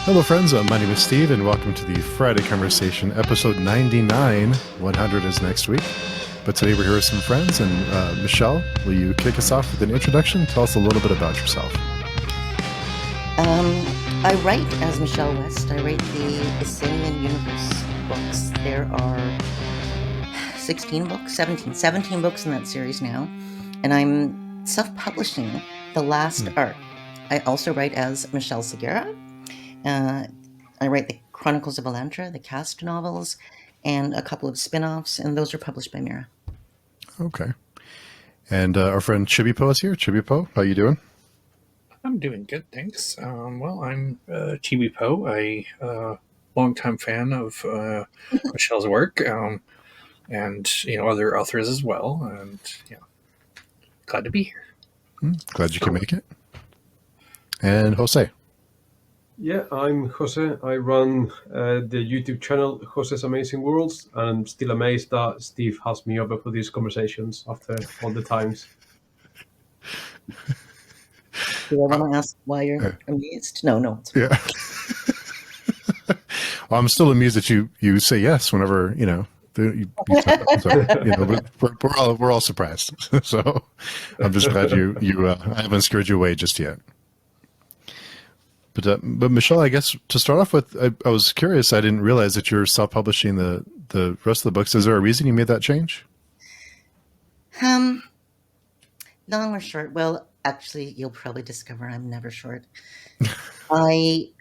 Hello, friends. My name is Steve, and welcome to the Friday Conversation, episode 99. 100 is next week. But today we're here with some friends, and Michelle, will you kick us off with an introduction? Tell us a little bit about yourself. I write as Michelle West. I write the Assyrian Universe books. There are 16 books, 17 books in that series now. And I'm self-publishing the last arc. I also write as Michelle Segura. I write the Chronicles of Elantra, the cast novels, and a couple of spin-offs, and those are published by Mira. Okay. And our friend chibipoe is here. chibipoe, how you doing? I'm doing good, thanks. Well, I'm chibipoe, a longtime fan of Michelle's work, and other authors as well. And glad to be here. Glad you can make it. And Jose. Yeah, I'm Jose. I run the YouTube channel Jose's Amazing Worlds, and I'm still amazed that Steve has me over for these conversations after all the times. Do I want to ask why you're amused? No. Yeah. Well, I'm still amused that you say yes whenever we're all surprised. So I'm just glad I haven't scared you away just yet. But Michelle, I guess to start off with, I was curious. I didn't realize that you're self-publishing the rest of the books. Is there a reason you made that change? Long or short? Well, actually, you'll probably discover I'm never short. The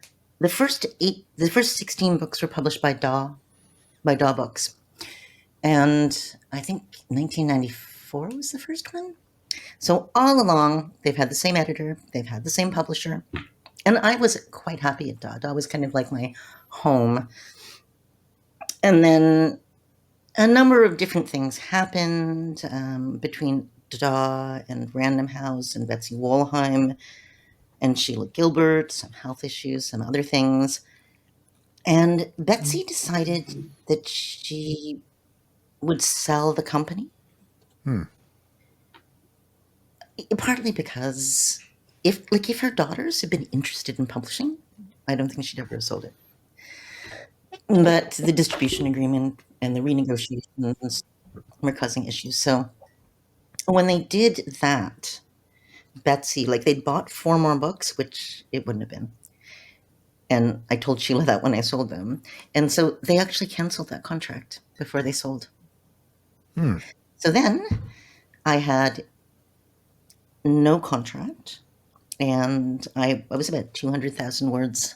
first 16 books were published by DAW Books, and I think 1994 was the first one. So all along, they've had the same editor, they've had the same publisher. And I was quite happy at DAW. DAW was kind of like my home. And then a number of different things happened between DAW and Random House and Betsy Wolheim and Sheila Gilbert, some health issues, some other things. And Betsy decided that she would sell the company. Partly because if her daughters had been interested in publishing, I don't think she'd ever have sold it. But the distribution agreement and the renegotiations were causing issues. So when they did that, Betsy, they'd bought 4 more books, which it wouldn't have been. And I told Sheila that when I sold them. And so they actually canceled that contract before they sold. So then I had no contract. And I was about 200,000 words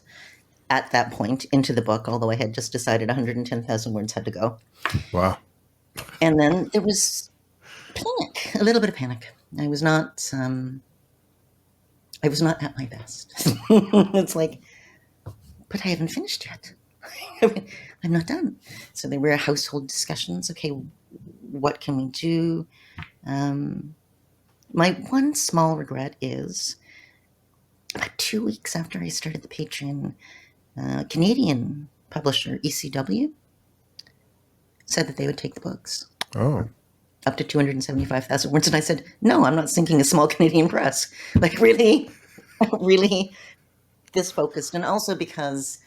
at that point into the book, although I had just decided 110,000 words had to go. Wow. And then there was panic, a little bit of panic. I was not at my best. It's like, but I haven't finished yet. I'm not done. So there were household discussions. Okay, what can we do? My one small regret is about 2 weeks after I started the Patreon, Canadian publisher ECW said that they would take the books. Oh. Up to 275,000 words. And I said, no, I'm not sinking a small Canadian press. Really this focused. And also because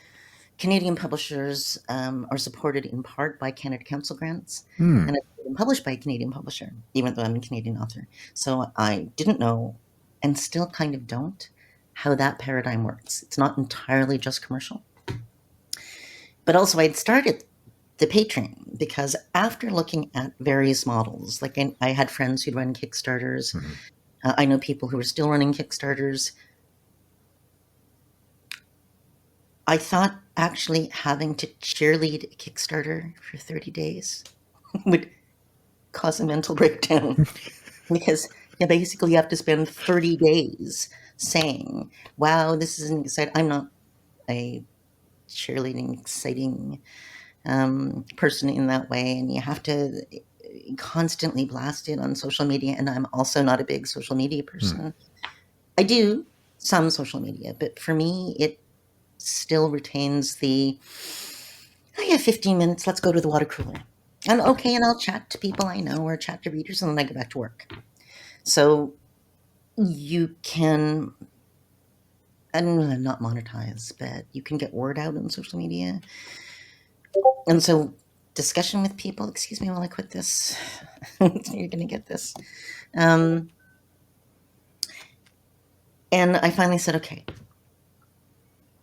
Canadian publishers are supported in part by Canada Council grants. And I've been published by a Canadian publisher, even though I'm a Canadian author. So I didn't know, and still kind of don't, how that paradigm works. It's not entirely just commercial. But also I'd started the Patreon because after looking at various models, I had friends who'd run Kickstarters. I know people who are still running Kickstarters. I thought actually having to cheerlead a Kickstarter for 30 days would cause a mental breakdown because basically you have to spend 30 days saying, wow, this is exciting. I'm not a cheerleading, exciting person in that way. And you have to constantly blast it on social media. And I'm also not a big social media person. I do some social media, but for me, it still retains I have 15 minutes. Let's go to the water cooler. And I'll chat to people I know or chat to readers and then I go back to work. So you can and not monetize, but you can get word out on social media. And so discussion with people, excuse me while I quit this. You're going to get this. And I finally said, okay,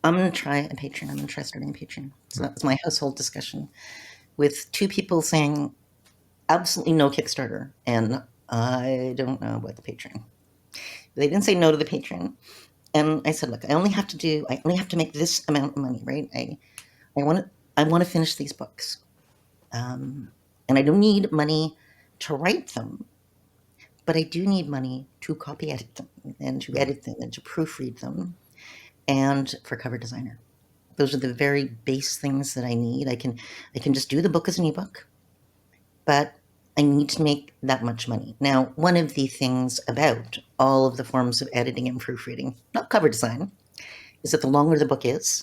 I'm going to try a Patreon. I'm going to try starting a Patreon. So that was my household discussion with 2 people saying absolutely no Kickstarter. And I don't know about the Patreon. They didn't say no to the Patreon. And I said, look, I only have to make this amount of money, right? I want to finish these books. And I don't need money to write them, but I do need money to copy edit them and to edit them and to proofread them and for cover designer. Those are the very base things that I need. I can just do the book as an ebook, but I need to make that much money. Now, one of the things about all of the forms of editing and proofreading, not cover design, is that the longer the book is,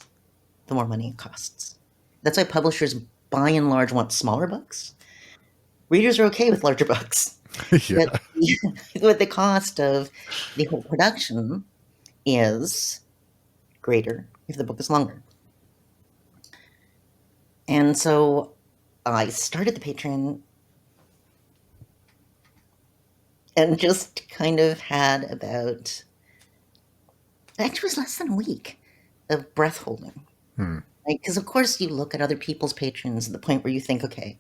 the more money it costs. That's why publishers, by and large, want smaller books. Readers are okay with larger books. Yeah. But the cost of the whole production is greater if the book is longer. And so I started the Patreon and just kind of had about, actually it was less than a week of breath holding. Because of course you look at other people's patrons at the point where you think, okay,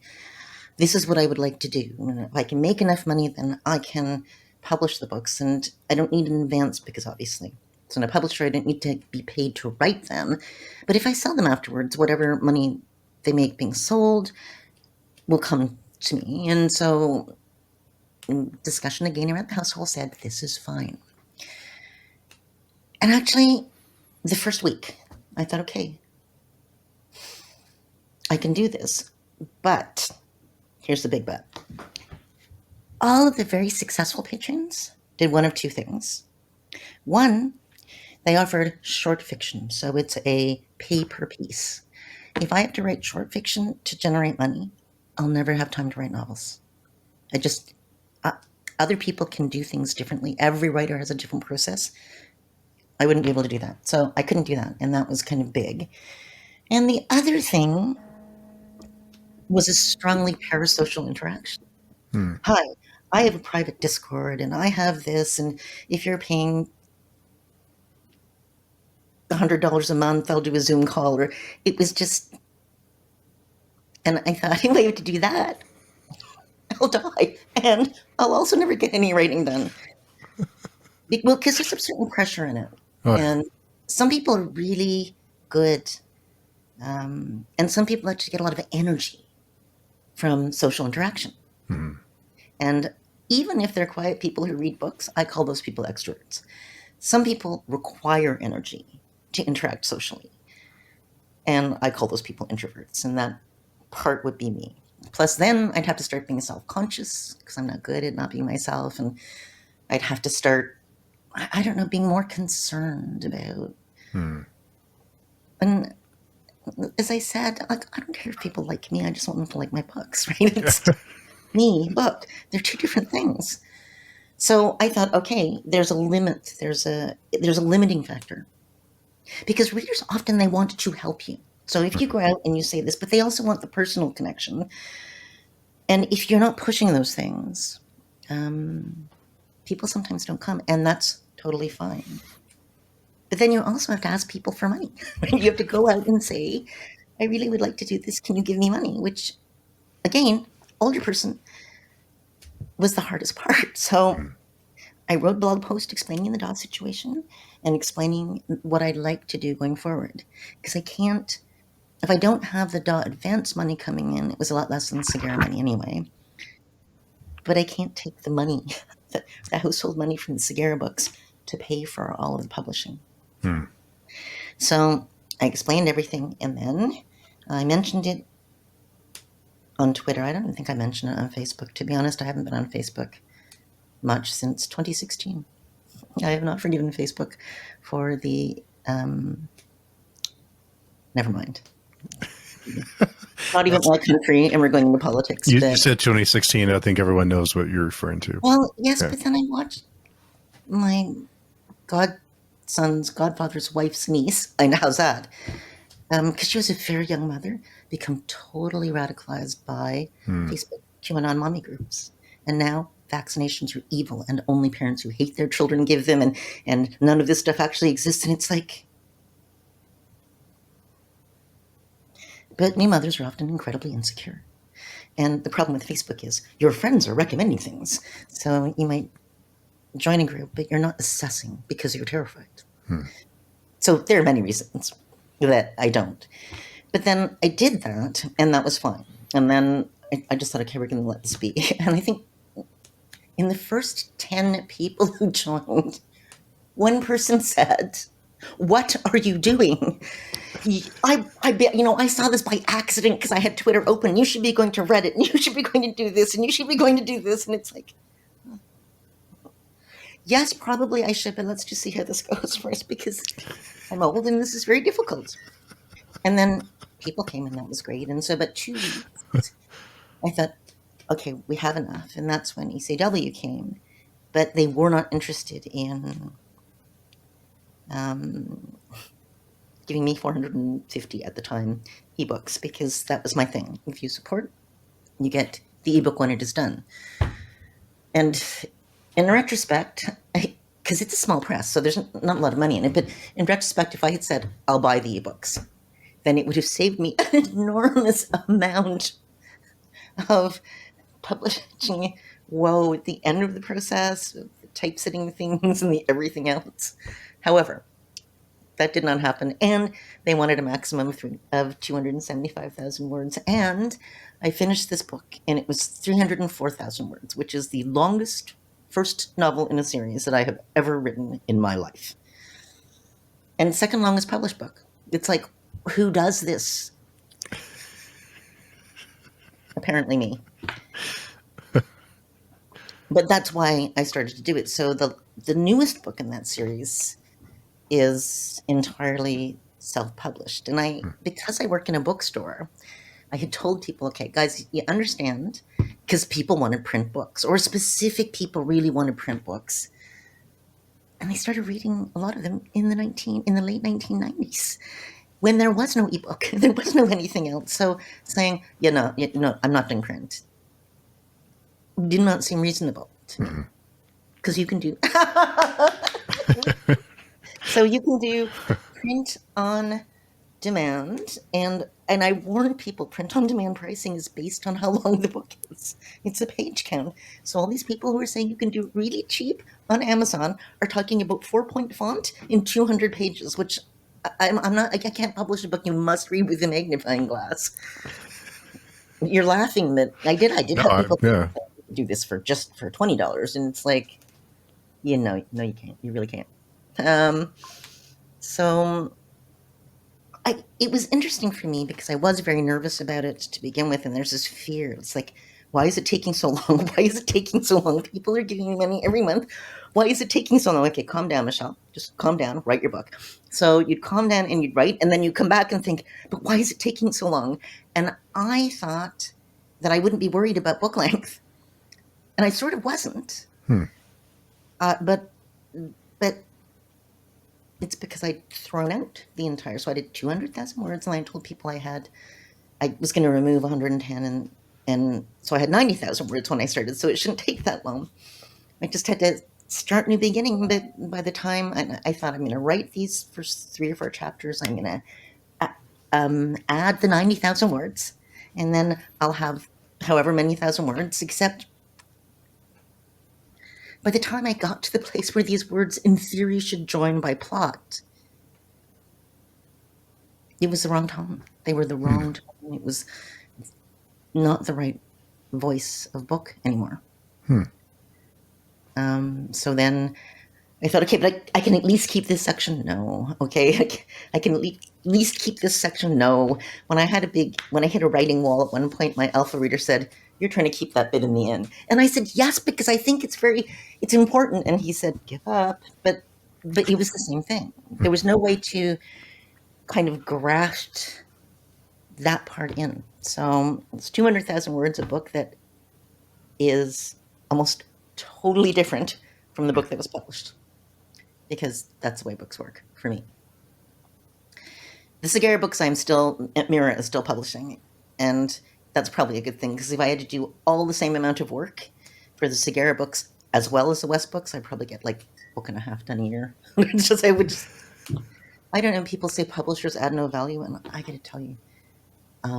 this is what I would like to do. And if I can make enough money, then I can publish the books. And I don't need an advance because obviously it's in a publisher. I don't need to be paid to write them. But if I sell them afterwards, whatever money they make being sold will come to me. And so discussion again around the household said, this is fine. And actually, the first week, I thought, okay, I can do this. But here's the big but. All of the very successful patrons did one of 2 things. One, they offered short fiction, so it's a pay per piece. If I have to write short fiction to generate money, I'll never have time to write novels. Other people can do things differently. Every writer has a different process. I wouldn't be able to do that. So I couldn't do that, and that was kind of big. And the other thing was a strongly parasocial interaction. Hi, I have a private Discord, and I have this, and if you're paying $100 a month, I'll do a Zoom call. Or it was just, and I thought, if I have to do that, I'll die, and I'll also never get any writing done. Well, because there's a certain pressure in it, and some people are really good, and some people actually get a lot of energy from social interaction. And even if they're quiet people who read books, I call those people extroverts. Some people require energy to interact socially, and I call those people introverts, and that part would be me. Plus, then I'd have to start being self-conscious because I'm not good at not being myself, and I'd have to start, I don't know, being more concerned about. And as I said, like, I don't care if people like me. I just want them to like my books, right? It's me, book. They're 2 different things. So I thought, okay, there's a limit. There's a limiting factor. Because readers often, they want to help you. So if you go out and you say this, but they also want the personal connection. And if you're not pushing those things, people sometimes don't come, and that's totally fine. But then you also have to ask people for money. You have to go out and say, I really would like to do this. Can you give me money? Which, again, older person was the hardest part. So I wrote a blog post explaining the DOS situation and explaining what I'd like to do going forward. Because I can't, if I don't have the DOT advance money coming in, it was a lot less than Sagara money anyway. But I can't take the money, the household money from the Sagara books to pay for all of the publishing. So I explained everything, and then I mentioned it on Twitter. I don't even think I mentioned it on Facebook. To be honest, I haven't been on Facebook much since 2016. I have not forgiven Facebook for the, never mind. Not even my country, and we're going into politics. You said 2016. I think everyone knows what you're referring to. Well, yes, but then I watched my son's godfather's wife's niece. I know, how's that? Because she was a very young mother, become totally radicalized by Facebook, QAnon mommy groups. And now vaccinations are evil and only parents who hate their children give them, and none of this stuff actually exists. And it's like, but new mothers are often incredibly insecure. And the problem with Facebook is your friends are recommending things. So you might join a group, but you're not assessing because you're terrified. So there are many reasons that I don't. But then I did that, and that was fine. And then I just thought, okay, we're going to let this be. And I think in the first 10 people who joined, one person said, "What are you doing? I saw this by accident because I had Twitter open. You should be going to Reddit, and you should be going to do this, and you should be going to do this." And it's like, yes, probably I should, but let's just see how this goes first, because I'm old and this is very difficult. And then people came, and that was great. And so about 2 weeks, I thought, okay, we have enough. And that's when ECW came. But they were not interested in giving me 450 at the time ebooks, because that was my thing. If you support, you get the ebook when it is done. And in retrospect, because it's a small press, so there's not a lot of money in it, but in retrospect, if I had said, I'll buy the ebooks, then it would have saved me an enormous amount of publishing woe at the end of the process, the typesetting things and the everything else. However, that did not happen, and they wanted a maximum of 275,000 words, and I finished this book, and it was 304,000 words, which is the longest first novel in a series that I have ever written in my life. And second longest published book. It's like, who does this? Apparently me. But that's why I started to do it. So the newest book in that series is entirely self-published. And because I work in a bookstore, I had told people, okay, guys, you understand, because people wanted print books, or specific people really wanted print books. And I started reading a lot of them in the late 1990s, when there was no ebook, there was no anything else. So saying, I'm not doing print did not seem reasonable to me, because you can do so you can do print on demand, and I warn people, print on demand pricing is based on how long the book is. It's a page count. So all these people who are saying you can do really cheap on Amazon are talking about 4-point font in 200 pages, which I can't publish a book you must read with a magnifying glass. You're laughing, but I did have people do this for $20, and it's like, no, you can't. You really can't. So it was interesting for me, because I was very nervous about it to begin with, and there's this fear. It's like, why is it taking so long? Why is it taking so long? People are giving me money every month. Why is it taking so long? Okay, calm down, Michelle. Just calm down, write your book. So you'd calm down and you'd write, and then you come back and think, but why is it taking so long? And I thought that I wouldn't be worried about book length. And I sort of wasn't. But it's because I'd thrown out the entire, so I did 200,000 words, and I told people I was going to remove 110, and so I had 90,000 words when I started, so it shouldn't take that long. I just had to start new beginning, but by the time I thought, I'm going to write these first 3 or 4 chapters, I'm going to add the 90,000 words, and then I'll have however many thousand words, except by the time I got to the place where these words in theory should join by plot, it was the wrong tone. They were the wrong tone. It was not the right voice of book anymore. So then I thought, okay, but I can at least keep this section. No. Okay. I can at least keep this section. No. When I hit a writing wall at one point, my alpha reader said, "You're trying to keep that bit in the end." And I said, yes, because I think it's important. And he said, give up. But it was the same thing. There was no way to kind of graft that part in. So it's 200,000 words, a book that is almost totally different from the book that was published. because that's the way books work for me. The Segura books Mira is still publishing, and that's probably a good thing, because if I had to do all the same amount of work for the Segura books as well as the West books, I'd probably get like a book and a half done a year. I don't know, people say publishers add no value, and I gotta tell you, I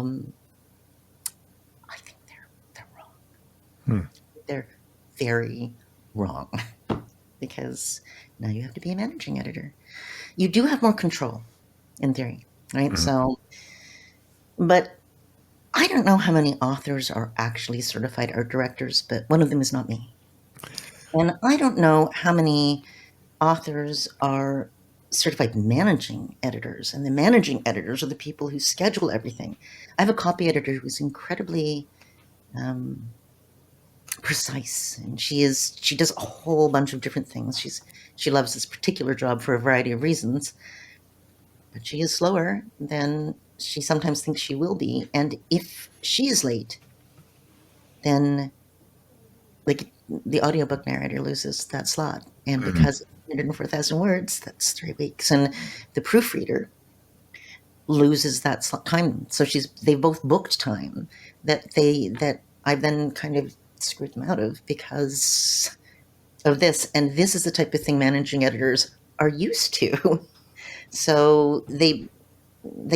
think they're wrong. They're very wrong, because now you have to be a managing editor. You do have more control, in theory, right? So, but I don't know how many authors are actually certified art directors, but one of them is not me. And I don't know how many authors are certified managing editors, and the managing editors are the people who schedule everything. I have a copy editor who's incredibly precise, and she does a whole bunch of different things. She loves this particular job for a variety of reasons, but she is slower than she sometimes thinks she will be. And if she is late, then like the audiobook narrator loses that slot, and because 104,000 words, that's 3 weeks, and the proofreader loses that time. So they both booked time that I then kind of screwed them out of because of this. And this is the type of thing managing editors are used to. So they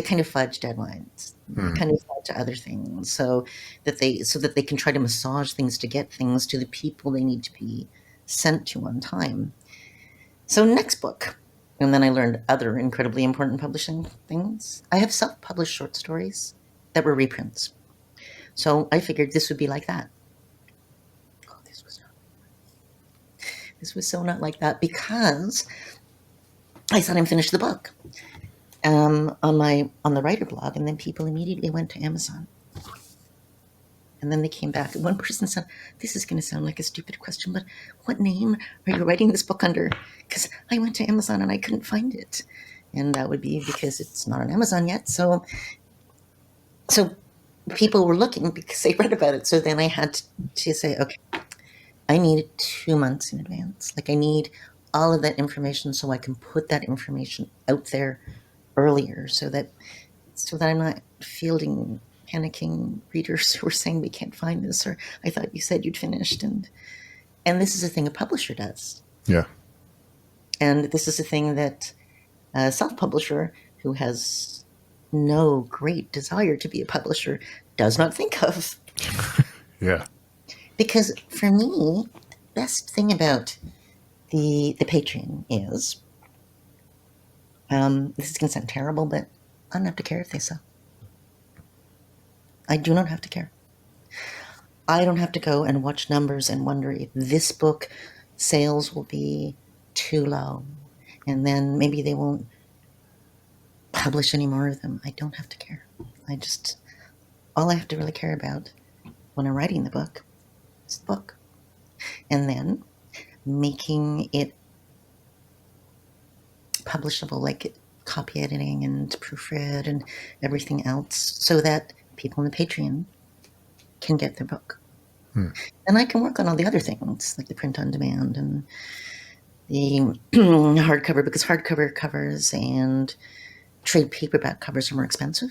kind of fudge deadlines, kind of fudge other things, so that they can try to massage things to get things to the people they need to be sent to on time. So next book, and then I learned other incredibly important publishing things. I have self-published short stories that were reprints. So I figured this would be like that. Oh, this was so not like that, because I said I'm finished the book on the writer blog, and then people immediately went to Amazon. And then they came back, and one person said, "This is going to sound like a stupid question, but what name are you writing this book under? Because I went to Amazon and I couldn't find it." And that would be because it's not on Amazon yet. So people were looking because they read about it. So then I had to say, okay, I need it 2 months in advance. Like, I need all of that information so I can put that information out there earlier, so that I'm not fielding panicking readers who are saying we can't find this, or I thought you said you'd finished. And this is a thing a publisher does. Yeah. And this is a thing that a self-publisher who has no great desire to be a publisher does not think of. Yeah. Because for me, the best thing about the Patreon is, this is going to sound terrible, but I don't have to care if they sell. I do not have to care. I don't have to go and watch numbers and wonder if this book sales will be too low, and then maybe they won't publish any more of them. I don't have to care. All I have to really care about when I'm writing the book is the book. And then making it publishable, like copy editing and proofread and everything else, so that people in the Patreon can get their book. And I can work on all the other things, like the print on demand and the hardcover, because hardcover covers and trade paperback covers are more expensive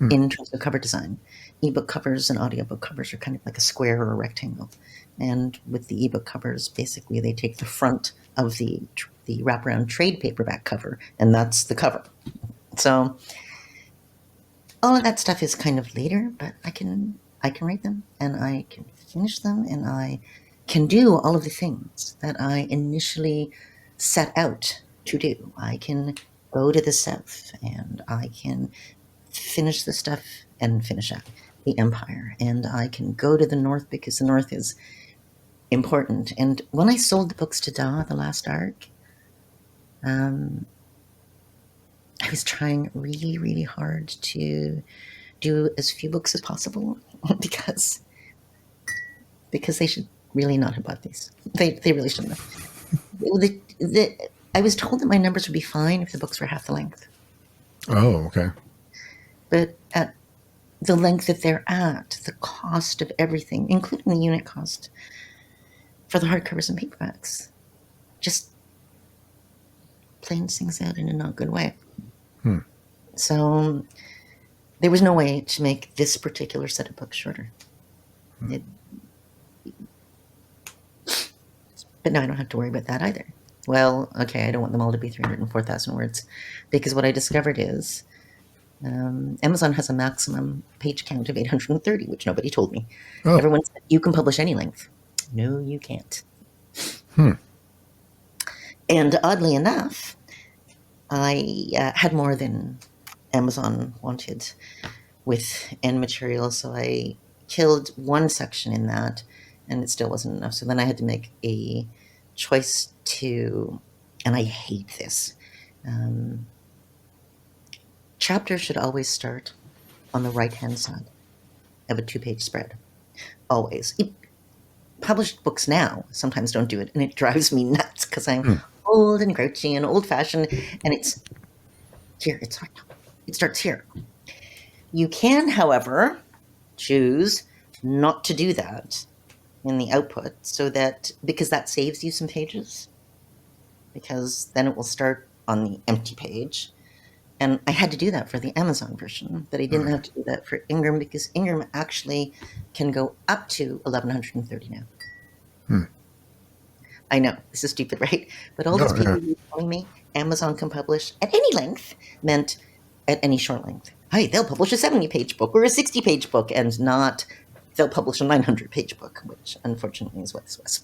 in terms of cover design. Ebook covers and audiobook covers are kind of like a square or a rectangle. And with the ebook covers, basically they take the front of the wraparound trade paperback cover, and that's the cover. So all of that stuff is kind of later, but I can write them, and I can finish them, and I can do all of the things that I initially set out to do. I can go to the south, and I can finish the stuff and finish up the Empire, and I can go to the north because the north is important. And when I sold the books to Da, the last arc, I was trying really, really hard to do as few books as possible because they should really not have bought these. They really shouldn't have. I was told that my numbers would be fine if the books were half the length. Oh, okay. But at the length that they're at, the cost of everything, including the unit cost for the hardcovers and paperbacks, just plans things out in a not good way. Hmm. So there was no way to make this particular set of books shorter. But now I don't have to worry about that either. Well, okay, I don't want them all to be 304,000 words, because what I discovered is Amazon has a maximum page count of 830, which nobody told me. Oh. Everyone said, you can publish any length. No, you can't. And oddly enough, I had more than Amazon wanted with end material, so I killed one section in that, and it still wasn't enough. So then I had to make a choice to, and I hate this, chapters should always start on the right-hand side of a 2-page spread. Always. Published books now sometimes don't do it, and it drives me nuts because I'm old and grouchy and old-fashioned, and it's here. It starts here. You can, however, choose not to do that in the output, so that, because that saves you some pages, because then it will start on the empty page. And I had to do that for the Amazon version, but I didn't have to do that for Ingram, because Ingram actually can go up to 1130 now. I know, this is stupid, right? But all these people who were telling me Amazon can publish at any length meant at any short length. Hey, they'll publish a 70-page book or a 60-page book, and not they'll publish a 900-page book, which unfortunately is what this was.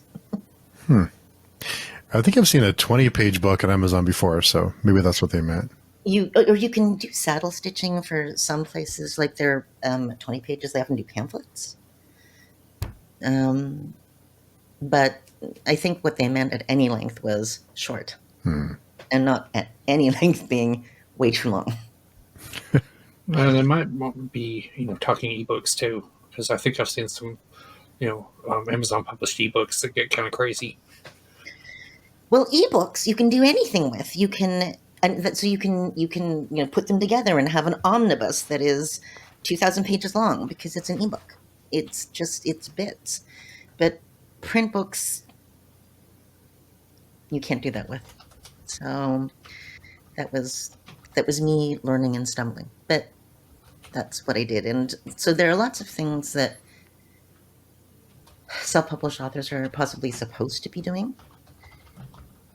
I think I've seen a 20-page book on Amazon before, so maybe that's what they meant. You can do saddle stitching for some places, like they're 20 pages. They often do pamphlets. But I think what they meant at any length was short, and not at any length being way too long. They might be, talking ebooks too, because I think I've seen some, Amazon published ebooks that get kind of crazy. Well, ebooks you can do anything with. You can, so you can put them together and have an omnibus that is 2,000 pages long because it's an ebook. It's bits, but print books you can't do that with. So that was me learning and stumbling, but that's what I did. And so there are lots of things that self-published authors are possibly supposed to be doing.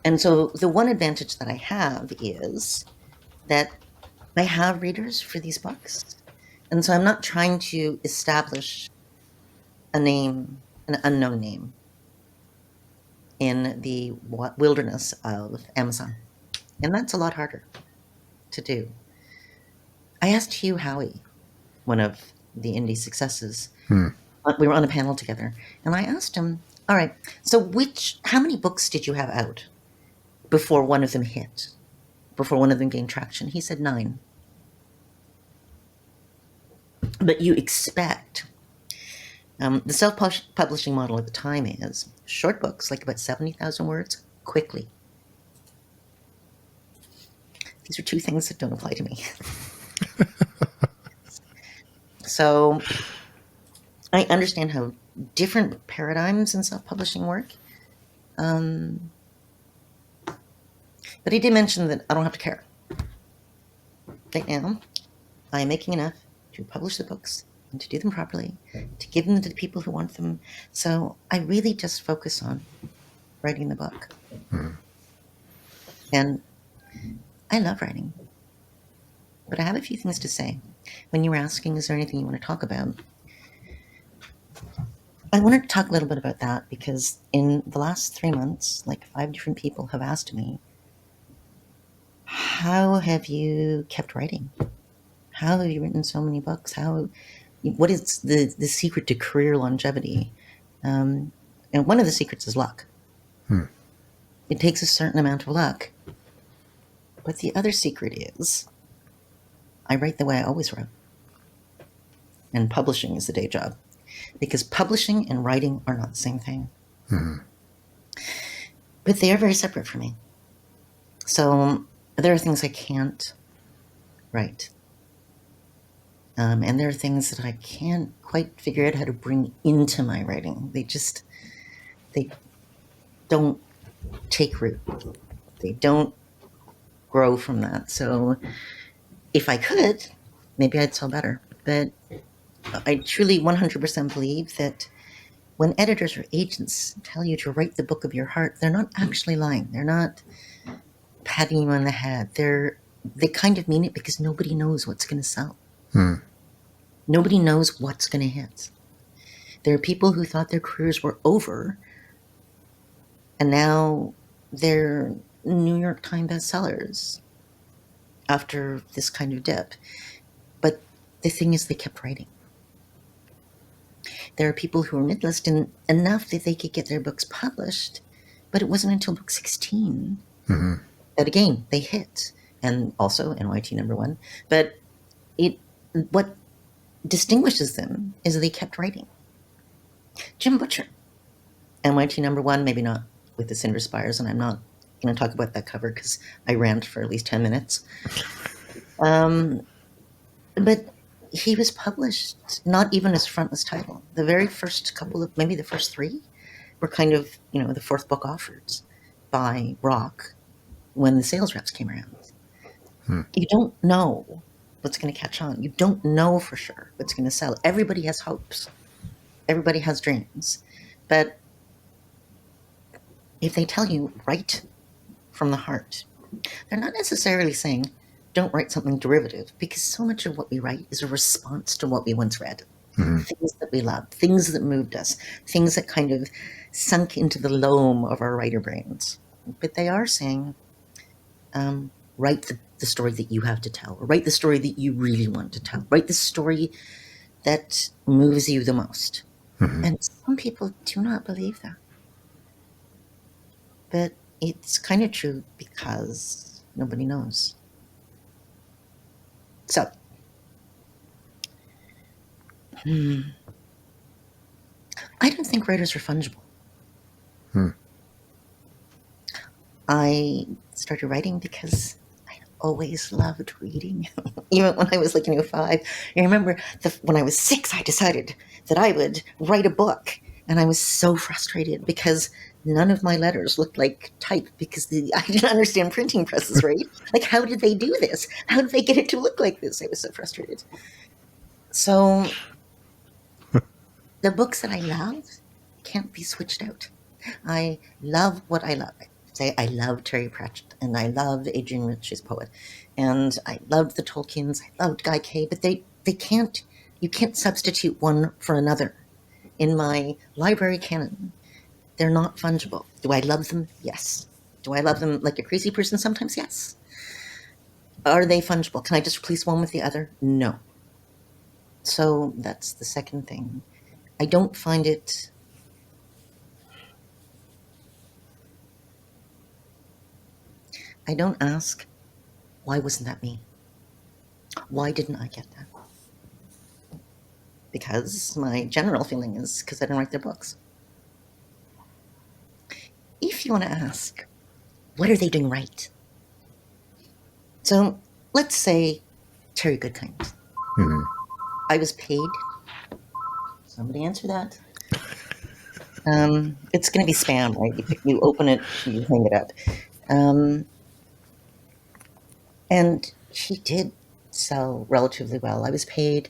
And so the one advantage that I have is that I have readers for these books. And so I'm not trying to establish a name, an unknown name, in the wilderness of Amazon. And that's a lot harder to do. I asked Hugh Howey, one of the indie successes. We were on a panel together, and I asked him, all right, so how many books did you have out before one of them hit, before one of them gained traction? He said 9. But you expect, the self-publishing model at the time is short books, like about 70,000 words, quickly. These are two things that don't apply to me. So I understand how different paradigms in self-publishing work. But he did mention that I don't have to care. Right now, I am making enough to publish the books and to do them properly, to give them to the people who want them. So I really just focus on writing the book. And I love writing. But I have a few things to say. When you were asking, is there anything you want to talk about? I wanted to talk a little bit about that because in the last 3 months, like 5 different people have asked me, how have you kept writing? How have you written so many books? What is the secret to career longevity? And one of the secrets is luck. It takes a certain amount of luck. But the other secret is I write the way I always wrote. And publishing is the day job. Because publishing and writing are not the same thing. But they are very separate for me. So there are things I can't write. And there are things that I can't quite figure out how to bring into my writing. They don't take root. They don't grow from that. So if I could, maybe I'd sell better. But I truly 100% believe that when editors or agents tell you to write the book of your heart, they're not actually lying. They're not patting you on the head. They kind of mean it because nobody knows what's going to sell. Nobody knows what's going to hit. There are people who thought their careers were over, and now they're New York Times bestsellers after this kind of dip. But the thing is, they kept writing. There are people who were mid-list enough that they could get their books published, but it wasn't until book 16 that, again, they hit. And also NYT #1. But what distinguishes them is they kept writing. Jim Butcher, NYT #1, maybe not with the Cinder Spires, and I'm not going to talk about that cover because I rant for at least 10 minutes. But he was published not even as frontless title. The very first couple of, maybe the first 3, were kind of, the 4th book offers by Rock when the sales reps came around. You don't know what's going to catch on. You don't know for sure what's going to sell. Everybody has hopes. Everybody has dreams. But if they tell you, write from the heart, they're not necessarily saying, don't write something derivative, because so much of what we write is a response to what we once read. Things that we loved, things that moved us, things that kind of sunk into the loam of our writer brains. But they are saying, write the story that you have to tell, or write the story that you really want to tell, write the story that moves you the most. And some people do not believe that. But it's kind of true because nobody knows. So, I don't think writers are fungible. I started writing because I always loved reading. Even when I was 5. I remember when I was 6, I decided that I would write a book. And I was so frustrated because none of my letters looked like type because I didn't understand printing presses, right? How did they do this? How did they get it to look like this? I was so frustrated. So the books that I love can't be switched out. I love what I love. I love Terry Pratchett, and I love Adrian Rich's poet, and I loved the Tolkiens. I loved Guy Kay, but you can't substitute one for another. In my library canon, they're not fungible. Do I love them? Yes. Do I love them like a crazy person sometimes? Yes. Are they fungible? Can I just replace one with the other? No. So that's the second thing. I don't find it... I don't ask, why wasn't that me? Why didn't I get that? Because my general feeling is because I didn't write their books. If you want to ask, what are they doing right? So let's say Terry Goodkind. I was paid. Somebody answer that. It's going to be spam, right? You open it, you hang it up. And he did sell relatively well. I was paid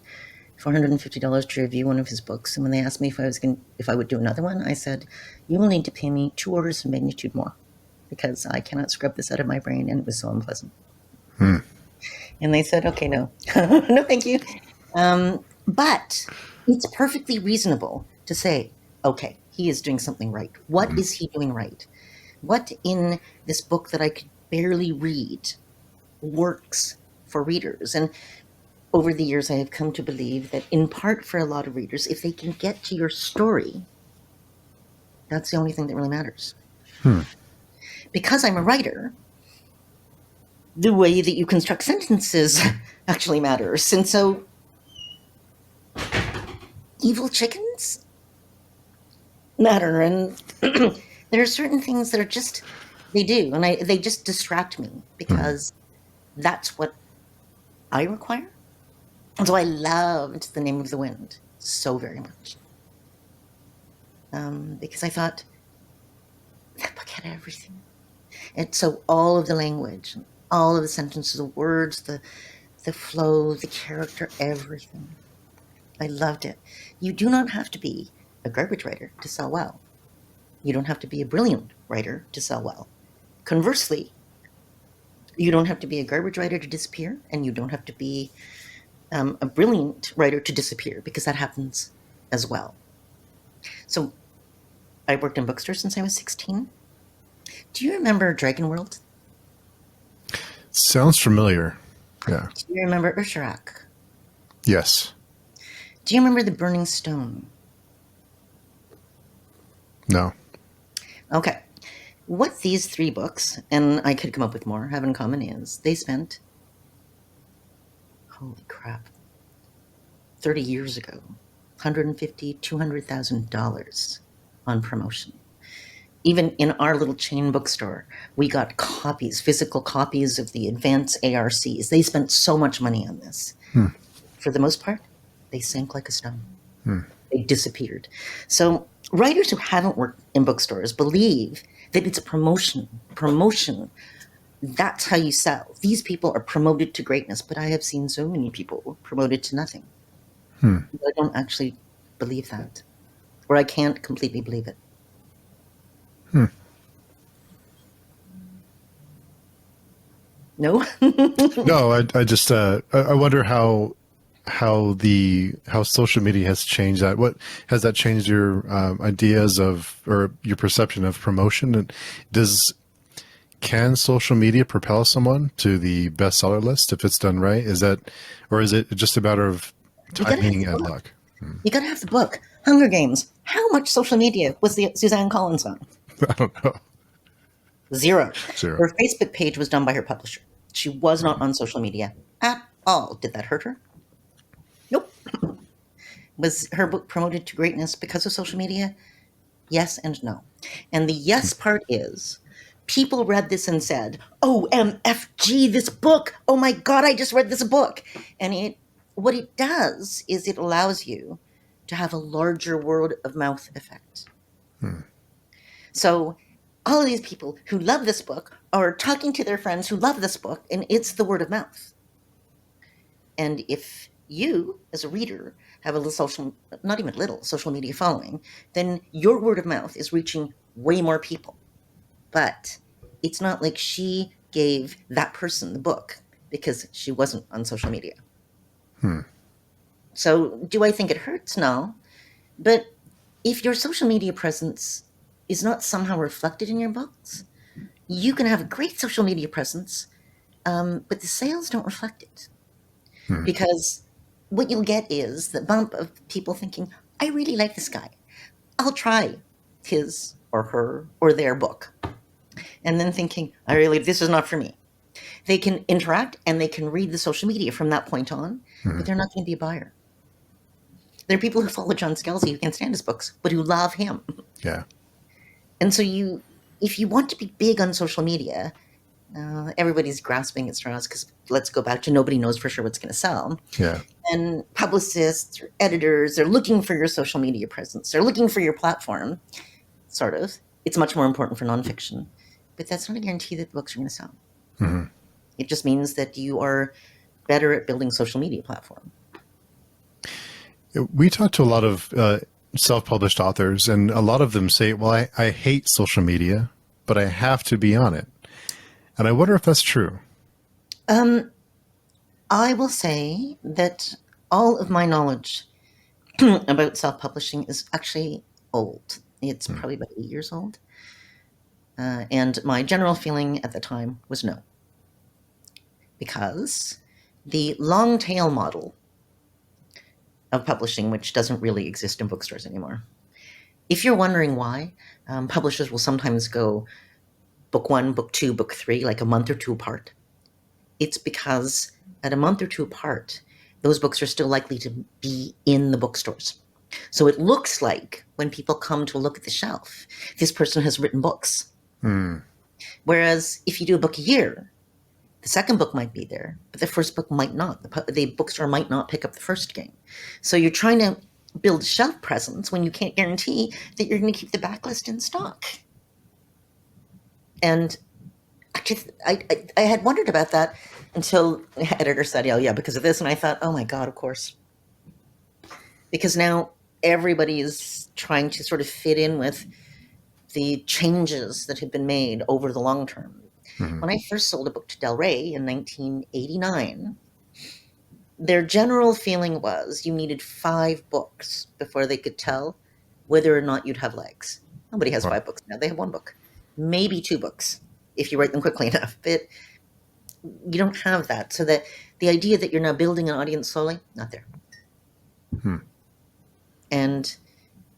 $450 to review one of his books, and when they asked me if I would do another one, I said, you will need to pay me 2 orders of magnitude more because I cannot scrub this out of my brain, and it was so unpleasant. And they said, okay, no. No, thank you. But it's perfectly reasonable to say, okay, he is doing something right. What is he doing right? What in this book that I could barely read works for readers? And over the years, I have come to believe that in part for a lot of readers, if they can get to your story, that's the only thing that really matters. Because I'm a writer, the way that you construct sentences actually matters. And so, evil chickens matter. And there are certain things that are just, they do. And they just distract me because that's what I require. And so I loved The Name of the Wind so very much. Because I thought, that book had everything. And so all of the language, all of the sentences, the words, the flow, the character, everything. I loved it. You do not have to be a garbage writer to sell well. You don't have to be a brilliant writer to sell well. Conversely, you don't have to be a garbage writer to disappear, and you don't have to be a brilliant writer to disappear, because that happens as well. So I worked in bookstores since I was 16. Do you remember Dragon World? Sounds familiar. Yeah. Do you remember Urshrak? Yes. Do you remember The Burning Stone? No. Okay. What these 3 books, and I could come up with more, have in common is they spent, holy crap, 30 years ago, $150,000, $200,000 on promotion. Even in our little chain bookstore, we got copies, physical copies of the advanced ARCs. They spent so much money on this. For the most part, they sank like a stone. They disappeared. So writers who haven't worked in bookstores believe that it's a promotion. Promotion, that's how you sell. These people are promoted to greatness, but I have seen so many people promoted to nothing. I don't actually believe that, or I can't completely believe it. No? No, I just I wonder how social media has changed that. What has that changed your ideas of, or your perception of promotion? And can social media propel someone to the bestseller list if it's done right? Is that, or is it just a matter of timing and luck? You gotta have the book. Hunger Games. How much social media was the Suzanne Collins on? I don't know. Zero. Zero. Her Facebook page was done by her publisher. She was not on social media at all. Did that hurt her? Nope. Was her book promoted to greatness because of social media? Yes and no. And the yes part is, people read this and said, OMFG, this book. Oh my God, I just read this book. And what it does is it allows you to have a larger word of mouth effect. So all of these people who love this book are talking to their friends who love this book, and it's the word of mouth. And if you, as a reader, have a little not even little, social media following, then your word of mouth is reaching way more people. But it's not like she gave that person the book because she wasn't on social media. So do I think it hurts? No. But if your social media presence is not somehow reflected in your books, you can have a great social media presence, but the sales don't reflect it. Because what you'll get is the bump of people thinking, I really like this guy. I'll try his or her or their book. And then thinking, this is not for me. They can interact and they can read the social media from that point on, but they're not going to be a buyer. There are people who follow John Scalzi who can't stand his books, but who love him. Yeah. And so if you want to be big on social media, everybody's grasping at straws because let's go back to nobody knows for sure what's going to sell. Yeah. And publicists or editors, they're looking for your social media presence. They're looking for your platform, sort of. It's much more important for nonfiction. But that's not a guarantee that the books are going to sell. It just means that you are better at building social media platform. We talk to a lot of self-published authors, and a lot of them say, well, I hate social media, but I have to be on it. And I wonder if that's true. I will say that all of my knowledge about self-publishing is actually old. It's probably about 8 years old. And my general feeling at the time was no. Because the long tail model of publishing, which doesn't really exist in bookstores anymore. If you're wondering why, publishers will sometimes go book 1, book 2, book 3, like a month or 2 apart. It's because at a month or 2 apart, those books are still likely to be in the bookstores. So it looks like when people come to look at the shelf, this person has written books. Whereas if you do a book a year, the second book might be there, but the first book might not. The bookstore might not pick up the first game. So you're trying to build shelf presence when you can't guarantee that you're going to keep the backlist in stock. And actually, I had wondered about that until the editor said, "Oh yeah, because of this," and I thought, "Oh my god, of course," because now everybody is trying to sort of fit in with the changes that have been made over the long term. Mhm. When I first sold a book to Del Rey in 1989, their general feeling was you needed 5 books before they could tell whether or not you'd have legs. Nobody has Wow. 5 books now. They have 1 book, maybe 2 books if you write them quickly enough. But you don't have that. So that the idea that you're now building an audience slowly, not there. Hmm. And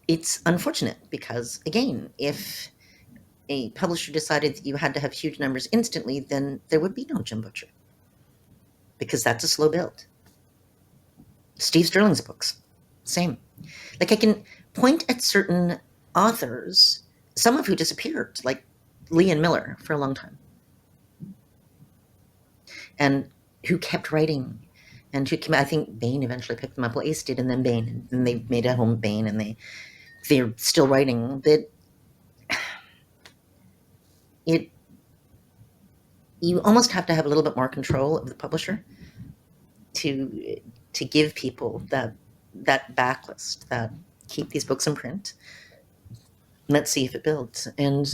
it's unfortunate because, again, if a publisher decided that you had to have huge numbers instantly, then there would be no Jim Butcher because that's a slow build. Steve Sterling's books, same. Like I can point at certain authors, some of who disappeared, like Lee and Miller for a long time, and who kept writing, and who came. I think Bain eventually picked them up. Well, Ace did, and then Bain, and then they made a home with Bain, and they're still writing. But you almost have to have a little bit more control of the publisher to give people that backlist, that keep these books in print. Let's see if it builds. And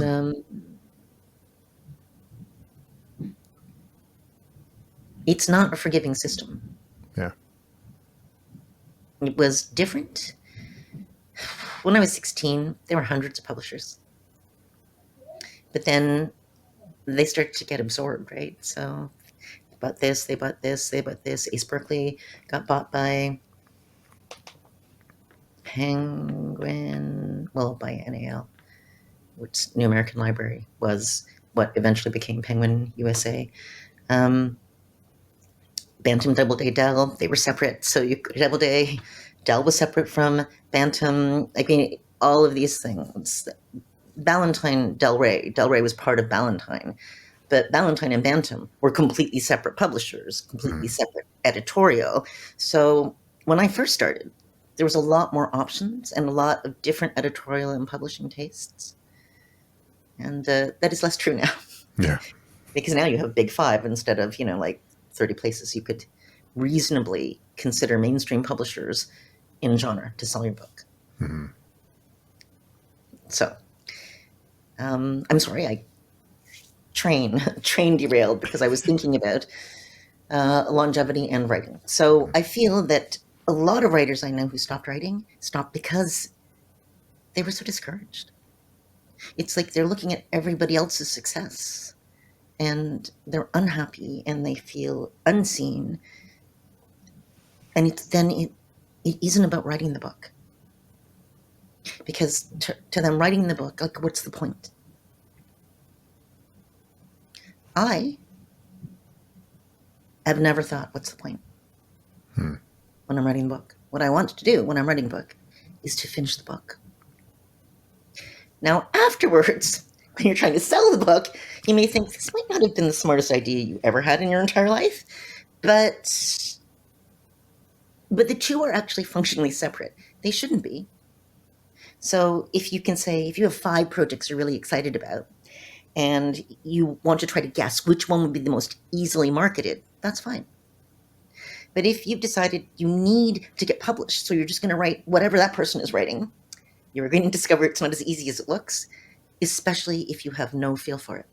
it's not a forgiving system. Yeah. It was different. When I was 16, there were hundreds of publishers. But then they started to get absorbed, right? So they bought this, they bought this, they bought this. Ace Berkeley got bought by Penguin, well, by NAL, which New American Library was what eventually became Penguin USA. Bantam, Doubleday, Dell, they were separate. So Doubleday, Dell was separate from Bantam. I mean, all of these things. Ballantine, Del Rey was part of Ballantine, but Ballantine and Bantam were completely separate publishers, completely separate editorial. So when I first started, there was a lot more options and a lot of different editorial and publishing tastes. And that is less true now. Yeah. Because now you have Big Five instead of, like 30 places you could reasonably consider mainstream publishers in genre to sell your book. Mm-hmm. So, I'm sorry, I train derailed because I was thinking about longevity and writing. So I feel that a lot of writers I know who stopped writing stopped because they were so discouraged. It's like they're looking at everybody else's success and they're unhappy and they feel unseen. And it isn't about writing the book. Because to them, writing the book, like, what's the point? I have never thought, what's the point when I'm writing a book? What I want to do when I'm writing a book is to finish the book. Now, afterwards, when you're trying to sell the book, you may think this might not have been the smartest idea you ever had in your entire life, but the two are actually functionally separate. They shouldn't be. So if you can say, if you have 5 projects you're really excited about, and you want to try to guess which one would be the most easily marketed, that's fine. But if you've decided you need to get published, so you're just going to write whatever that person is writing, you're going to discover it's not as easy as it looks, especially if you have no feel for it.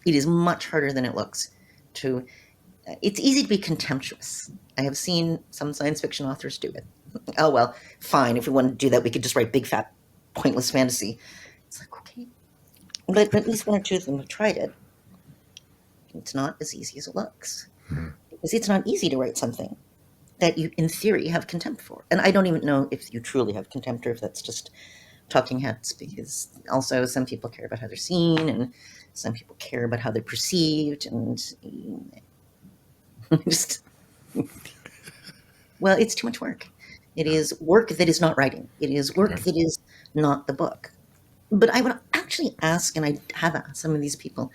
It is much harder than it looks. It's easy to be contemptuous. I have seen some science fiction authors do it. Oh, well, fine. If we wanted to do that, we could just write big, fat, pointless fantasy. It's like, okay. But at least 1 or 2 of them have tried it. It's not as easy as it looks. Because it's not easy to write something that you, in theory, have contempt for. And I don't even know if you truly have contempt or if that's just talking heads, because also some people care about how they're seen and some people care about how they're perceived, and just, well, it's too much work. It is work that is not writing. It is work that is not the book. But I would actually ask, and I have asked some of these people,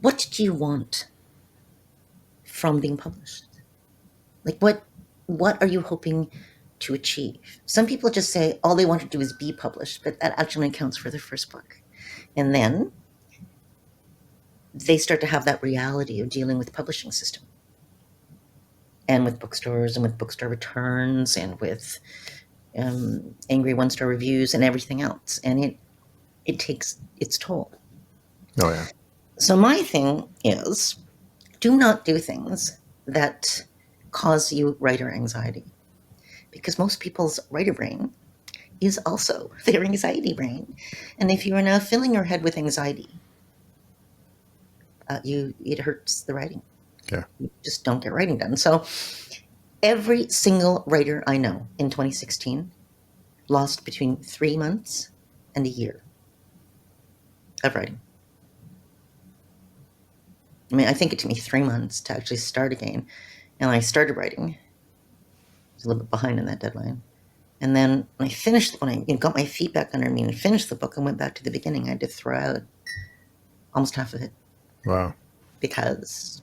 what do you want from being published? Like, what are you hoping to achieve? Some people just say all they want to do is be published, but that actually counts for their first book. And then they start to have that reality of dealing with the publishing system and with bookstores and with bookstore returns and with angry one-star reviews and everything else. And it takes its toll. Oh, yeah. So my thing is, do not do things that cause you writer anxiety, because most people's writer brain is also their anxiety brain. And if you are now filling your head with anxiety, it hurts the writing. Yeah. You just don't get writing done. So every single writer I know in 2016 lost between 3 months and a year of writing. I mean, I think it took me 3 months to actually start again. And I started writing. I was a little bit behind on that deadline. And then when I finished, when I got my feet back under me and finished the book and went back to the beginning, I had to throw out almost half of it. Wow. Because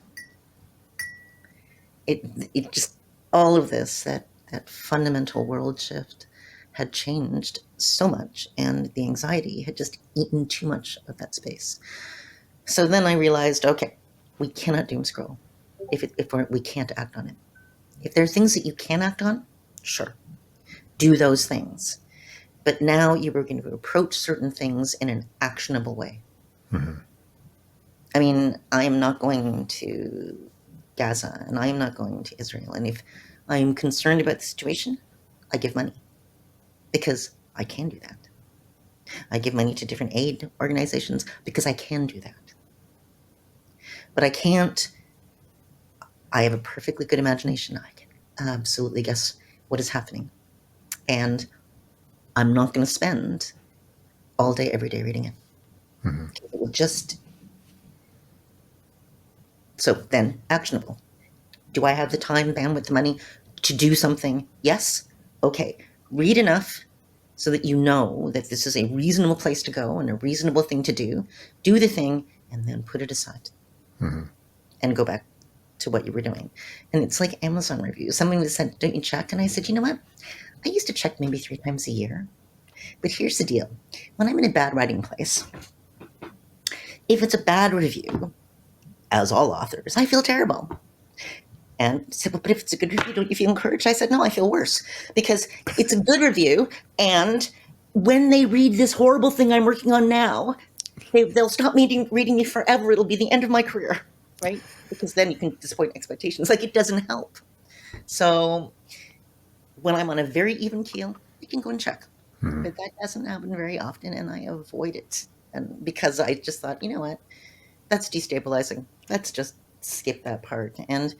it just, all of this, that fundamental world shift had changed so much, and the anxiety had just eaten too much of that space. So then I realized, okay, we cannot doom scroll if we can't act on it. If there are things that you can act on, sure, do those things. But now you were going to approach certain things in an actionable way. Mm-hmm. I mean, I am not going to Gaza, and I am not going to Israel. And if I am concerned about the situation, I give money, because I can do that. I give money to different aid organizations because I can do that. But I can't. I have a perfectly good imagination. I can absolutely guess what is happening. And I'm not going to spend all day, every day reading it. Mm-hmm. It will just... So then, actionable. Do I have the time, bandwidth, the money to do something? Yes. Okay. Read enough so that you know that this is a reasonable place to go and a reasonable thing to do. Do the thing and then put it aside. Mm-hmm. And go back to what you were doing. And it's like Amazon reviews. Somebody said, don't you check? And I said, you know what? I used to check maybe 3 times a year. But here's the deal. When I'm in a bad writing place, if it's a bad review, as all authors, I feel terrible. And said, well, but if it's a good review, don't you feel encouraged? I said, no, I feel worse, because it's a good review. And when they read this horrible thing I'm working on now, they'll stop reading me forever. It'll be the end of my career, right? Because then you can disappoint expectations. Like, it doesn't help. So when I'm on a very even keel, I can go and check. Mm-hmm. But that doesn't happen very often, and I avoid it. And because I just thought, you know what? That's destabilizing. Let's just skip that part. And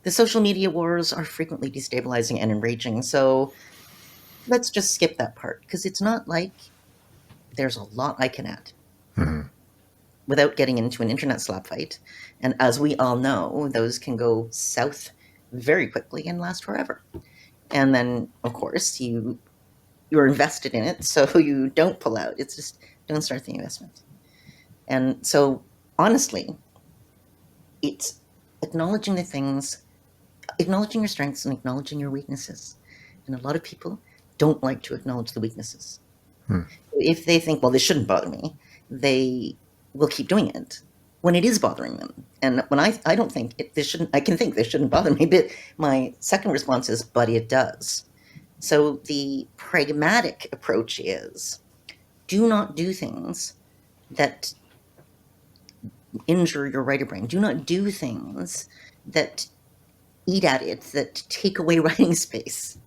the social media wars are frequently destabilizing and enraging. So let's just skip that part, because it's not like there's a lot I can add. Mm-hmm. Without getting into an internet slap fight. And as we all know, those can go south very quickly and last forever. And then, of course, you're invested in it, so you don't pull out. It's just, don't start the investment. And so, honestly, it's acknowledging the things, acknowledging your strengths and acknowledging your weaknesses. And a lot of people don't like to acknowledge the weaknesses. If they think, well, this shouldn't bother me, they will keep doing it when it is bothering them. And when I don't think I can think this shouldn't bother me, but my second response is, but it does. So the pragmatic approach is, do not do things that injure your writer brain. Do not do things that eat at it, that take away writing space.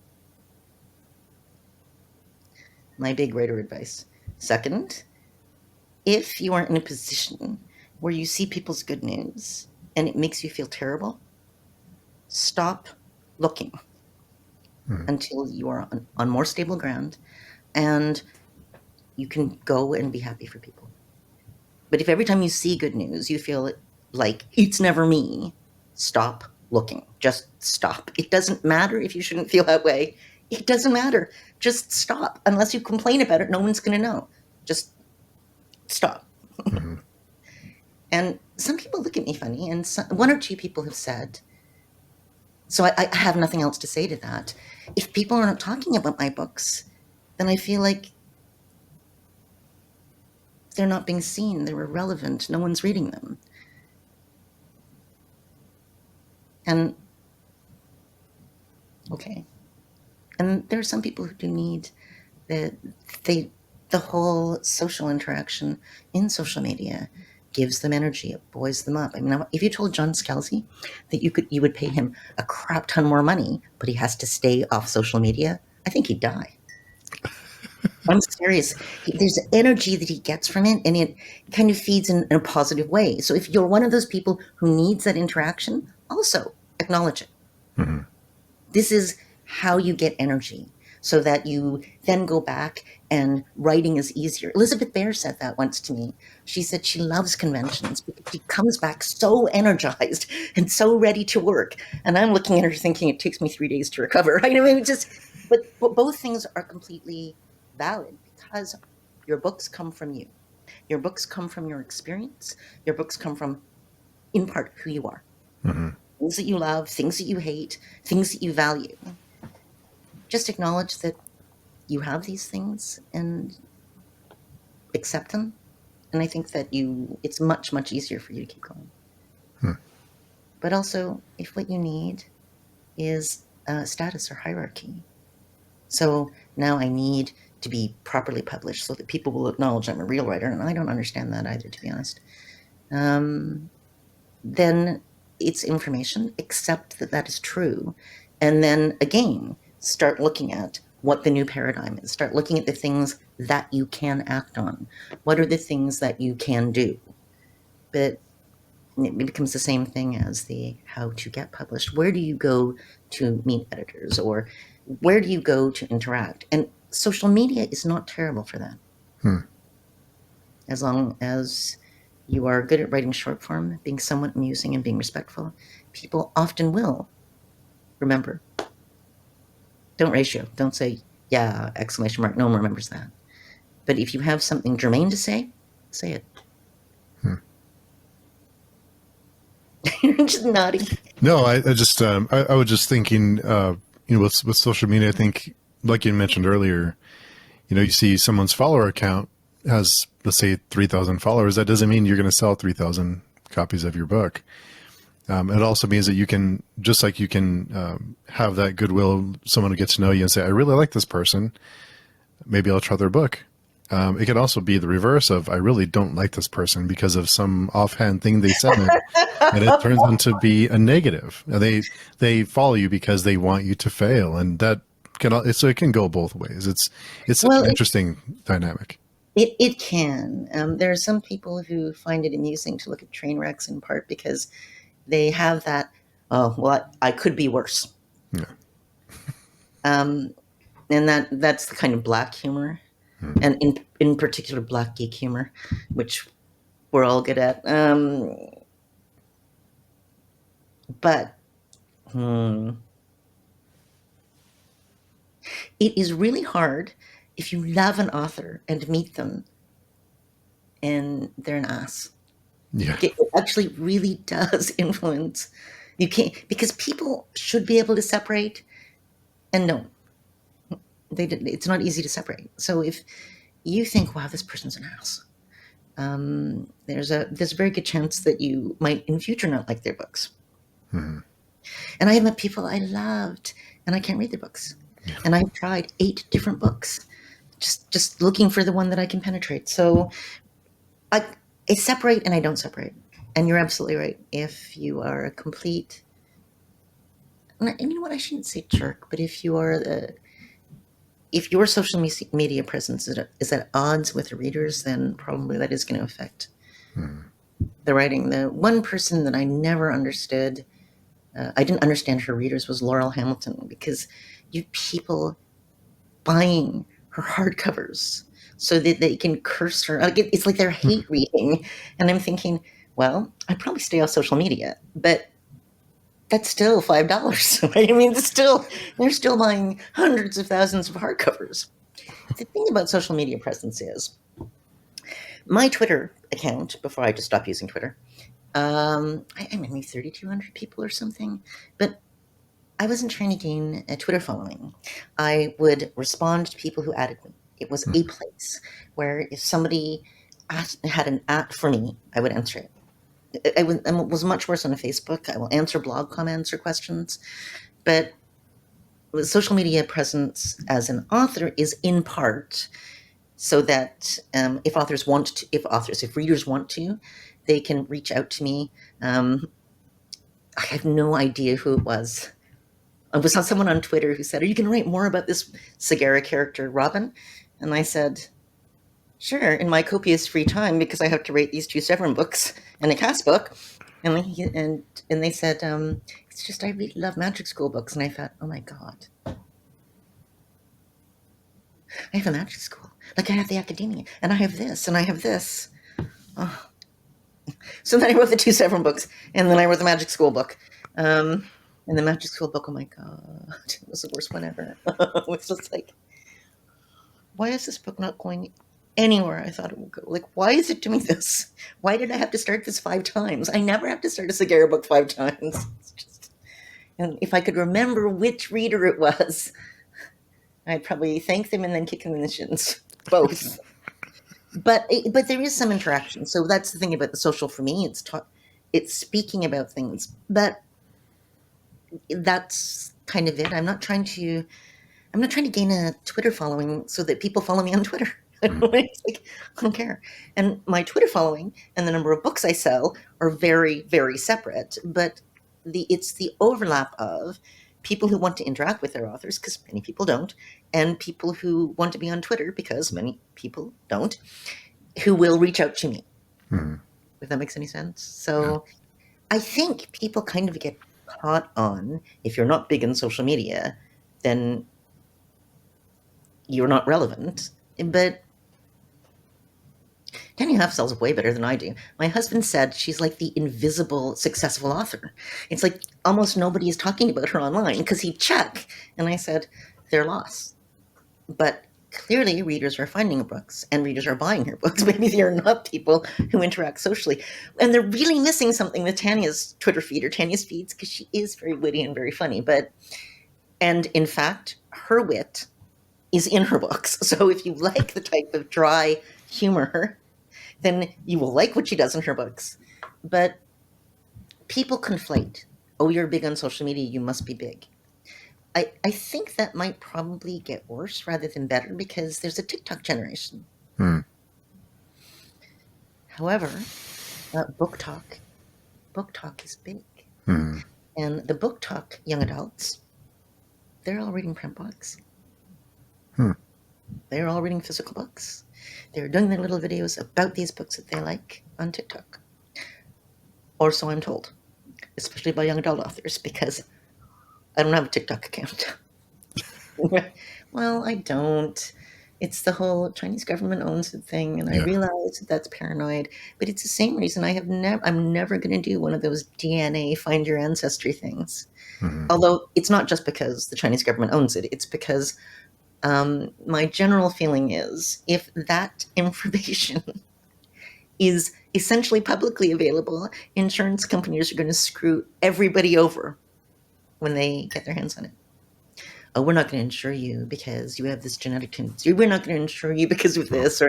My big writer advice. Second, if you are in a position where you see people's good news and it makes you feel terrible, stop looking until you are on more stable ground and you can go and be happy for people. But if every time you see good news, you feel like it's never me, stop looking. Just stop. It doesn't matter if you shouldn't feel that way. It doesn't matter. Just stop. Unless you complain about it, no one's going to know. Just stop. Mm-hmm. And some people look at me funny, and one or two people have said, so I have nothing else to say to that. If people are not talking about my books, then I feel like they're not being seen. They're irrelevant. No one's reading them. And okay. And there are some people who do need the the whole social interaction in social media gives them energy, it buoys them up. I mean, if you told John Scalzi that you would pay him a crap ton more money, but he has to stay off social media, I think he'd die. I'm serious. There's energy that he gets from it, and it kind of feeds in a positive way. So if you're one of those people who needs that interaction, also acknowledge it. Mm-hmm. This is how you get energy, so that you then go back and writing is easier. Elizabeth Bear said that once to me. She said she loves conventions because she comes back so energized and so ready to work. And I'm looking at her thinking it takes me 3 days to recover. Right? I mean, but both things are completely valid because your books come from you. Your books come from your experience. Your books come from, in part, who you are. Mm-hmm. Things that you love, things that you hate, things that you value. Just acknowledge that you have these things and accept them. And I think that it's much, much easier for you to keep going. But also, if what you need is status or hierarchy. So now I need to be properly published so that people will acknowledge I'm a real writer, and I don't understand that either, to be honest. Then it's information, accept that that is true, and then again, start looking at what the new paradigm is. Start looking at the things that you can act on. What are the things that you can do? But it becomes the same thing as the how to get published. Where do you go to meet editors, or where do you go to interact? And social media is not terrible for that. As long as you are good at writing short form, being somewhat amusing and being respectful, people often will remember. Don't ratio. Don't say, yeah, exclamation mark. No one remembers that. But if you have something germane to say it. You're just nodding. No, I just I was just thinking, with social media, I think, like you mentioned earlier, you see someone's follower account has, let's say, 3,000 followers. That doesn't mean you're going to sell 3,000 copies of your book. It also means that you can, just like you can have that goodwill, someone who gets to know you and say, I really like this person. Maybe I'll try their book. It could also be the reverse of, I really don't like this person because of some offhand thing they said, and it turns out to be a negative. They follow you because they want you to fail, and that so it can go both ways. It's such an interesting dynamic. It can. There are some people who find it amusing to look at train wrecks, in part because they have that, oh, well, I could be worse. Yeah. And that's the kind of black humor, and in particular black geek humor, which we're all good at. But it is really hard if you love an author and meet them and they're an ass. Yeah. It actually really does influence. You can't, because people should be able to separate, and no, it's not easy to separate. So if you think, wow, this person's an ass, there's a very good chance that you might in future not like their books. Mm-hmm. And I have met people I loved, and I can't read their books. Yeah. And I've tried 8 different books, just looking for the one that I can penetrate. So I separate and I don't separate. And you're absolutely right. If you are a complete, and you know what, I shouldn't say jerk, but if your social media presence is at odds with the readers, then probably that is going to affect the writing. The one person that I never understood, I didn't understand her readers, was Laurel Hamilton, because you people buying her hardcovers so that they can curse her. It's like they're hate reading. And I'm thinking, well, I'd probably stay off social media, but that's still $5. Right? I mean, they're still buying hundreds of thousands of hardcovers. The thing about social media presence is, my Twitter account, before I just stopped using Twitter, I maybe 3,200 people or something, but I wasn't trying to gain a Twitter following. I would respond to people who added me. It was a place where if somebody had an at for me, I would answer it. I was much worse on Facebook. I will answer blog comments or questions, but social media presence as an author is in part so that if readers want to, they can reach out to me. I have no idea who it was. I was on someone on Twitter who said, "Are you going to write more about this Sagara character, Robin?" And I said, "Sure, in my copious free time, because I have to write these 2 Severin books and a cast book." And they said, "It's just I really love Magic School books." And I thought, "Oh my god, I have a Magic School. Like I have the Academia, and I have this, and I have this." Oh. So then I wrote the 2 Severin books, and then I wrote the Magic School book. And the Magic School book, oh my god, it was the worst one ever. It was just like, why is this book not going anywhere I thought it would go? Like, why is it doing this? Why did I have to start this 5 times? I never have to start a Sagara book 5 times. It's just, and if I could remember which reader it was, I'd probably thank them and then kick them in the shins. Both. But there is some interaction. So that's the thing about the social for me. It's speaking about things. But that's kind of it. I'm not trying to gain a Twitter following so that people follow me on Twitter. It's like, I don't care. And my Twitter following and the number of books I sell are very, very separate. But it's the overlap of people who want to interact with their authors, because many people don't, and people who want to be on Twitter, because many people don't, who will reach out to me. Mm-hmm. If that makes any sense. So I think people kind of get caught on, if you're not big in social media, then you're not relevant. But Tanya Huff sells way better than I do. My husband said she's like the invisible successful author. It's like almost nobody is talking about her online because he'd check. And I said, they're lost. But clearly readers are finding her books and readers are buying her books. Maybe they are not people who interact socially. And they're really missing something with Tanya's Twitter feed or Tanya's feeds, because she is very witty and very funny. And in fact, her wit is in her books. So if you like the type of dry humor, then you will like what she does in her books. But people conflate. Oh, you're big on social media, you must be big. I think that might probably get worse rather than better, because there's a TikTok generation. However, book talk is big. And the book talk young adults, they're all reading print books. They're all reading physical books. They're doing their little videos about these books that they like on TikTok. Or so I'm told, especially by young adult authors, because I don't have a TikTok account. Well, I don't. It's the whole Chinese government owns it thing, and I realize that that's paranoid. But it's the same reason I'm never going to do one of those DNA find your ancestry things. Although it's not just because the Chinese government owns it. It's because my general feeling is, if that information is essentially publicly available, insurance companies are going to screw everybody over when they get their hands on it. Oh, we're not going to insure you because you have this genetic tendency. We're not going to insure you because of this,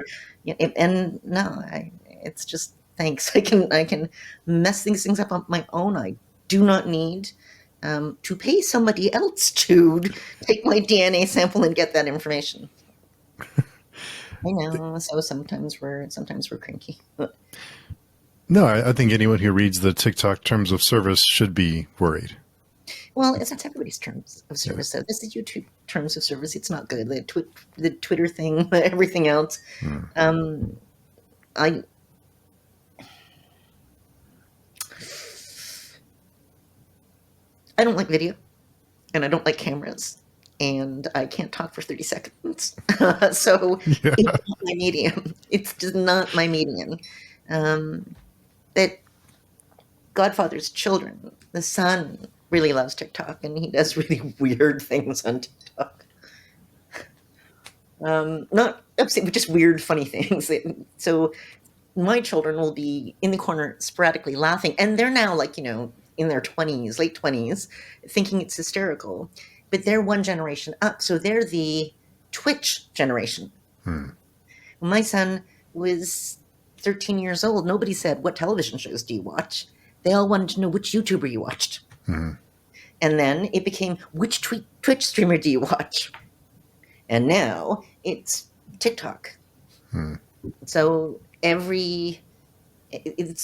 and no, it's just thanks. I can mess these things up on my own. I do not need to pay somebody else to take my DNA sample and get that information. I know. So sometimes we're cranky. No, I think anyone who reads the TikTok terms of service should be worried. Well, it's not everybody's terms of service. So this is YouTube terms of service. It's not good. The Twitter thing, everything else. I don't like video, and I don't like cameras, and I can't talk for 30 seconds. So it's not my medium. It's just not my medium. But Godfather's Children, the son, really loves TikTok, and he does really weird things on TikTok. Not upset, but just weird, funny things. So my children will be in the corner sporadically laughing, and they're now in their 20s, late 20s, thinking it's hysterical. But they're one generation up, so they're the Twitch generation. My son was 13 years old, nobody said, what television shows do you watch? They all wanted to know which YouTuber you watched. Mhm. And then it became, which Twitch streamer do you watch? And now it's TikTok. Hmm. So it's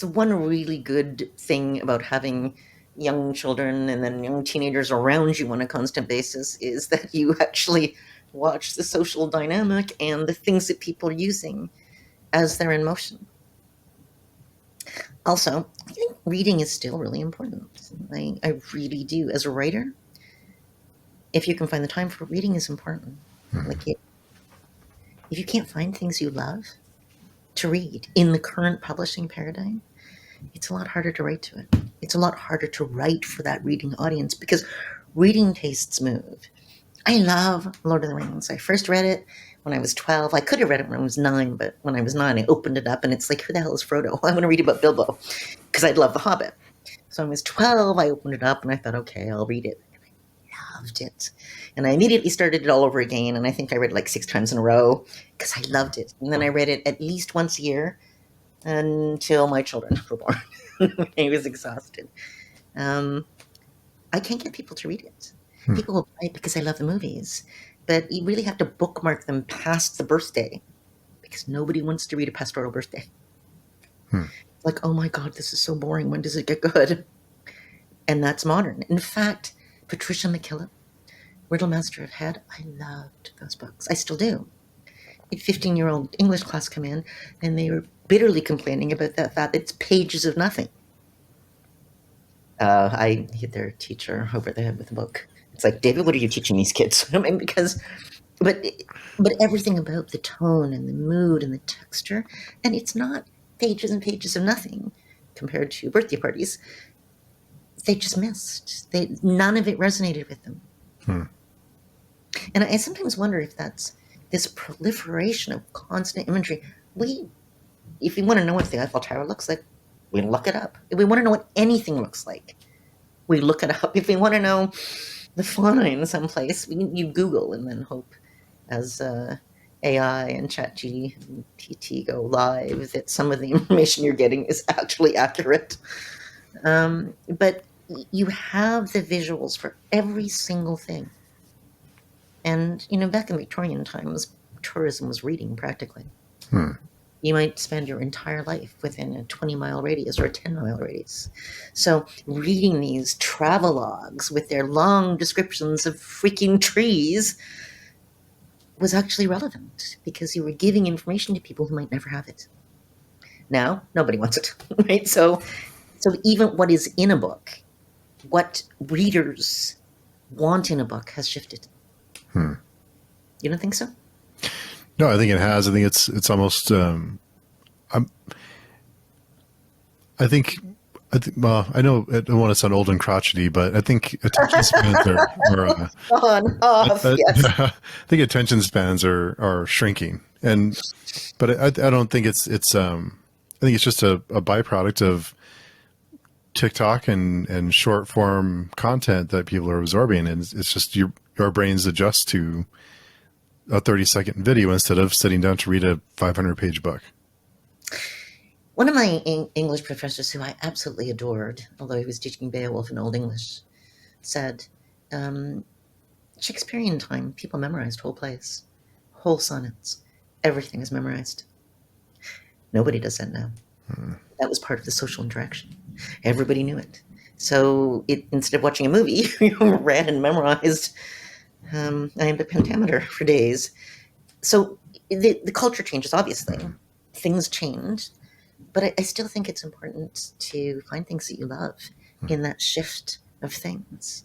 one really good thing about having young children and then young teenagers around you on a constant basis is that you actually watch the social dynamic and the things that people are using as they're in motion. Also, I think reading is still really important. I really do. As a writer, if you can find the time for reading is important. Like if you can't find things you love to read in the current publishing paradigm, it's a lot harder to write to it. It's a lot harder to write for that reading audience because reading tastes move. I love Lord of the Rings. I first read it when I was 12. I could have read it when I was 9, but when I was 9, I opened it up and it's like, who the hell is Frodo? I want to read about Bilbo because I'd love The Hobbit. So when I was 12, I opened it up and I thought, okay, I'll read it. And I loved it. And I immediately started it all over again. And I think I read it like 6 times in a row because I loved it. And then I read it at least once a year until my children were born. I was exhausted. I can't get people to read it. People will buy it because I love the movies, but you really have to bookmark them past the birthday because nobody wants to read a pastoral birthday. Like, oh my God, this is so boring. When does it get good? And that's modern. In fact, Patricia McKillop, Riddlemaster of Head, I loved those books. I still do. A 15-year-old English class come in and they were bitterly complaining about that fact that it's pages of nothing. I hit their teacher over the head with a book. It's like, David, what are you teaching these kids? I mean, but everything about the tone and the mood and the texture, and it's not pages and pages of nothing compared to birthday parties. They just missed. None of it resonated with them. And I sometimes wonder if that's this proliferation of constant imagery. If we want to know what the Eiffel Tower looks like, we look it up. If we want to know what anything looks like, we look it up. If we want to know the fauna in some place, you Google and then hope as AI and ChatGPT go live that some of the information you're getting is actually accurate. But you have the visuals for every single thing. And, back in Victorian times, tourism was reading practically. You might spend your entire life within a 20-mile radius or a 10-mile radius. So reading these travelogues with their long descriptions of freaking trees was actually relevant because you were giving information to people who might never have it. Now, nobody wants it, right? So even what is in a book, what readers want in a book has shifted. You don't think so? No, I think it has. I think it's almost. Well, I know I don't want to sound old and crotchety, but I think attention spans are on off. Yes. I think attention spans are shrinking, but I don't think it's. I think it's just a byproduct of TikTok and short form content that people are absorbing, and it's just your brains adjust to a 30-second video instead of sitting down to read a 500-page book. One of my English professors, who I absolutely adored, although he was teaching Beowulf in Old English, said, Shakespearean time, people memorized whole plays, whole sonnets. Everything is memorized. Nobody does that now. That was part of the social interaction. Everybody knew it. So instead of watching a movie, you read and memorized I am the pentameter for days. So the culture changes, obviously. Things change. But I still think it's important to find things that you love in that shift of things.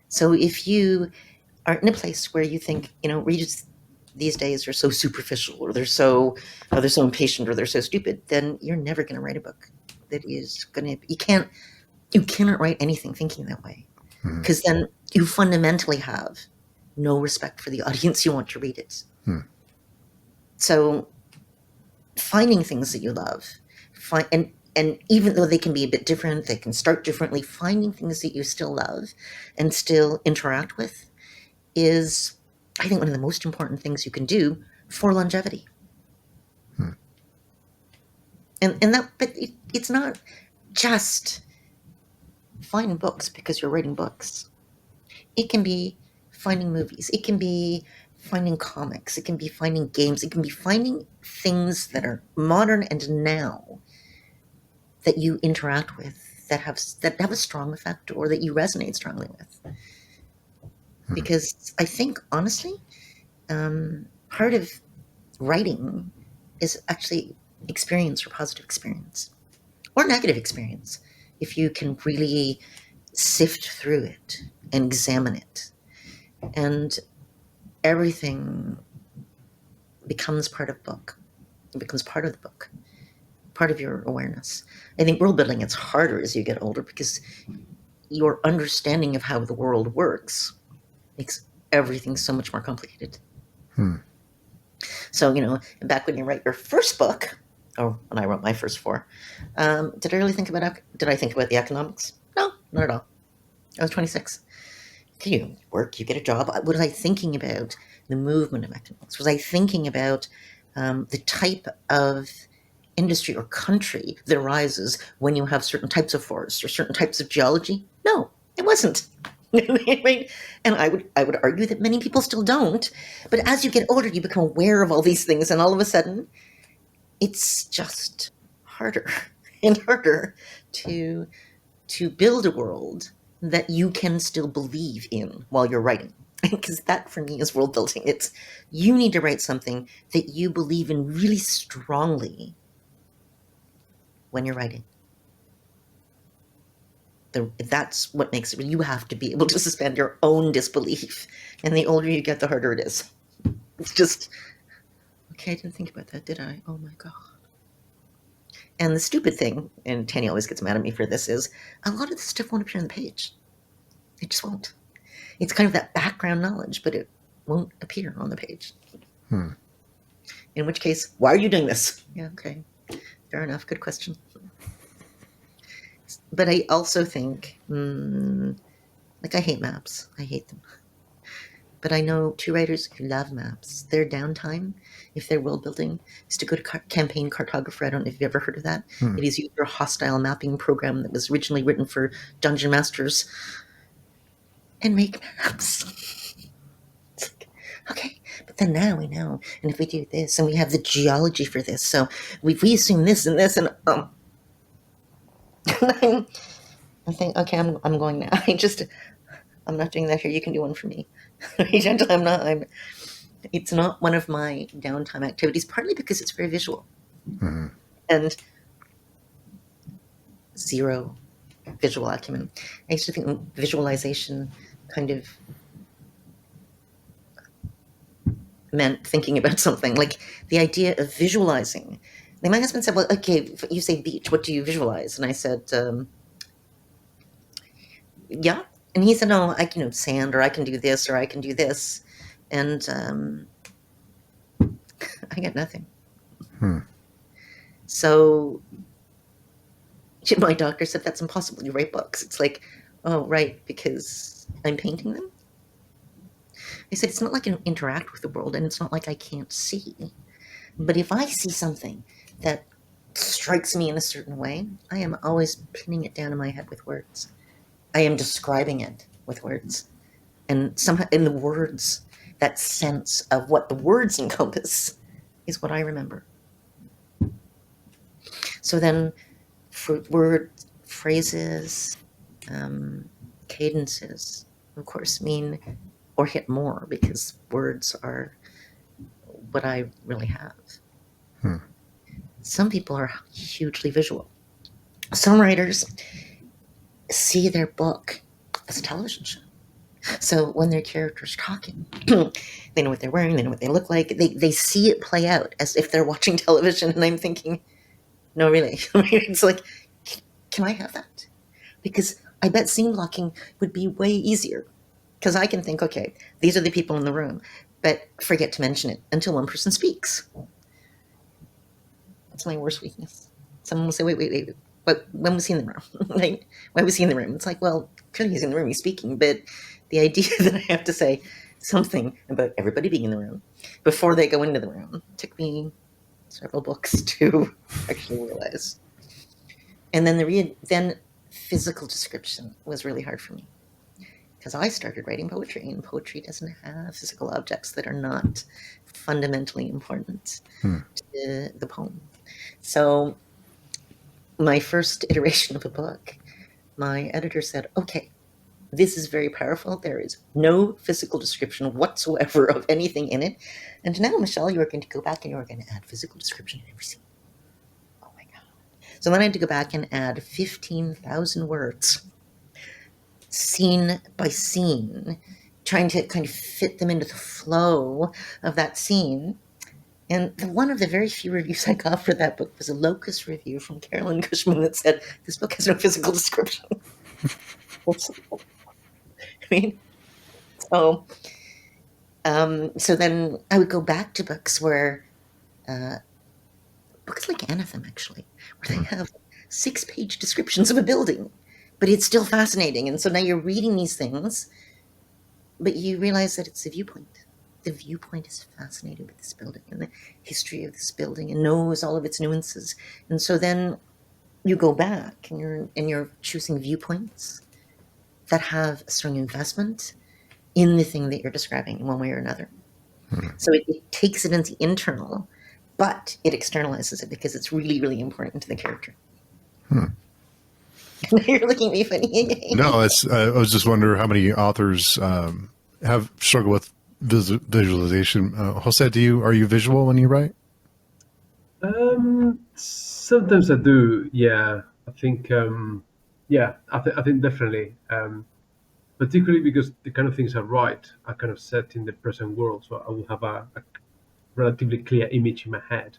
So if you are in a place where you think, readers these days are so superficial, or they're so impatient, or they're so stupid, then you're never going to write a book that is going to. You cannot write anything thinking that way, because then you fundamentally have no respect for the audience you want to read it. So finding things that you love, and even though they can be a bit different, they can start differently, finding things that you still love and still interact with is, I think, one of the most important things you can do for longevity. it's not just finding books because you're writing books. It can be finding movies. It can be finding comics. It can be finding games. It can be finding things that are modern and now that you interact with that have a strong effect or that you resonate strongly with. Because I think, honestly, part of writing is actually experience or positive experience or negative experience. If you can really sift through it and examine it, and everything becomes part of the book. It becomes part of the book, part of your awareness. I think world building gets harder as you get older because your understanding of how the world works makes everything so much more complicated. So, back when you write your first book, or when I wrote my first 4, did I think about the economics? No, not at all. I was 26. You work, you get a job. Was I thinking about the movement of economics? Was I thinking about the type of industry or country that arises when you have certain types of forests or certain types of geology? No, it wasn't. Right? And I would argue that many people still don't. But as you get older, you become aware of all these things, and all of a sudden, it's just harder and harder to build a world that you can still believe in while you're writing. Because that, for me, is world building. It's you need to write something that you believe in really strongly when you're writing. That's what makes it. You have to be able to suspend your own disbelief. And the older you get, the harder it is. It's just, okay, I didn't think about that, did I? Oh my God. And the stupid thing, and Tanya always gets mad at me for this, is a lot of this stuff won't appear on the page. It just won't. It's kind of that background knowledge, but it won't appear on the page. In which case, why are you doing this? Yeah, okay. Fair enough. Good question. But I also think, I hate maps. I hate them. But I know 2 writers who love maps. Their downtime, if they're world building, is to go to Campaign Cartographer. I don't know if you've ever heard of that. It is your hostile mapping program that was originally written for Dungeon Masters, and make maps. It's like, okay, but then now we know, and if we do this, and we have the geology for this, so we assume this and this, and I think, okay, I'm going now. I'm not doing that here. You can do one for me. It's not one of my downtime activities, partly because it's very visual. And zero visual acumen. I used to think visualization kind of meant thinking about something. Like the idea of visualizing. Like my husband said, well, okay, you say beach, what do you visualize? And I said, yeah. And he said, no, I can sand, or I can do this, or I can do this. And I got nothing. So my doctor said, that's impossible. You write books. It's like, oh, right, because I'm painting them. I said, it's not like I don't interact with the world, and it's not like I can't see. But if I see something that strikes me in a certain way, I am always pinning it down in my head with words. I am describing it with words. And somehow in the words, that sense of what the words encompass is what I remember. So then for word phrases, cadences, of course, mean or hit more because words are what I really have. Some people are hugely visual. Some writers see their book as a television show. So when their character's talking, they know what they're wearing, they know what they look like. They see it play out as if they're watching television, and I'm thinking, no, really. It's like, can I have that? Because I bet scene blocking would be way easier. Because I can think, okay, these are the people in the room, but forget to mention it until one person speaks. That's my worst weakness. Someone will say, wait. But when was he in the room? Right? Why was he in the room? It's like, well, clearly he's in the room, he's speaking, but the idea that I have to say something about everybody being in the room before they go into the room took me several books to actually realize. And then then physical description was really hard for me because I started writing poetry, and poetry doesn't have physical objects that are not fundamentally important to the poem. So my first iteration of a book, my editor said, okay, this is very powerful. There is no physical description whatsoever of anything in it. And now, Michelle, you are going to go back and you are going to add physical description in every scene. Oh my God. So then I had to go back and add 15,000 words, scene by scene, trying to kind of fit them into the flow of that scene. And one of the very few reviews I got for that book was a Locus review from Carolyn Cushman that said, this book has no physical description. I mean, so then I would go back to books where, books like Anthem, actually, where they have 6-page descriptions of a building, but it's still fascinating. And so now you're reading these things, but you realize that it's the viewpoint. The viewpoint is fascinated with this building and the history of this building and knows all of its nuances. And so then you go back and you're choosing viewpoints that have a strong investment in the thing that you're describing in one way or another. So it takes it into internal, but it externalizes it because it's really, really important to the character. You're looking at me funny. No, I was just wondering how many authors have struggled with visualization. Jose, are you visual when you write? Sometimes I do. Yeah, I think. I think definitely. Particularly because the kind of things I write are kind of set in the present world, so I will have a relatively clear image in my head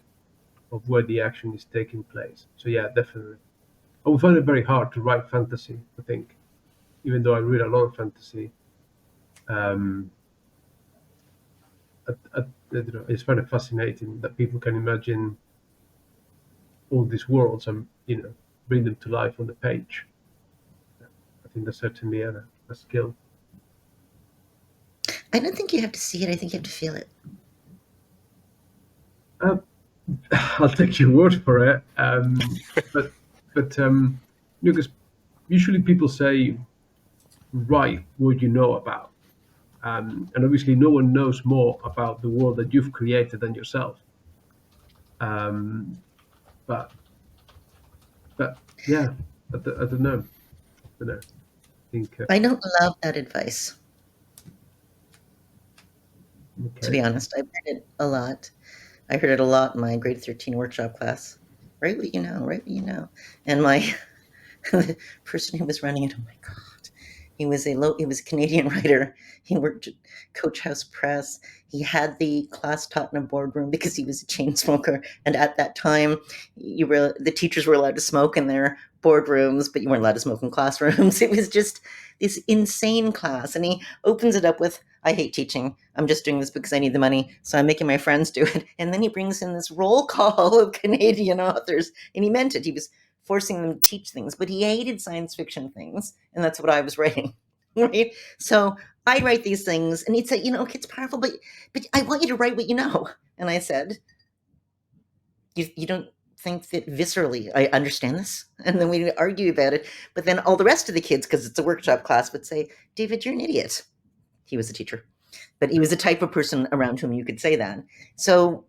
of where the action is taking place. So yeah, definitely. I would find it very hard to write fantasy, I think, even though I read a lot of fantasy. It's kind of fascinating that people can imagine all these worlds and bring them to life on the page. I think that's certainly a skill. I don't think you have to see it. I think you have to feel it. I'll take your word for it. But because usually people say, write what you know about. And obviously no one knows more about the world that you've created than yourself. But yeah, I don't know. I don't love that advice. Okay. To be honest, I've heard it a lot. I heard it a lot in my grade 13 workshop class. Write what you know, write what you know. And my the person who was running it, oh my God, he was a Canadian writer. He worked at Coach House Press. He had the class taught in a boardroom because he was a chain smoker. And at that time, the teachers were allowed to smoke in their boardrooms, but you weren't allowed to smoke in classrooms. It was just this insane class. And he opens it up with, I hate teaching. I'm just doing this because I need the money. So I'm making my friends do it. And then he brings in this roll call of Canadian authors. And he meant it. He was forcing them to teach things, but he hated science fiction things. And that's what I was writing. Right? So I write these things and he'd say, okay, it's powerful, but I want you to write what you know. And I said, you don't think that viscerally I understand this? And then we'd argue about it. But then all the rest of the kids, because it's a workshop class, would say, David, you're an idiot. He was a teacher, but he was the type of person around whom you could say that. So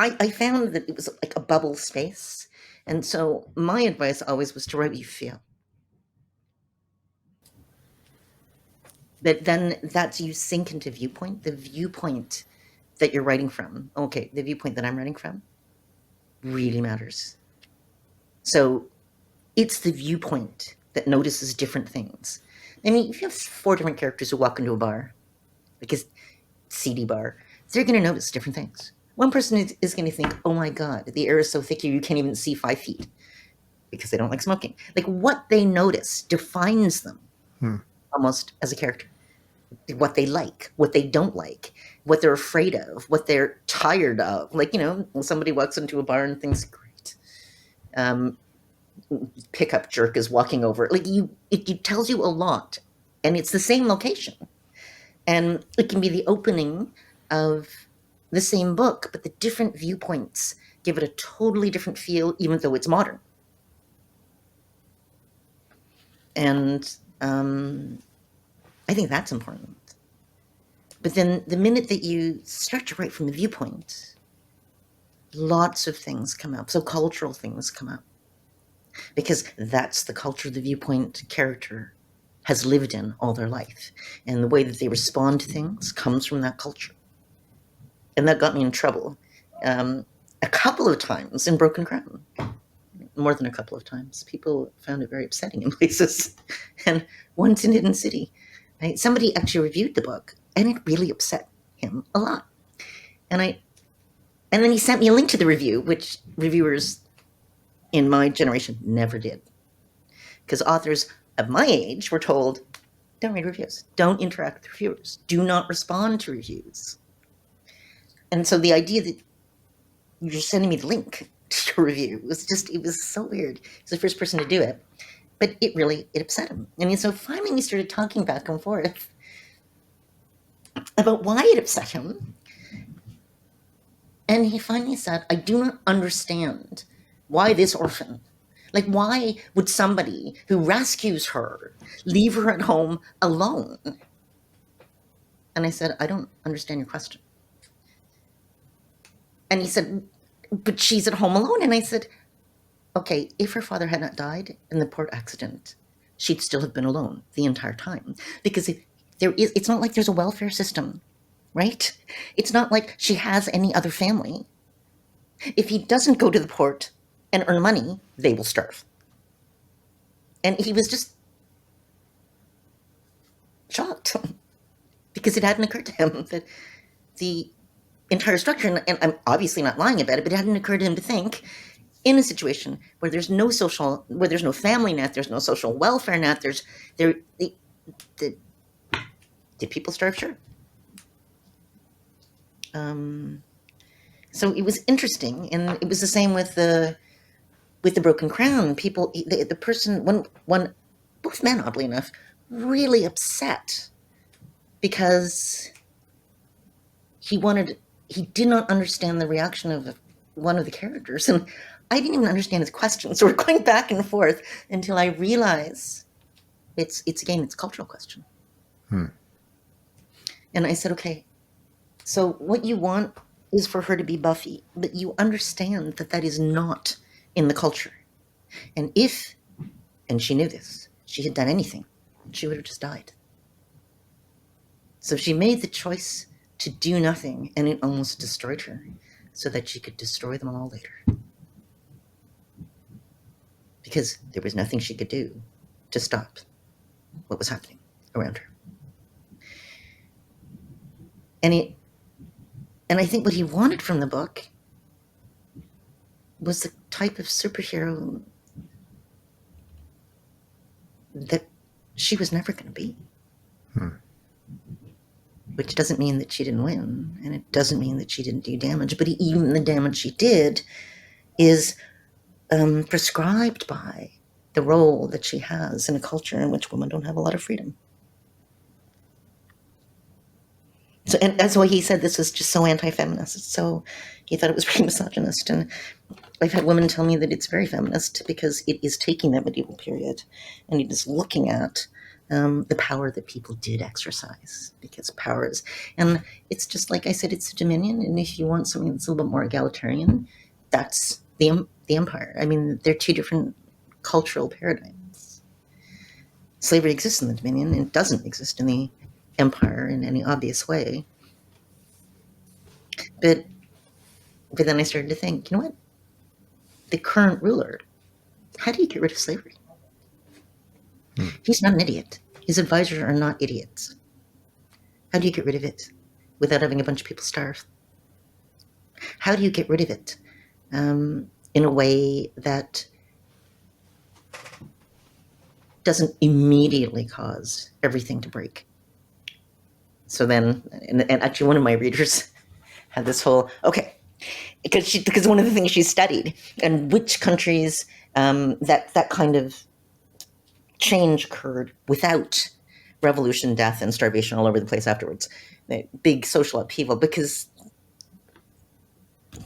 I found that it was like a bubble space. And so my advice always was to write what you feel. But then you sink into viewpoint, the viewpoint that you're writing from. Okay, the viewpoint that I'm writing from really matters. So it's the viewpoint that notices different things. I mean, if you have 4 different characters who walk into a bar, like a seedy bar, they're going to notice different things. One person is going to think, oh my God, the air is so thick here you can't even see 5 feet because they don't like smoking. Like what they notice defines them almost as a character. What they like, what they don't like, what they're afraid of, what they're tired of. Like, when somebody walks into a bar and thinks, great, pickup jerk is walking over. Like it tells you a lot. And it's the same location. And it can be the opening of the same book, but the different viewpoints give it a totally different feel, even though it's modern. And I think that's important. But then the minute that you start to write from the viewpoint, lots of things come up. So cultural things come up. Because that's the culture the viewpoint character has lived in all their life. And the way that they respond to things comes from that culture. And that got me in trouble a couple of times in Broken Crown. More than a couple of times. People found it very upsetting in places. And once in Hidden City, right? Somebody actually reviewed the book, and it really upset him a lot. And then he sent me a link to the review, which reviewers in my generation never did. Because authors of my age were told, don't read reviews. Don't interact with reviewers. Do not respond to reviews. And so the idea that you're sending me the link to your review was just, it was so weird. He's the first person to do it. But it upset him. And so finally we started talking back and forth about why it upset him. And he finally said, I do not understand why this orphan, like why would somebody who rescues her leave her at home alone? And I said, I don't understand your question. And he said, but she's at home alone. And I said, okay, if her father had not died in the port accident, she'd still have been alone the entire time. Because it's not like there's a welfare system, right? It's not like she has any other family. If he doesn't go to the port and earn money, they will starve. And he was just shocked because it hadn't occurred to him that the entire structure, and I'm obviously not lying about it, but it hadn't occurred to him to think in a situation where there's no family net, there's no social welfare net, did people starve? Sure. So it was interesting, and it was the same with the Broken Crown. People, the person, one, both men, oddly enough, really upset because he did not understand the reaction of one of the characters, and I didn't even understand his question. So we're going back and forth until I realize it's again, it's a cultural question. And I said, okay, so what you want is for her to be Buffy, but you understand that that is not in the culture. And she knew this, she had done anything, she would have just died. So she made the choice to do nothing, and it almost destroyed her, so that she could destroy them all later. Because there was nothing she could do to stop what was happening around her. And I think what he wanted from the book was the type of superhero that she was never going to be. Which doesn't mean that she didn't win, and it doesn't mean that she didn't do damage, but even the damage she did is prescribed by the role that she has in a culture in which women don't have a lot of freedom. So, and that's why he said this was just so anti-feminist. So he thought it was pretty misogynist. And I've had women tell me that it's very feminist because it is taking that medieval period and it is looking at the power that people did exercise, because power is, and it's just like I said, it's a dominion. And if you want something that's a little bit more egalitarian, that's the empire. I mean, they're two different cultural paradigms. Slavery exists in the dominion and doesn't exist in the empire in any obvious way. But then I started to think, you know what? The current ruler, how do you get rid of slavery? He's not an idiot. His advisors are not idiots. How do you get rid of it without having a bunch of people starve? How do you get rid of it in a way that doesn't immediately cause everything to break? So then, and actually one of my readers had this whole, okay, because one of the things she studied and which countries that kind of change occurred without revolution, death, and starvation all over the place afterwards. The big social upheaval, because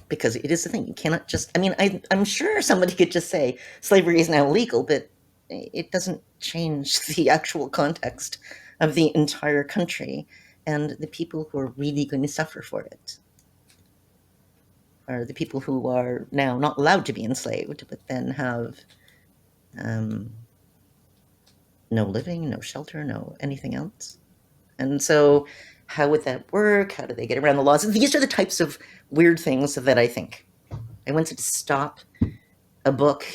because it is the thing. You cannot just, I mean, I'm sure somebody could just say slavery is now illegal, but it doesn't change the actual context of the entire country and the people who are really going to suffer for it are the people who are now not allowed to be enslaved, but then have no living, no shelter, no anything else. And so, how would that work? How do they get around the laws? These are the types of weird things that I think. I went to stop a book,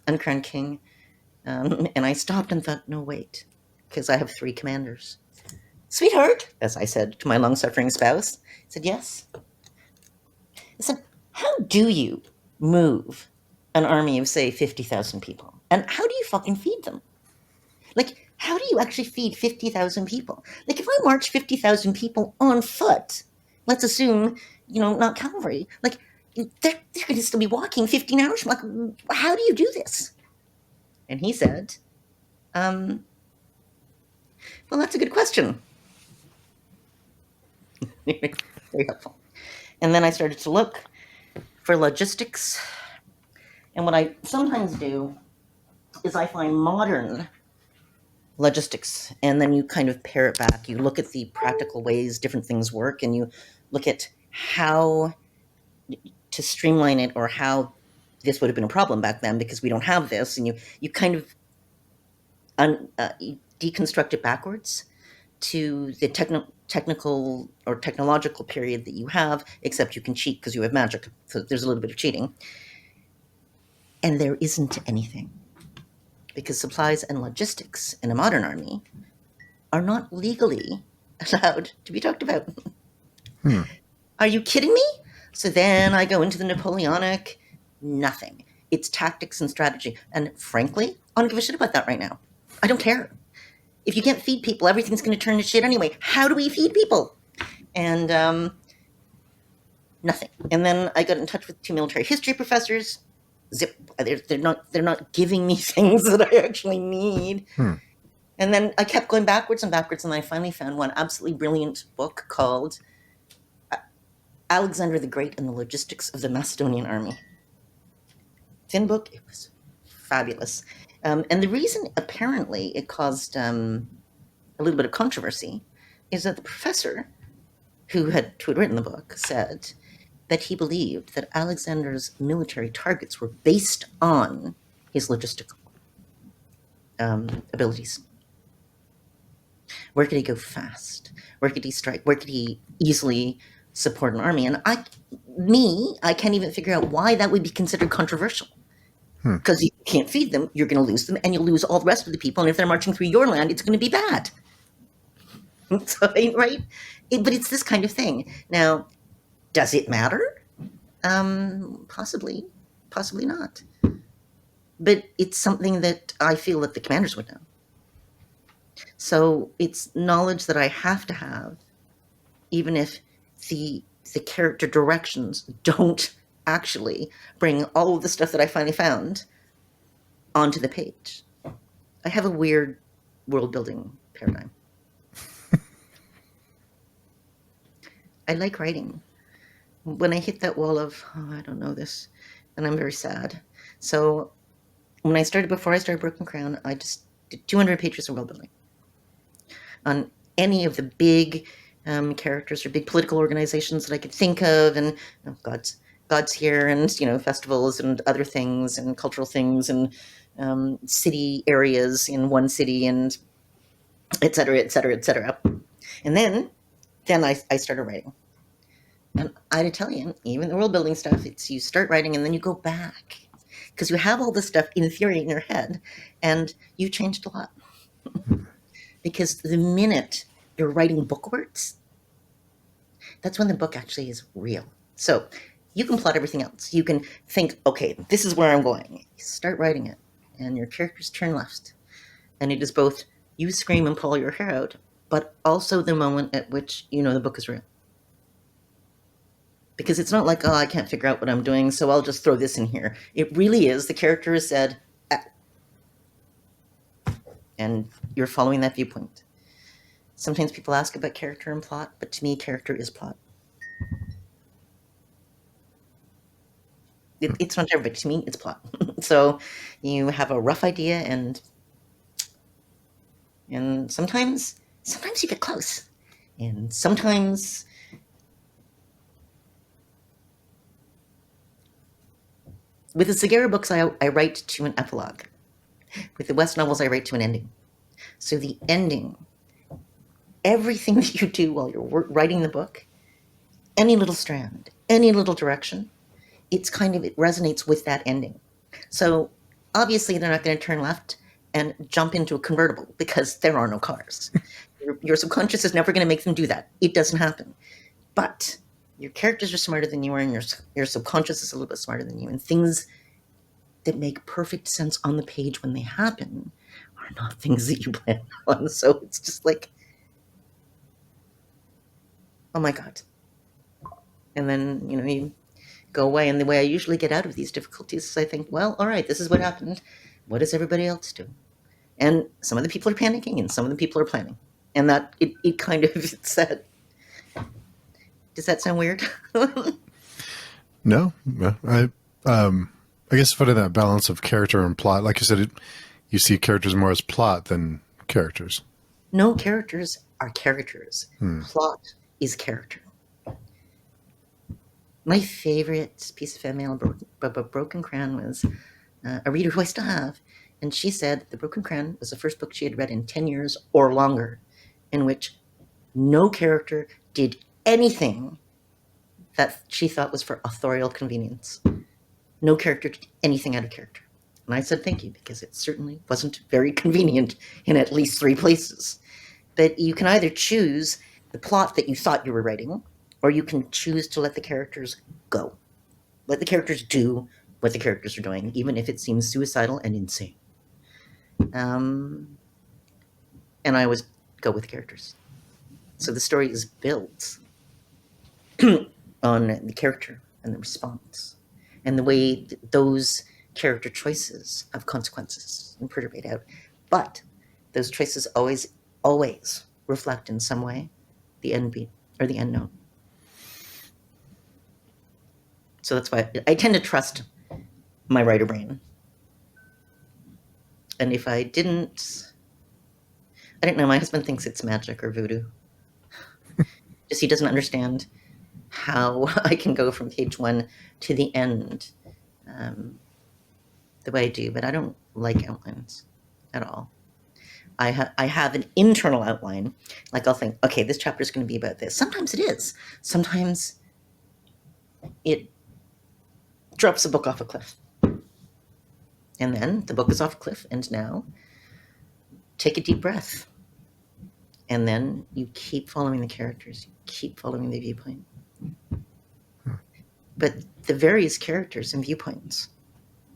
Uncrowned King, and I stopped and thought, no, wait, because I have 3 commanders. Sweetheart, as I said to my long-suffering spouse, I said, yes. I said, how do you move an army of, say, 50,000 people? And how do you fucking feed them? Like, how do you actually feed 50,000 people? Like, if I march 50,000 people on foot, let's assume, not cavalry, like, they're going to still be walking 15 hours. Like, how do you do this? And he said, well, that's a good question. Very helpful. And then I started to look for logistics. And what I sometimes do is I find modern logistics, and then you kind of pare it back. You look at the practical ways different things work, and you look at how to streamline it, or how this would have been a problem back then because we don't have this, and you kind of you deconstruct it backwards to the technical or technological period that you have, except you can cheat because you have magic, so there's a little bit of cheating. And there isn't anything, because supplies and logistics in a modern army are not legally allowed to be talked about. Are you kidding me? So then I go into the Napoleonic, nothing. It's tactics and strategy. And frankly, I don't give a shit about that right now. I don't care. If you can't feed people, everything's going to turn to shit anyway. How do we feed people? And nothing. And then I got in touch with 2 military history professors. Zip. They're not giving me things that I actually need. And then I kept going backwards and backwards, and I finally found one absolutely brilliant book called Alexander the Great and the Logistics of the Macedonian Army. Thin book. It was fabulous. And the reason apparently it caused a little bit of controversy is that the professor who had written the book said that he believed that Alexander's military targets were based on his logistical abilities. Where could he go fast? Where could he strike? Where could he easily support an army? And I can't even figure out why that would be considered controversial. Because you can't feed them, you're going to lose them, and you'll lose all the rest of the people. And if they're marching through your land, it's going to be bad. So, right? But it's this kind of thing. Now, does it matter? Possibly not. But it's something that I feel that the commanders would know. So it's knowledge that I have to have, even if the character directions don't actually bring all of the stuff that I finally found onto the page. I have a weird world building paradigm. I like writing. When I hit that wall of, I don't know this, and I'm very sad. So before I started Broken Crown, I just did 200 pages of world building on any of the big characters or big political organizations that I could think of, and God's here, and festivals and other things and cultural things, and city areas in one city, and et cetera, et cetera, et cetera. And then I started writing. And I tell you, even the world building stuff, it's you start writing and then you go back, because you have all this stuff in theory in your head, and you changed a lot. Because the minute you're writing book words, that's when the book actually is real. So you can plot everything else. You can think, okay, this is where I'm going. You start writing it, and your characters turn left. And it is both you scream and pull your hair out, but also the moment at which you know the book is real. Because it's not like, I can't figure out what I'm doing, so I'll just throw this in here. It really is. The character has said, and you're following that viewpoint. Sometimes people ask about character and plot, but to me, character is plot. It's not everybody. To me, it's plot. So you have a rough idea, and sometimes you get close, and sometimes with the Segura books, I write to an epilogue. With the West novels, I write to an ending. So the ending, everything that you do while you're writing the book, any little strand, any little direction, it resonates with that ending. So obviously they're not going to turn left and jump into a convertible because there are no cars. Your subconscious is never going to make them do that. It doesn't happen. But your characters are smarter than you are, and your subconscious is a little bit smarter than you. And things that make perfect sense on the page when they happen are not things that you plan on. So it's just like, oh my God. And then, you go away. And the way I usually get out of these difficulties is I think, well, all right, this is what happened. What does everybody else do? And some of the people are panicking and some of the people are planning. And that it kind of said, does that sound weird? No, I guess finding that balance of character and plot, like you said, you see characters more as plot than characters. No, characters are characters. Plot is character. My favorite piece of fan mail about Broken Crown was a reader who I still have, and she said The Broken Crown was the first book she had read in 10 years or longer, in which no character did anything that she thought was for authorial convenience. No character did anything out of character. And I said thank you, because it certainly wasn't very convenient in at least 3 places. But you can either choose the plot that you thought you were writing, or you can choose to let the characters go. Let the characters do what the characters are doing, even if it seems suicidal and insane. And I always go with the characters. So the story is built on the character and the response, and the way those character choices have consequences and perturbate out. But those choices always reflect in some way the end beat or the end note. So that's why I tend to trust my writer brain. And if I didn't, I don't know, my husband thinks it's magic or voodoo. Just he doesn't understand how I can go from page 1 to the end the way I do, but I don't like outlines at all. I have an internal outline. Like I'll think, okay, this chapter is going to be about this. Sometimes it is. Sometimes it drops a book off a cliff. And then the book is off a cliff, and now take a deep breath. And then you keep following the characters. You keep following the viewpoint. But the various characters and viewpoints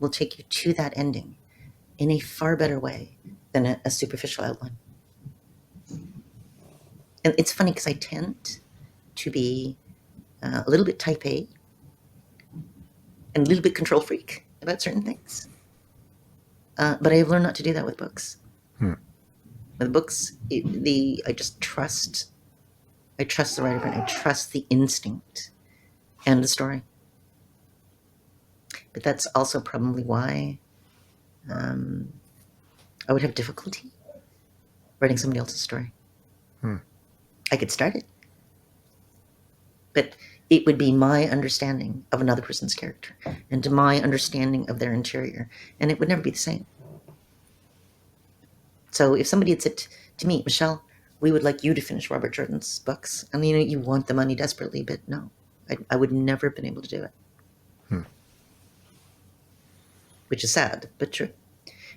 will take you to that ending in a far better way than a superficial outline. And it's funny because I tend to be a little bit type A and a little bit control freak about certain things. But I have learned not to do that with books. With books, I just trust. I trust the writer, and I trust the instinct and the story. But that's also probably why I would have difficulty writing somebody else's story. I could start it, but it would be my understanding of another person's character and to my understanding of their interior, and it would never be the same. So if somebody had said to me, Michelle, we would like you to finish Robert Jordan's books, and you want the money desperately, but no, I would never have been able to do it. Which is sad, but true.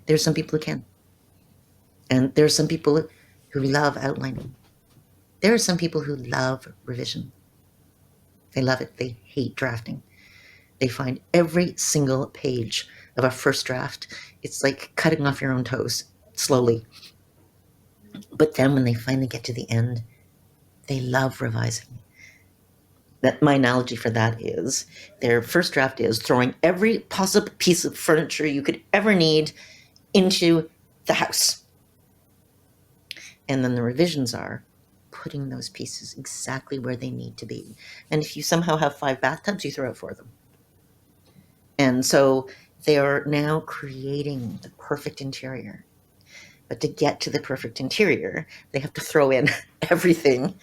There's some people who can. And there are some people who love outlining. There are some people who love revision. They love it. They hate drafting. They find every single page of a first draft, it's like cutting off your own toes slowly. But then when they finally get to the end, they love revising. My analogy for that is their first draft is throwing every possible piece of furniture you could ever need into the house. And then the revisions are putting those pieces exactly where they need to be. And if you somehow have 5 bathtubs, you throw out 4 of them. And so they're now creating the perfect interior. But to get to the perfect interior, they have to throw in everything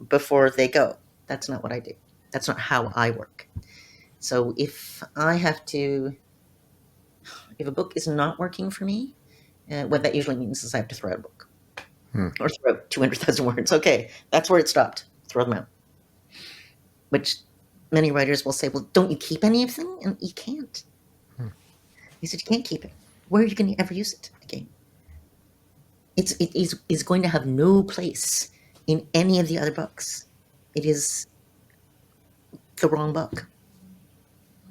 before they go. That's not what I do. That's not how I work. So if a book is not working for me, what that usually means is I have to throw out a book. Or throw out 200,000 words. Okay, that's where it stopped. Throw them out. Which many writers will say, well, don't you keep any of them? And you can't. He said, you can't keep it. Where are you going to ever use it again? It is going to have no place in any of the other books. It is the wrong book.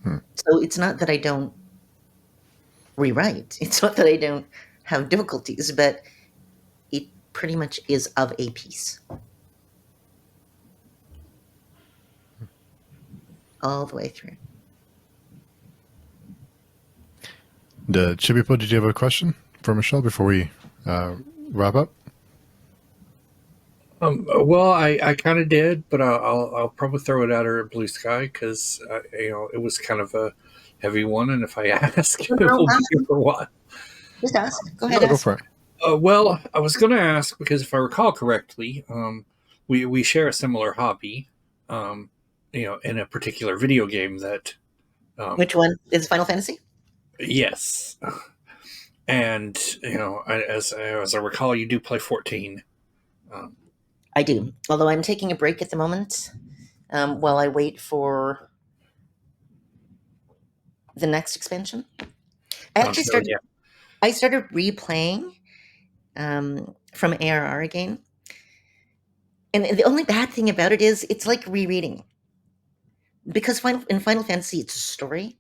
So it's not that I don't rewrite. It's not that I don't have difficulties, but it pretty much is of a piece. All the way through. Chibipoe, did you have a question for Michelle before we wrap up? Well, I kind of did, but I'll probably throw it at her at Blue Sky because it was kind of a heavy one, and if I ask, it will be for what. Just ask. Go ahead. No, go for it. Well, I was going to ask because if I recall correctly, we share a similar hobby, in a particular video game that. Which one is Final Fantasy? Yes, and as I recall, you do play 14. I do, although I'm taking a break at the moment while I wait for the next expansion. I actually started replaying from ARR again, and the only bad thing about it is it's like rereading, because in Final Fantasy it's a story.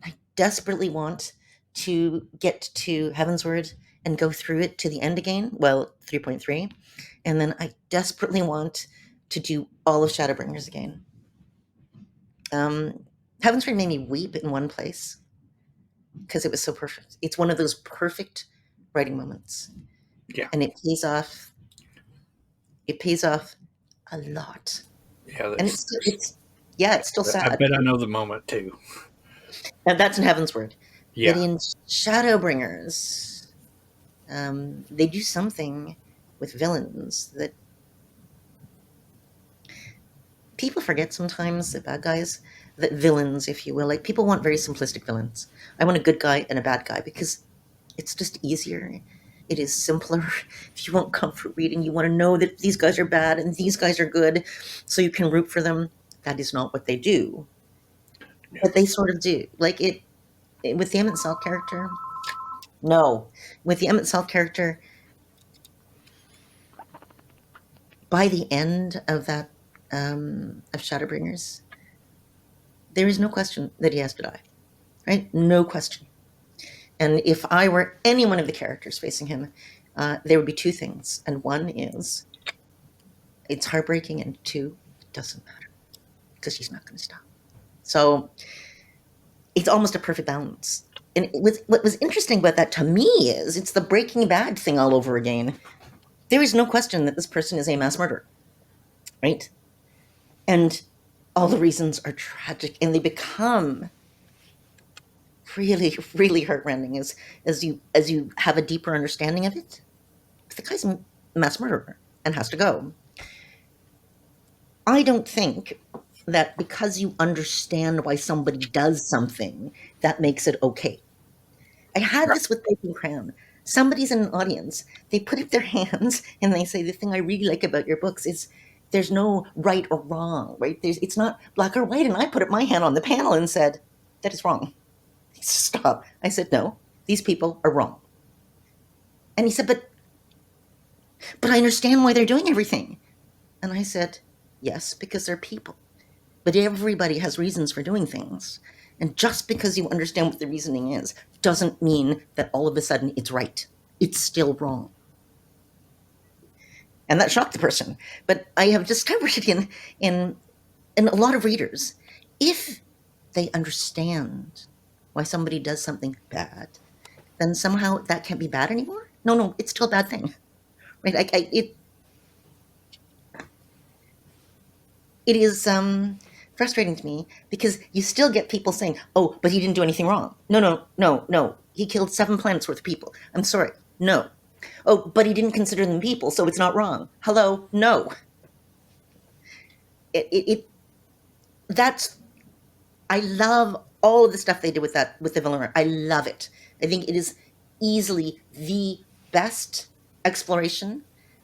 I desperately want to get to Heavensward and go through it to the end again. Well, 3.3. And then I desperately want to do all of Shadowbringers again. Heavensward made me weep in one place because it was so perfect. It's one of those perfect writing moments. Yeah. And it pays off. It pays off a lot. Yeah. And it's still sad. I bet I know the moment too. And that's in Heavensward. Yeah. But in Shadowbringers, they do something with villains that people forget sometimes, the bad guys, that villains, if you will, like people want very simplistic villains. I want a good guy and a bad guy because it's just easier. It is simpler. If you want comfort reading, you want to know that these guys are bad and these guys are good, so you can root for them. That is not what they do. Yeah. But they sort of do. Like it with the Emmett Salt character. No. With the Emmett Salt character, by the end of that, of Shadowbringers, there is no question that he has to die, right? No question. And if I were any one of the characters facing him, there would be two things. And one is, it's heartbreaking, and two, it doesn't matter because he's not going to stop. So it's almost a perfect balance. And what was interesting about that to me is it's the Breaking Bad thing all over again. There is no question that this person is a mass murderer, right? And all the reasons are tragic, and they become really, really heartrending as you have a deeper understanding of it. The guy's a mass murderer and has to go. I don't think that because you understand why somebody does something, that makes it okay. I had this with Breaking Crown. Somebody's in an audience, they put up their hands and they say, the thing I really like about your books is there's no right or wrong, right? It's not black or white. And I put up my hand on the panel and said, that is wrong. He said, stop. I said, no, these people are wrong. And he said, but I understand why they're doing everything. And I said, yes, because they're people. But everybody has reasons for doing things. And just because you understand what the reasoning is doesn't mean that all of a sudden it's right. It's still wrong. And that shocked the person. But I have discovered it in a lot of readers. If they understand why somebody does something bad, then somehow that can't be bad anymore. No, it's still a bad thing. Right? It is frustrating to me because you still get people saying, "Oh, but he didn't do anything wrong." No. He killed 7 planets worth of people. I'm sorry. No. Oh, but he didn't consider them people, so it's not wrong. Hello? No. That's, I love all of the stuff they did with the villain. I love it. I think it is easily the best exploration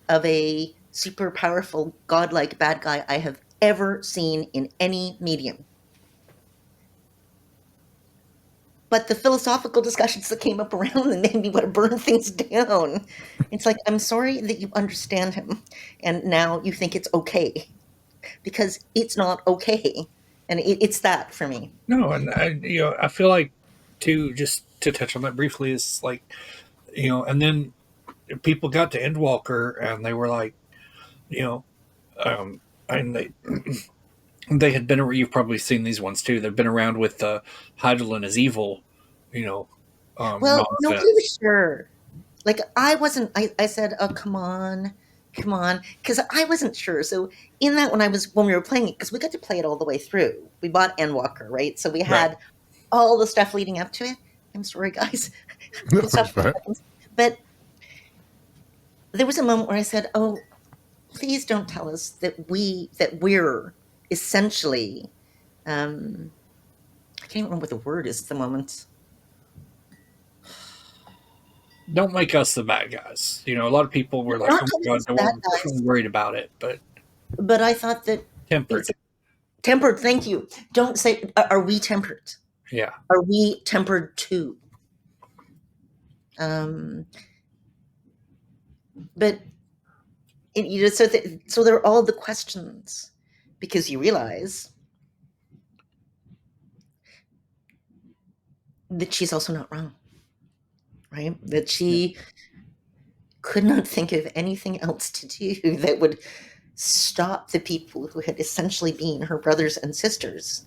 of a super powerful, godlike bad guy I have ever seen in any medium. But the philosophical discussions that came up around them made me want to burn things down. It's like, I'm sorry that you understand him, and now you think it's okay, because it's not okay. And it's that for me. No, and I feel like just to touch on that briefly is like, and then people got to Endwalker and they were like, you know, and they had been. You've probably seen these ones too. They've been around with Heidelin as evil, you know. Well, nobody was sure. Like, I wasn't. I said, "Oh, come on," because I wasn't sure. So in that, when we were playing it, because we got to play it all the way through. We bought Endwalker, right? So we had all the stuff leading up to it. I'm sorry, guys. No, it's fine. But there was a moment where I said, "Oh, please don't tell us that we're essentially." I can't even remember what the word is at the moment. Don't make us the bad guys. A lot of people were like, Not "Oh my god, don't worried about it." But I thought that tempered. Tempered. Thank you. Don't say. Are we tempered? Yeah. Are we tempered too? But so there are all the questions, because you realize that she's also not wrong, right? That she could not think of anything else to do that would stop the people who had essentially been her brothers and sisters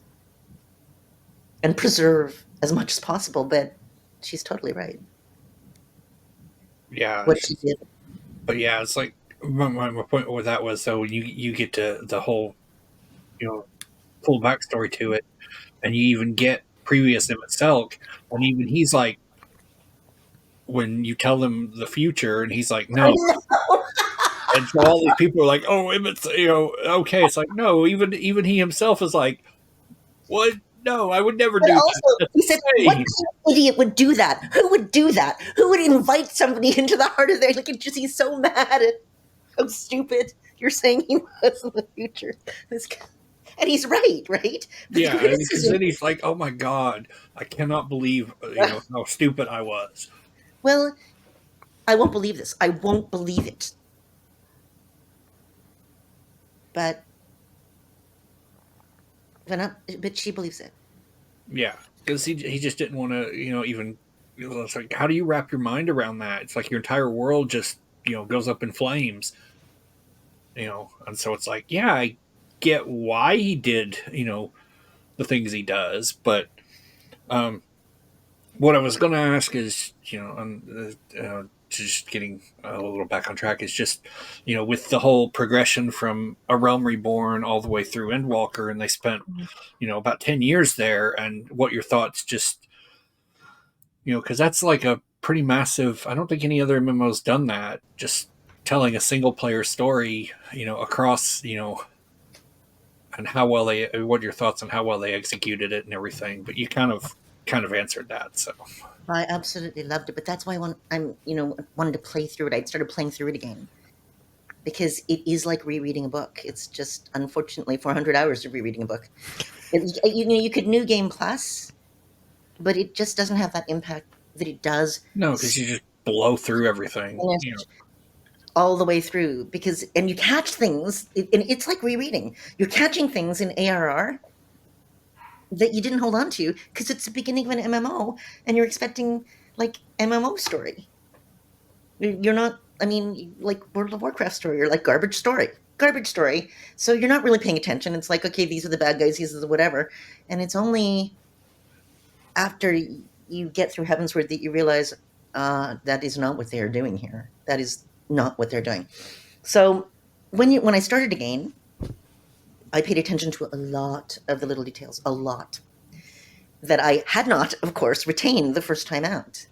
and preserve as much as possible. But she's totally right. Yeah. What she did. But yeah, it's like my point with that was, so you get to the whole, full backstory to it, and you even get previous Emmett Selk, and even he's like, when you tell them the future, and he's like, no. And so all these people are like, oh, Emmett's, okay. It's like, no, even he himself is like, what? No, I would never do that. He said, what kind of idiot would do that? Who would do that? Who would invite somebody into the heart of their, like, he's so mad at how stupid you're saying he was in the future. And he's right? Yeah, because then he's like, oh my God, I cannot believe, how stupid I was. Well, I won't believe this. I won't believe it. But she believes it. Yeah, because he just didn't want to, even. It's like, how do you wrap your mind around that? It's like your entire world just, goes up in flames. And so it's like, yeah, I get why he did, the things he does, but what I was going to ask is, just getting a little back on track, is just, with the whole progression from A Realm Reborn all the way through Endwalker, and they spent, about 10 years there, and what your thoughts just, because that's like a pretty massive, I don't think any other MMO's done that, just telling a single player story, across, and how well what your thoughts on how well they executed it and everything, but you kind of answered that. So I absolutely loved it, but that's why wanted to play through it. I started playing through it again because it is like rereading a book. It's just, unfortunately, 400 hours of rereading a book. You could New Game Plus, but it just doesn't have that impact that it does. No, because you just blow through everything. All the way through, and you catch things, and it's like rereading. You're catching things in ARR that you didn't hold on to because it's the beginning of an MMO, and you're expecting like MMO story. You're not. I mean, like World of Warcraft story, or like garbage story. So you're not really paying attention. It's like, okay, these are the bad guys, these are the whatever, and it's only after you get through Heavensward that you realize that is not what they are doing here. That is not what they're doing. So when I started again, I paid attention to a lot of the little details, a lot, that I had not, of course, retained the first time out.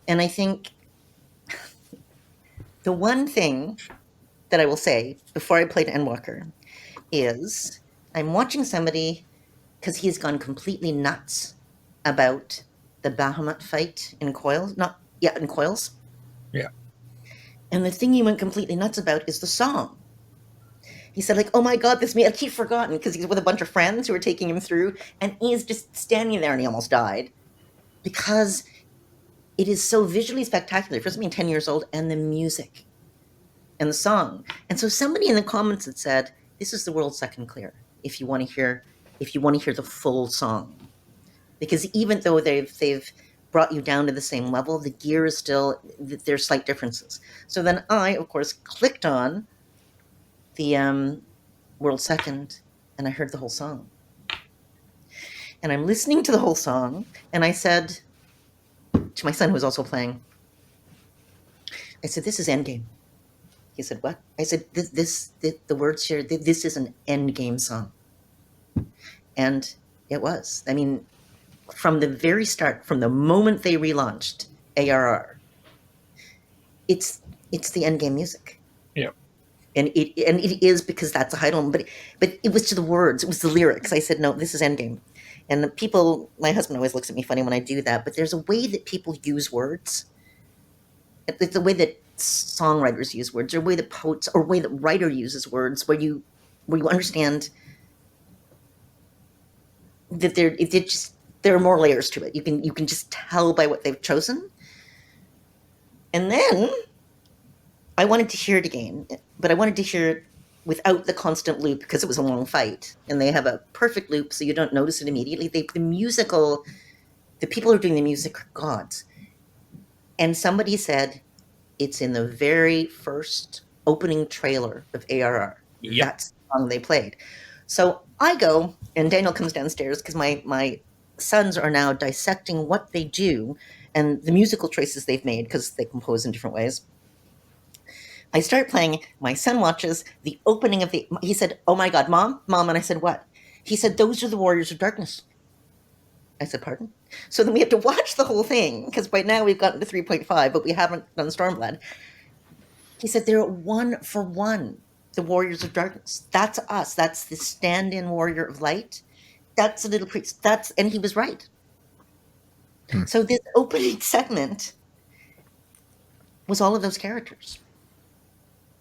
And I think the one thing that I will say before I played Endwalker is I'm watching somebody, because he has gone completely nuts about the Bahamut fight in Coils. In Coils. Yeah. And the thing he went completely nuts about is the song. He said, like, oh my God, this I keep forgotten, because he's with a bunch of friends who are taking him through, and he's just standing there and he almost died. Because it is so visually spectacular, first being 10 years old, and the music and the song. And so somebody in the comments had said, this is the world's second clear, if you want to hear the full song. Because even though they've brought you down to the same level, the gear is still, there's slight differences. So then I, of course, clicked on the world second, and I heard the whole song. And I'm listening to the whole song, and I said to my son, who was also playing, I said, this is Endgame. He said, what? I said, the words here, this is an Endgame song. And it was. I mean, from the very start, from the moment they relaunched ARR, it's the Endgame music. Yeah. And it is, because that's a Heidelman, but it was to the words, it was the lyrics. I said, no, this is Endgame. And the people, my husband always looks at me funny when I do that, but there's a way that people use words. It's the way that songwriters use words, or the way that poets, or the way that writer uses words, where you understand that there are more layers to it. You can just tell by what they've chosen. And then I wanted to hear it again, but I wanted to hear it without the constant loop, because it was a long fight, and they have a perfect loop, so you don't notice it immediately. The people who are doing the music are gods. And somebody said it's in the very first opening trailer of ARR. Yep. That's the song they played. So I go, and Daniel comes downstairs, because my sons are now dissecting what they do and the musical choices they've made, because they compose in different ways. I start playing. My son watches the opening of he said, oh my God, Mom? And I said, what? He said, those are the Warriors of Darkness. I said, pardon? So then we have to watch the whole thing, because by now we've gotten to 3.5, but we haven't done Stormblood. He said, they're 1-for-1, the Warriors of Darkness. That's us. That's the stand-in Warrior of Light. That's a little priest. And he was right. So this opening segment was all of those characters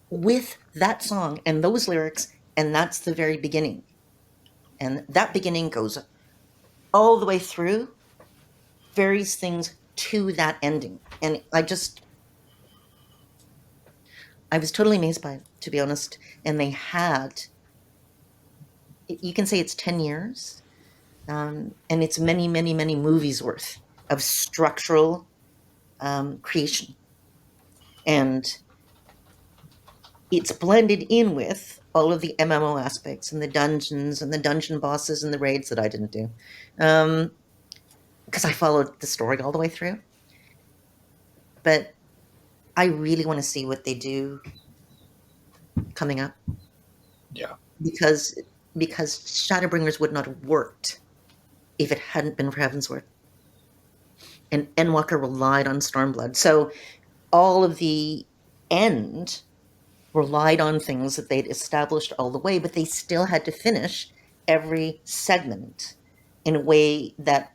with that song and those lyrics, and that's the very beginning. And that beginning goes all the way through various things to that ending. And I was totally amazed by it, to be honest. And they had, you can say it's 10 years, and it's many, many, many movies worth of structural creation. And it's blended in with all of the MMO aspects and the dungeons and the dungeon bosses and the raids that I didn't do. Because I followed the story all the way through. But I really want to see what they do coming up. Yeah. Because Shadowbringers would not have worked if it hadn't been for Heavensward. And Endwalker relied on Stormblood. So all of the end relied on things that they'd established all the way, but they still had to finish every segment in a way that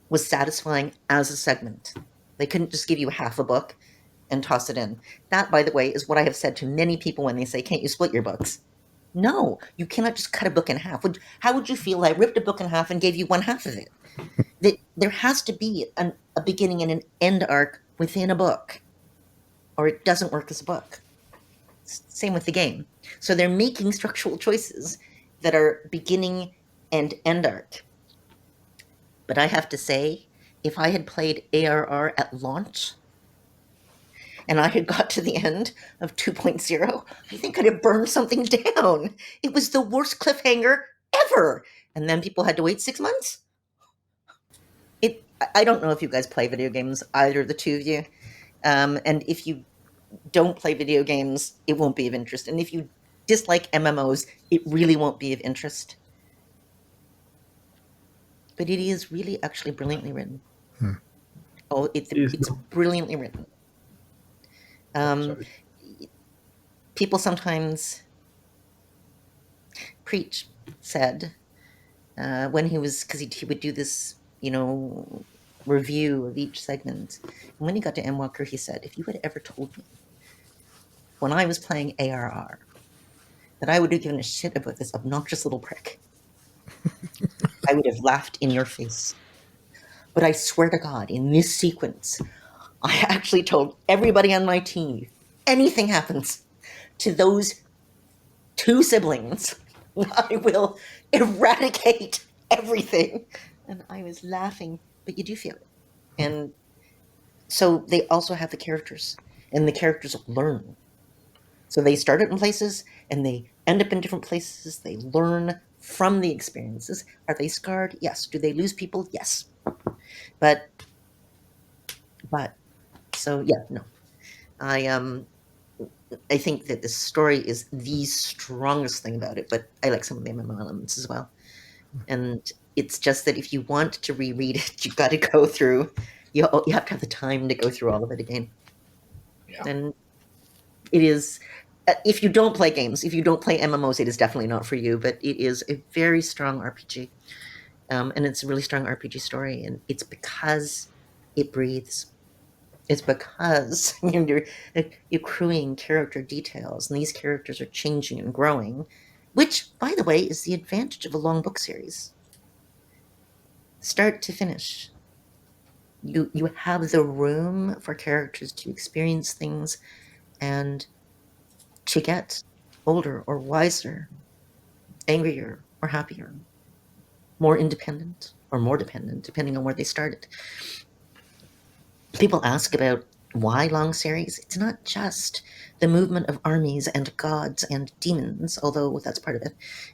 was satisfying as a segment. They couldn't just give you half a book and toss it in. That, by the way, is what I have said to many people when they say, can't you split your books? No, you cannot just cut a book in half. How would you feel if I ripped a book in half and gave you one half of it? There has to be a beginning and an end arc within a book, or it doesn't work as a book. Same with the game. So they're making structural choices that are beginning and end arc. But I have to say, if I had played ARR at launch and I had got to the end of 2.0, I think I'd have burned something down. It was the worst cliffhanger ever. And then people had to wait 6 months. I don't know if you guys play video games, either the two of you. And if you don't play video games, it won't be of interest. And if you dislike MMOs, it really won't be of interest. But it is really actually brilliantly written. Oh, it's brilliantly written. Sorry. People sometimes Preach said when he was, because he would do this, review of each segment. And when he got to Endwalker, he said, if you had ever told me when I was playing ARR that I would have given a shit about this obnoxious little prick, I would have laughed in your face. But I swear to God, in this sequence, I actually told everybody on my team, if anything happens to those two siblings, I will eradicate everything. And I was laughing, but you do feel it. And so they also have the characters, and the characters learn. So they start in places, and they end up in different places. They learn from the experiences. Are they scarred? Yes. Do they lose people? Yes. But so yeah, no. I think that the story is the strongest thing about it, but I like some of the MMO elements as well. And it's just that if you want to reread it, you've got to go through. You have to have the time to go through all of it again. Yeah. And it is. If you don't play games, if you don't play MMOs, it is definitely not for you. But it is a very strong RPG, and it's a really strong RPG story, and it's because it breathes. It's because you're accruing character details, and these characters are changing and growing, which, by the way, is the advantage of a long book series. Start to finish, you have the room for characters to experience things and to get older or wiser, angrier or happier, more independent or more dependent, depending on where they started. People ask about why long series. It's not just the movement of armies and gods and demons, although that's part of it,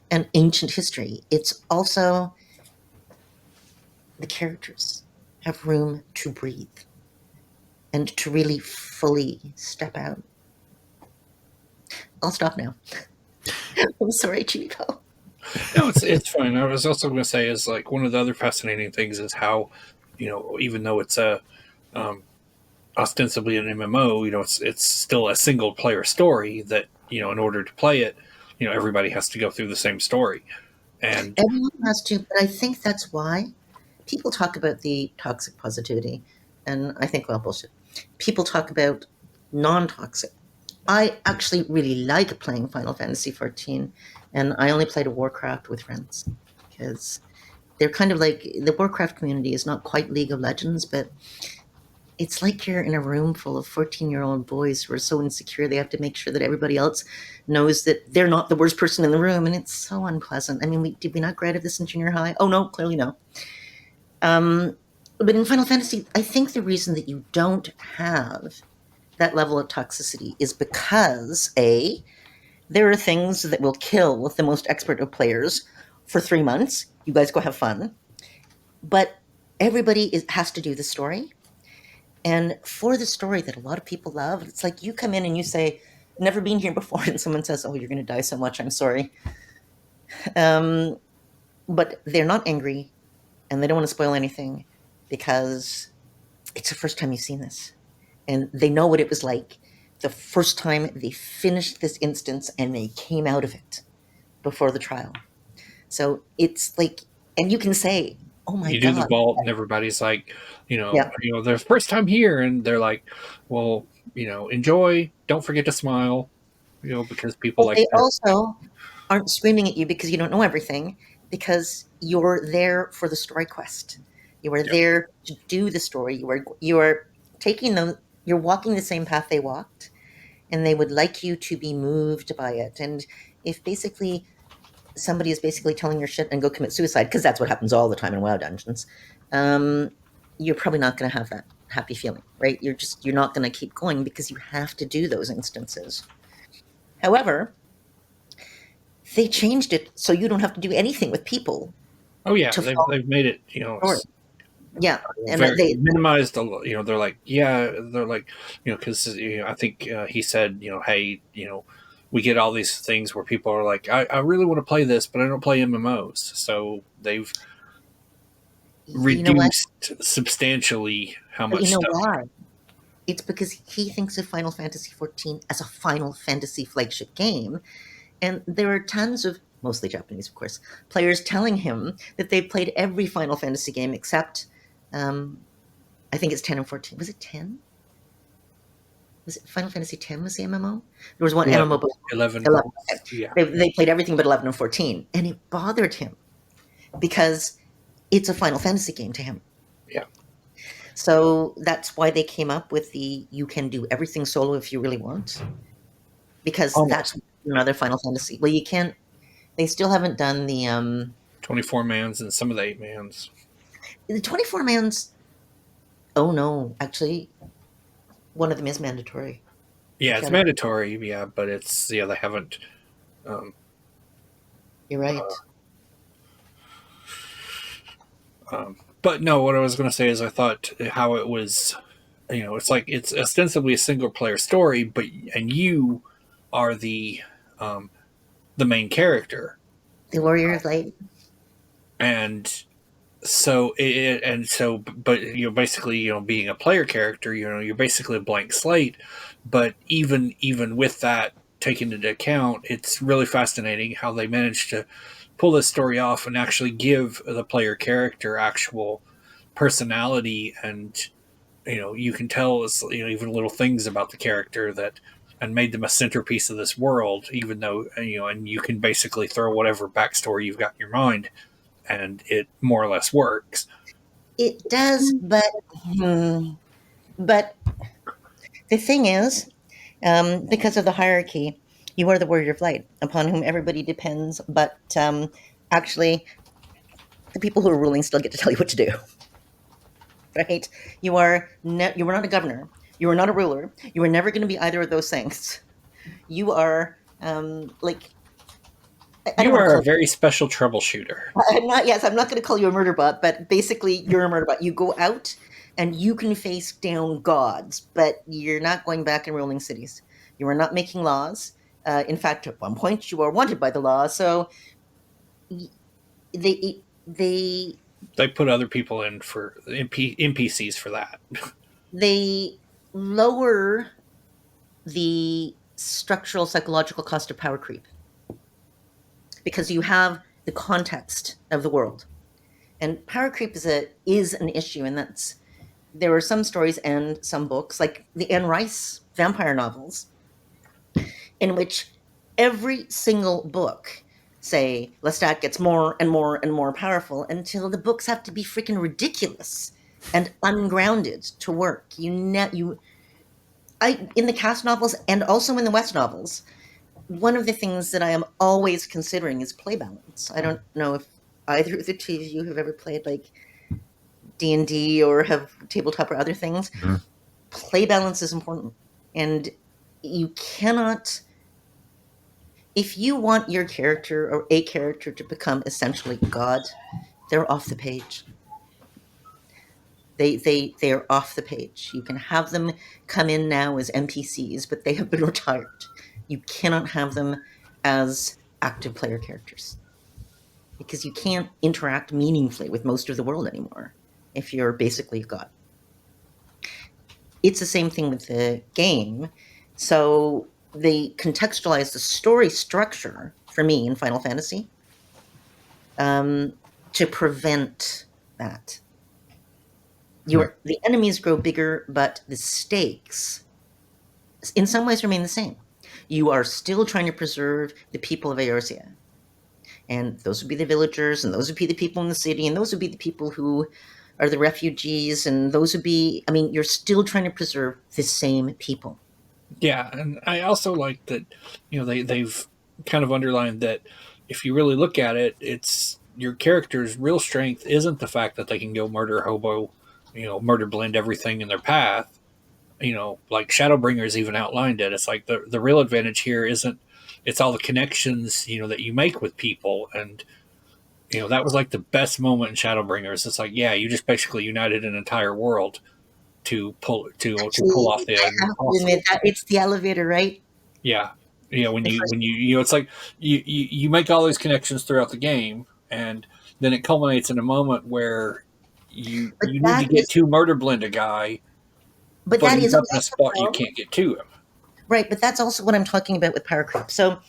and ancient history. It's also the characters have room to breathe and to really fully step out. I'll stop now. I'm sorry, chibipoe. No, it's fine. I was also going to say is like one of the other fascinating things is how, even though it's a ostensibly an MMO, it's still a single player story that, in order to play it, everybody has to go through the same story. And everyone has to, but I think that's why people talk about the toxic positivity, and I think, well, bullshit. People talk about non-toxic. I actually really like playing Final Fantasy XIV, and I only played a Warcraft with friends because they're kind of like, the Warcraft community is not quite League of Legends, but it's like you're in a room full of 14-year-old boys who are so insecure they have to make sure that everybody else knows that they're not the worst person in the room, and it's so unpleasant. I mean, did we not grad this in junior high? Oh, no, clearly no. But in Final Fantasy, I think the reason that you don't have that level of toxicity is because, A, there are things that will kill the most expert of players for 3 months. You guys go have fun. But everybody has to do the story. And for the story that a lot of people love, it's like you come in and you say, never been here before, and someone says, oh, you're going to die so much, I'm sorry. But they're not angry, and they don't want to spoil anything because it's the first time you've seen this. And they know what it was like the first time they finished this instance and they came out of it before the trial. So it's like, and you can say, oh my God. You do the vault and everybody's like, their first time here. And they're like, well, enjoy. Don't forget to smile, because people like they that. also aren't screaming at you because you don't know everything, because you're there for the story quest. You are there to do the story. You are taking them. You're walking the same path they walked, and they would like you to be moved by it. And if basically somebody is basically telling your shit and go commit suicide, because that's what happens all the time in WoW dungeons, you're probably not going to have that happy feeling, right? You're not going to keep going because you have to do those instances. However, they changed it so you don't have to do anything with people. Oh yeah, they've made it, yeah, and they minimized a lot. They're like, because I think he said, hey, we get all these things where people are like, I really want to play this, but I don't play MMOs. So they've You know what? reduced substantially how But much you know stuff. why? It's because he thinks of Final Fantasy XIV as a Final Fantasy flagship game. And there are tons of, mostly Japanese, of course, players telling him that they've played every Final Fantasy game except, I think it's 10 and 14. Was it 10? Was it Final Fantasy X was the MMO? There was one 11, MMO, but 11. 11. Yeah. They played everything but 11 and 14. And it bothered him because it's a Final Fantasy game to him. Yeah. So that's why they came up with the you can do everything solo if you really want. Because that's another Final Fantasy. Well, you can't, they still haven't done the 24 mans and some of the 8 mans. The 24 mans. Oh no, actually, one of them is mandatory. Yeah, it's mandatory. Yeah, but it's they haven't. You're right. But no, what I was going to say is I thought how it was, it's like it's ostensibly a single player story, but you are the main character, The Warrior of Light. and so but basically being a player character, you're basically a blank slate. But even with that taken into account, it's really fascinating how they managed to pull this story off and actually give the player character actual personality, and you can tell even little things about the character that and made them a centerpiece of this world, even though and you can basically throw whatever backstory you've got in your mind and it more or less works. It does, but the thing is, because of the hierarchy, you are the Warrior of Light, upon whom everybody depends. But actually, the people who are ruling still get to tell you what to do. Right? You are not a governor. You are not a ruler. You are never going to be either of those things. You are You are a very special troubleshooter. I'm not going to call you a murder bot, but basically you're a murder bot. You go out and you can face down gods, but you're not going back and ruling cities. You are not making laws. In fact, at one point you are wanted by the law. So they put other people in for NPCs for that. They lower the structural psychological cost of power creep, because you have the context of the world, and power creep is an issue, and there are some stories and some books like the Anne Rice vampire novels, in which every single book say Lestat gets more and more and more powerful until the books have to be freaking ridiculous and ungrounded to work. In the Cass novels and also in the West novels, one of the things that I am always considering is play balance. I don't know if either of the two of you have ever played like D&D or have tabletop or other things. Mm-hmm. Play balance is important. And you cannot, if you want your character or a character to become essentially God, they're off the page. They are off the page. You can have them come in now as NPCs, but they have been retired. You cannot have them as active player characters, because you can't interact meaningfully with most of the world anymore if you're basically a god. It's the same thing with the game. So they contextualize the story structure, for me, in Final Fantasy, to prevent that. The enemies grow bigger, but the stakes, in some ways, remain the same. You are still trying to preserve the people of Eorzea. And those would be the villagers, and those would be the people in the city, and those would be the people who are the refugees, and those would be, you're still trying to preserve the same people. Yeah, and I also like that, they've kind of underlined that if you really look at it, it's your character's real strength isn't the fact that they can go murder hobo, murder blend everything in their path. Like Shadowbringers even outlined it. It's like the real advantage here isn't, it's all the connections, that you make with people. And, that was like the best moment in Shadowbringers. It's like, yeah, you just basically united an entire world to pull off the. I have to admit that it's the elevator, right? Yeah. When The you first, it's like you make all these connections throughout the game, and then it culminates in a moment where but you need to that get is, to murder blend a guy, but but that he's is up in a also spot you how, can't get to him. right. But that's also what I'm talking about with power creep. So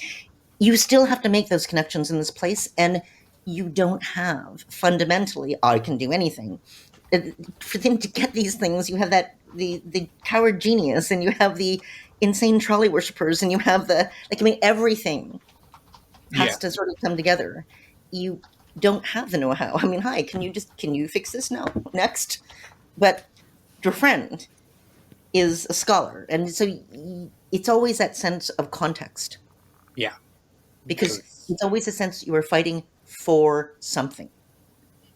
you still have to make those connections in this place, and you don't have fundamentally. I can do anything. Uh, For them to get these things, you have that the coward genius, and you have the insane trolley worshippers, and you have the like. I mean, everything Yeah, has to sort of come together. You don't have the know-how. I mean, hi, can you fix this? No, next. But your friend is a scholar, and so it's always that sense of context yeah, because because it's always a sense you are fighting for something.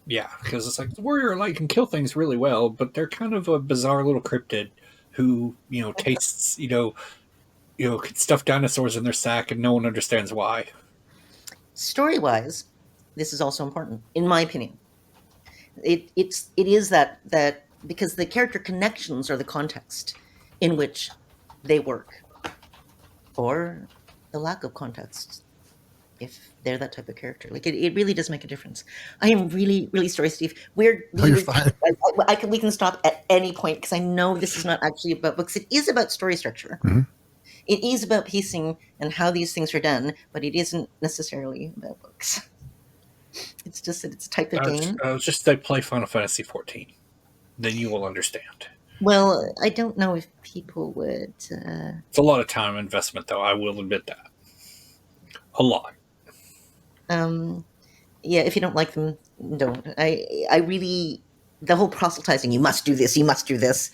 it's like the warrior of light can kill things really well, but they're kind of a bizarre little cryptid who tastes could stuff dinosaurs in their sack, and no one understands why. Story-wise, this is also important, in my opinion. It is that because the character connections are the context in which they work, or the lack of context if they're that type of character. Like it really does make a difference. I am really, really sorry, Steve. No, you're fine. We can stop at any point because I know this is not actually about books. It is about story structure. Mhm. It is about pacing and how these things are done, but it isn't necessarily about books. It's just that it's a type of game. Just they play Final Fantasy XIV, then you will understand. Well, I don't know if people would. It's a lot of time investment, though. I will admit that. A lot. Um, yeah, if you don't like them, don't. I really the whole proselytizing. You must do this. You must do this.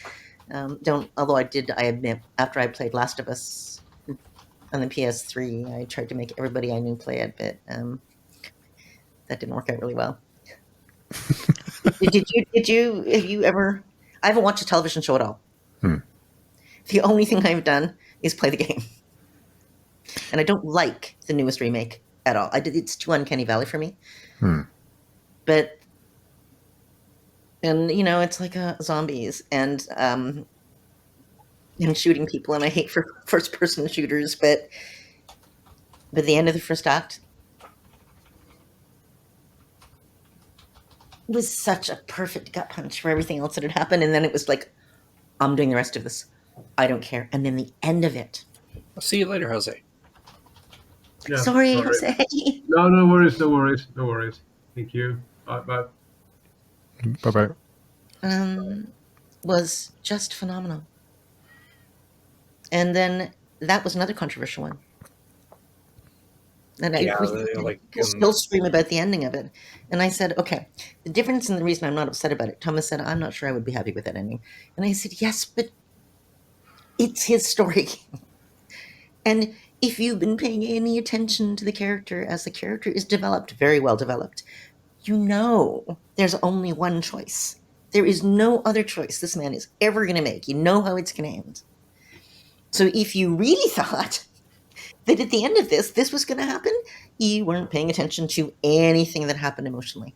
Don't. Although I admit, after I played Last of Us on the PS3, I tried to make everybody I knew play it, but that didn't work out really well. Did you? Have you ever? I haven't watched a television show at all. Hmm. The only thing I've done is play the game, and I don't like the newest remake at all. It's too uncanny valley for me. Hmm. But and it's like zombies and shooting people, and I hate for first person shooters, but the end of the first act was such a perfect gut punch for everything else that had happened, and then it was like, I'm doing the rest of this. I don't care. And then the end of it. I'll see you later, Jose. Yeah, Sorry, sorry. Jose. No, no worries, no worries, no worries. Thank you. Bye. Bye bye. Was just phenomenal. And then that was another controversial one. And Yeah, people still scream about the ending of it. And I said, okay, the difference and the reason I'm not upset about it, Thomas said, I'm not sure I would be happy with that ending. And I said, yes, but it's his story. And if you've been paying any attention to the character as the character is developed, very well developed, you know there's only one choice. There is no other choice this man is ever going to make. You know how it's going to end. So if you really thought that at the end of this was going to happen, you weren't paying attention to anything that happened emotionally.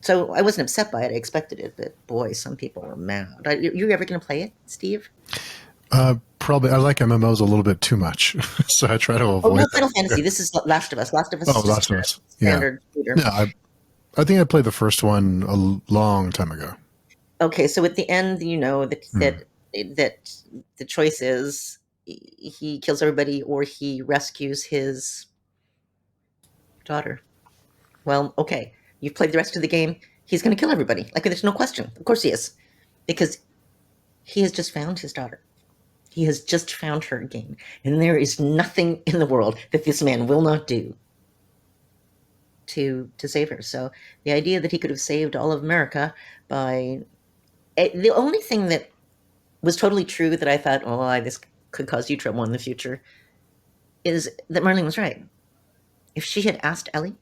So I wasn't upset by it. I expected it, but boy, some people were mad. You ever going to play it, Steve? Probably. I like MMOs a little bit too much, so I try to avoid. Oh, no, Final Fantasy. This is Last of Us. Last of Us. Oh, is Last of Us. Standard shooter. Yeah, I think I played the first one a long time ago. Okay, so at the end, you know that the choice is he kills everybody or he rescues his daughter. Well, okay, you've played the rest of the game. He's going to kill everybody. Like, there's no question. Of course he is, because he has just found his daughter. He has just found her again, and there is nothing in the world that this man will not do to save her. So the idea that he could have saved all of America by the only thing that was totally true that I thought, oh, this could cause you trouble in the future, is that Marlene was right. If she had asked Ellie,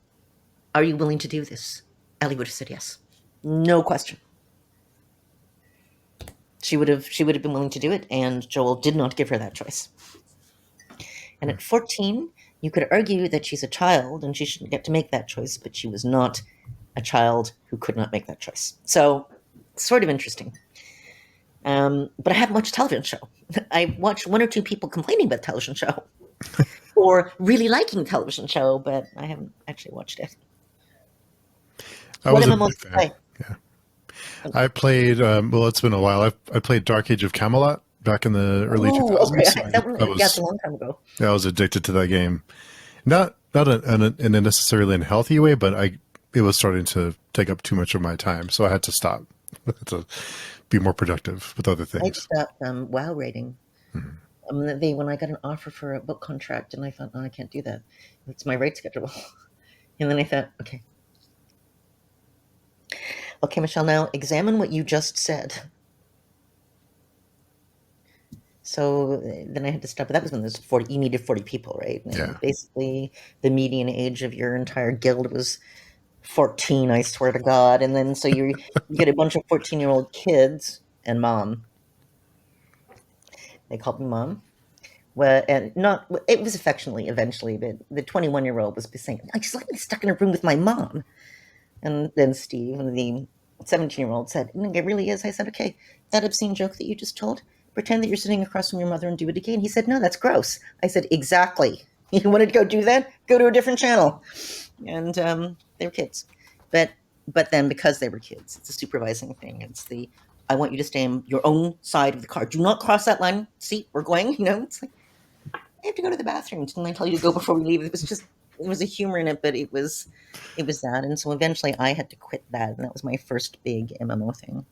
are you willing to do this? Ellie would have said yes. No question. She would have been willing to do it, and Joel did not give her that choice. And at 14, you could argue that she's a child and she shouldn't get to make that choice, but she was not a child who could not make that choice. So, sort of interesting. But I haven't watched a television show. I watched one or two people complaining about the television show. or really liking the television show, but I haven't actually watched it. I What was a MMOs big do you fan. play? Yeah. I played, well, it's been a while. I played Dark Age of Camelot back in the early Oh, 2000s. okay. That's a long time ago. I was addicted to that game. Not in a necessarily unhealthy way, but it was starting to take up too much of my time, so I had to stop to be more productive with other I things. stopped WoW rating. When I got an offer for a book contract, and I thought, no, I can't do that. It's my rate schedule. And then I thought, okay, Michelle. Now examine what you just said. So then I had to stop. But that was when there's 40. You needed 40 people, right? And Yeah. basically, the median age of your entire guild was 14. I swear to God. And then so you get a bunch of 14-year-old kids and mom. They called me mom. Well, and not it was affectionately eventually, but the 21-year-old was saying, "I just like me stuck in a room with my mom." And then Steve, the 17-year-old, said, "It really is." I said, "Okay, that obscene joke that you just told, pretend that you're sitting across from your mother and do it again." He said, "No, that's gross." I said, "Exactly. You wanted to go do that? Go to a different channel." And they were kids, but then because they were kids, it's a supervising thing. It's the I want you to stay on your own side of the car. Do not cross that line. See, we're going. It's like I have to go to the bathroom. Didn't I tell you to go before we leave? It was a humor in it, but it was that. And so eventually I had to quit that. And that was my first big MMO thing.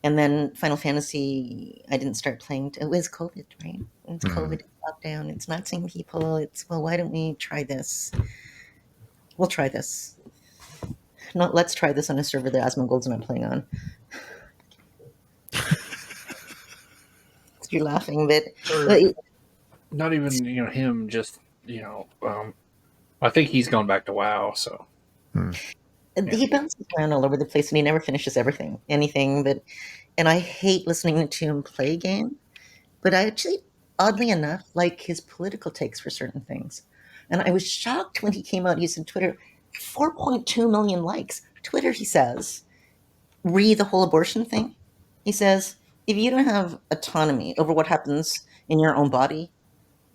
And then Final Fantasy, I didn't start playing. It was COVID, right? It's COVID, lockdown. It's not seeing people. Well, why don't we try this? We'll try this. Not let's try this on a server that Asmongold's not playing on. You're laughing, but Not even him. Just I think he's gone back to WoW. So he bounces around all over the place, and he never finishes anything. And I hate listening to him play a game. But I actually, oddly enough, like his political takes for certain things. And I was shocked when he came out. He's on Twitter, 4.2 million likes. Twitter, he says, the whole abortion thing. He says, if you don't have autonomy over what happens in your own body,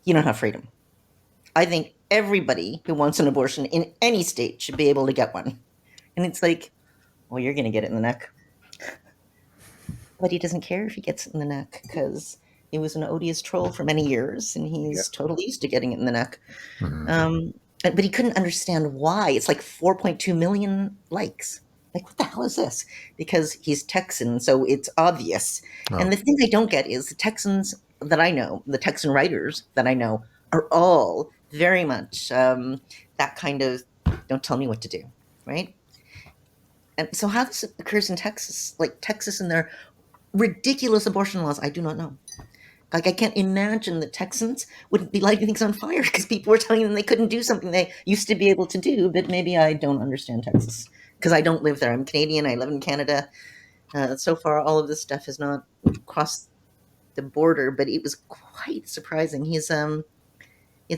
you don't have freedom. I think everybody who wants an abortion in any state should be able to get one. And it's like, well, you're going to get it in the neck. But he doesn't care if he gets it in the neck because he was an odious troll for many years, and he's totally used to getting it in the neck. But he couldn't understand why. It's like 4.2 million likes. Like, what the hell is this? Because he's Texan, so it's obvious. Oh. And the thing I don't get is the Texans that I know, the Texan writers that I know, are all very much that kind of, don't tell me what to do, right? And so how this occurs in Texas, like Texas and their ridiculous abortion laws, I do not know. Like, I can't imagine the Texans would be lighting things on fire because people were telling them they couldn't do something they used to be able to do, but maybe I don't understand Texas because I don't live there. I'm Canadian. I live in Canada. So far, all of this stuff has not crossed the border, but it was quite surprising. It's a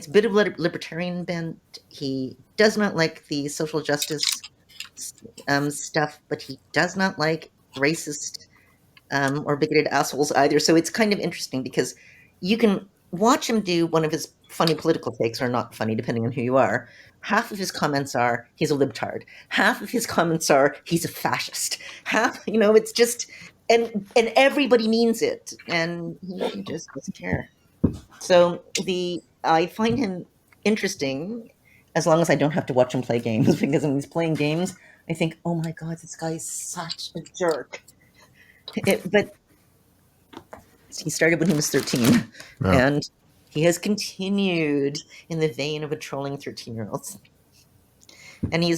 bit of libertarian bent. He does not like the social justice stuff, but he does not like racist or bigoted assholes either. So it's kind of interesting because you can watch him do one of his funny political takes, or not funny, depending on who you are. Half of his comments are, he's a libtard. Half of his comments are, he's a fascist. It's just, and everybody means it. And he just doesn't care. So I find him interesting as long as I don't have to watch him play games, because when he's playing games, I think, oh my God, this guy is such a jerk. But he started when he was 13, and he has continued in the vein of a trolling 13-year-old. And he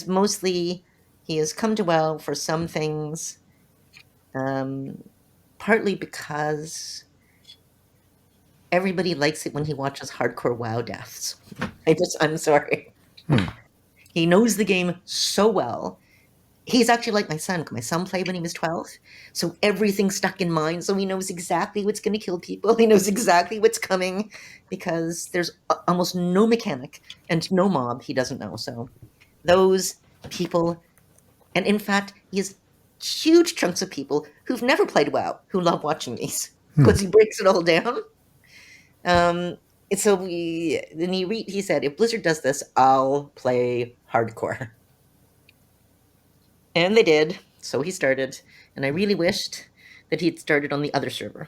has come to WoW for some things, partly because everybody likes it when he watches hardcore WoW deaths. I'm sorry. He knows the game so well. He's actually like my son. My son played when he was 12. So everything's stuck in mind. So he knows exactly what's going to kill people. He knows exactly what's coming because there's almost no mechanic and no mob he doesn't know. So those people, and in fact, he has huge chunks of people who've never played WoW who love watching these because he breaks it all down. So he said, if Blizzard does this, I'll play hardcore. And they did. So he started. And I really wished that he'd started on the other server.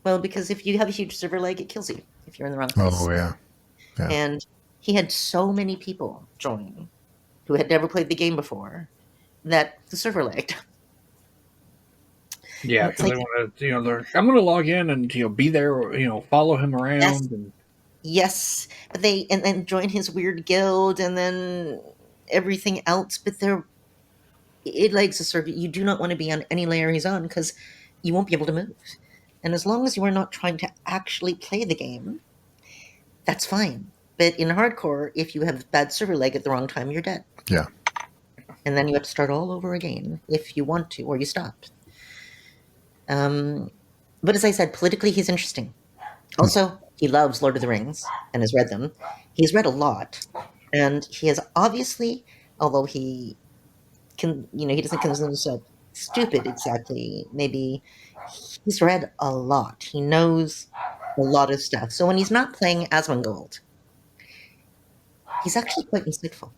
Well, because if you have a huge server lag, it kills you if you're in the wrong place. Oh, yeah. Yeah. And he had so many people join who had never played the game before that the server lagged. Yeah, It's because they want to, I'm going to log in and be there, or follow him around. Yes. And Yes, but and then join his weird guild and then everything else. But it lags the server. You do not want to be on any layer he's on because you won't be able to move. And as long as you are not trying to actually play the game, that's fine. But in hardcore, if you have bad server lag at the wrong time, you're dead. Yeah. And then you have to start all over again if you want to, or you stop. But as I said, politically, he's interesting. Also, he loves Lord of the Rings and has read them. He's read a lot. And he has obviously, although he he doesn't consider himself stupid exactly, maybe he's read a lot. He knows a lot of stuff. So when he's not playing Asmongold, he's actually quite insightful.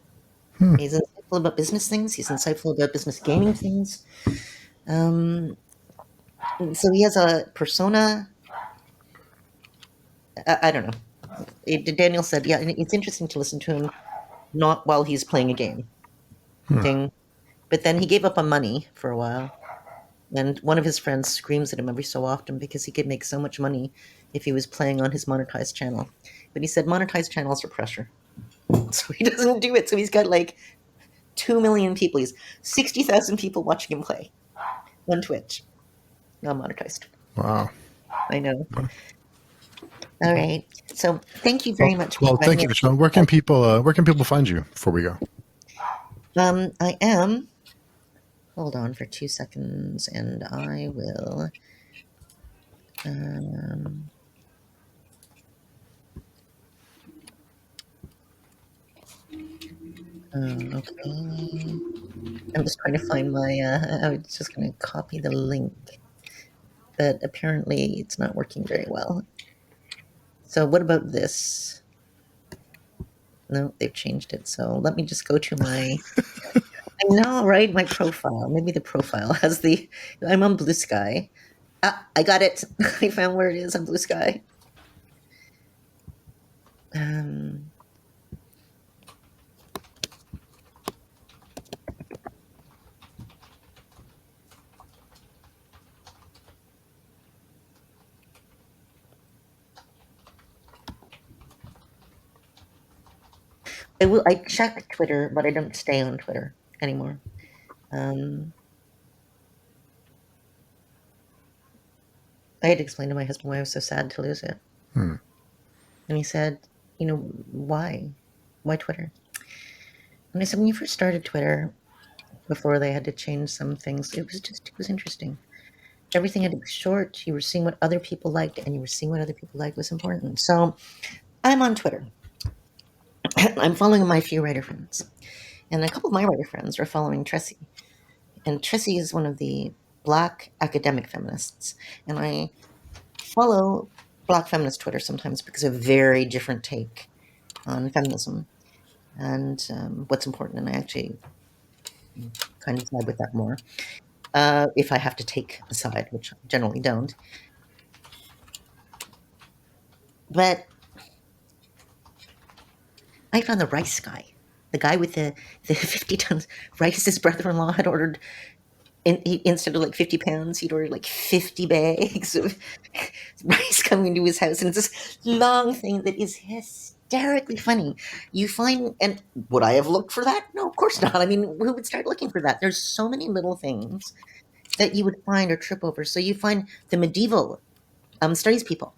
He's insightful about business things. He's insightful about business gaming things. So he has a persona. I don't know. Daniel said, yeah, it's interesting to listen to him not while he's playing a game. Ding. But then he gave up on money for a while. And one of his friends screams at him every so often because he could make so much money if he was playing on his monetized channel. But he said monetized channels are pressure. So he doesn't do it. So he's got like 2 million people. He's 60,000 people watching him play on Twitch. Not monetized. Wow. I know. All right. So thank you very much. Well, thank you, Michelle. Where can people find you before we go? I am. Hold on for 2 seconds, and I will. Okay. I'm just trying to find my. I was just going to copy the link, but apparently it's not working very well. So what about this? No, they've changed it. So let me just go to my. I know, right? My profile. Maybe the profile has the. I'm on Blue Sky. Ah, I got it. I found where it is on Blue Sky. I check Twitter, but I don't stay on Twitter anymore. I had to explain to my husband why I was so sad to lose it. And he said, why? Why Twitter? And I said, when you first started Twitter, before they had to change some things, it was interesting. Everything had to be short. You were seeing what other people liked, and you were seeing what other people liked was important. So I'm on Twitter. I'm following my few writer friends. And a couple of my writer friends are following Tressie. And Tressie is one of the Black academic feminists. And I follow Black feminist Twitter sometimes because of a very different take on feminism and what's important. And I actually kind of side with that more. If I have to take a side, which I generally don't. But I found the rice guy, the guy with the 50 tons rice his brother-in-law had ordered. Instead of like 50 pounds, he'd ordered like 50 bags of rice coming into his house. And it's this long thing that is hysterically funny. You find, and would I have looked for that? No, of course not. I mean, who would start looking for that? There's so many little things that you would find or trip over. So you find the medieval studies people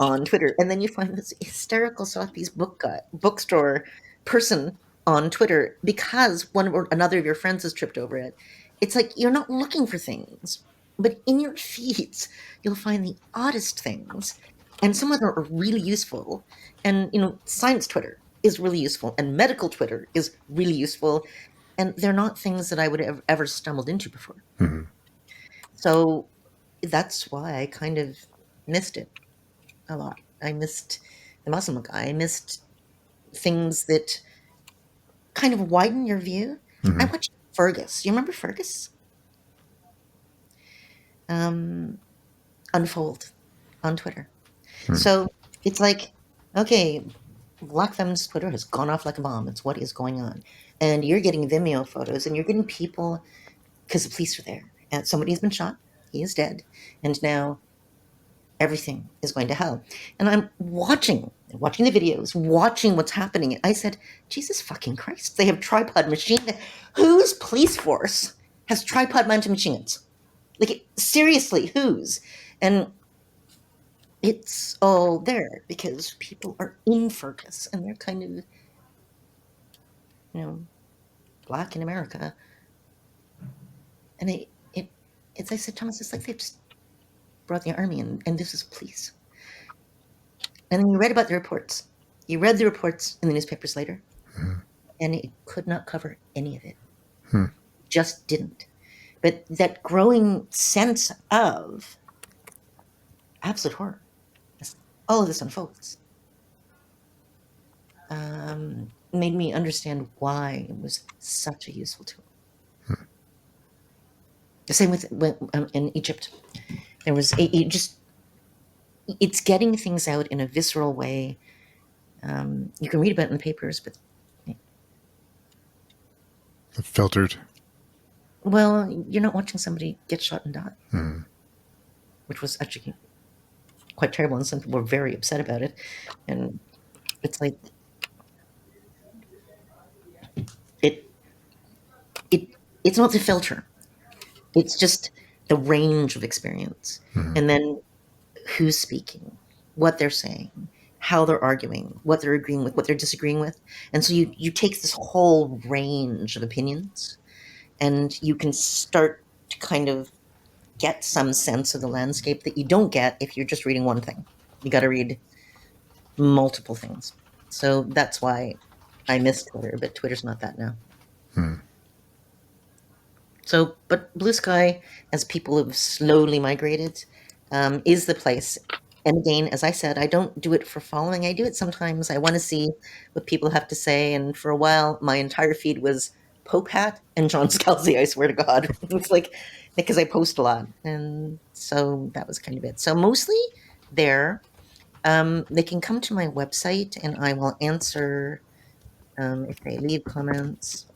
on Twitter, and then you find this hysterical Sotheby's bookstore person on Twitter because one or another of your friends has tripped over it. It's like you're not looking for things, but in your feeds, you'll find the oddest things, and some of them are really useful. And science Twitter is really useful, and medical Twitter is really useful, and they're not things that I would have ever stumbled into before. So that's why I kind of missed it. a lot. I missed the Muslim guy. I missed things that kind of widen your view. I Mhm. watched Fergus. You remember Fergus? Unfold on Twitter. Hmm. So it's like, okay, Black Feminist Twitter has gone off like a bomb. It's what is going on. And you're getting Vimeo photos and you're getting people because the police are there. And somebody has been shot. He is dead. And now everything is going to hell. And I'm watching the videos, watching what's happening. I said, Jesus fucking Christ, they have tripod machine. Whose police force has tripod mounted machine guns? Like, seriously, whose? And it's all there because people are in Fergus and they're kind of, black in America. And it's, I said, Thomas, it's like they've just brought the army in and this is police. And then you read about the reports. You read the reports in the newspapers later, and it could not cover any of it. Hmm. Just didn't. But that growing sense of absolute horror as all of this unfolds made me understand why it was such a useful tool. The same with in Egypt. There was it's getting things out in a visceral way. You can read about it in the papers, but Filtered. well, you're not watching somebody get shot and die, Hmm. which was actually quite terrible, and some people were very upset about it. And it's like it's not the filter; it's just the range of experience, and then who's speaking, what they're saying, how they're arguing, what they're agreeing with, what they're disagreeing with, and so you take this whole range of opinions, and you can start to kind of get some sense of the landscape that you don't get if you're just reading one thing. You got to read multiple things. So that's why I miss Twitter, but Twitter's not that now. Hmm. So, but Blue Sky, as people have slowly migrated, is the place. And again, as I said, I don't do it for following. I do it sometimes. I want to see what people have to say. And for a while, my entire feed was Pope Hat and John Scalzi, I swear to God. It's like, because I post a lot. And so that was kind of it. So mostly there. They can come to my website and I will answer if they leave comments.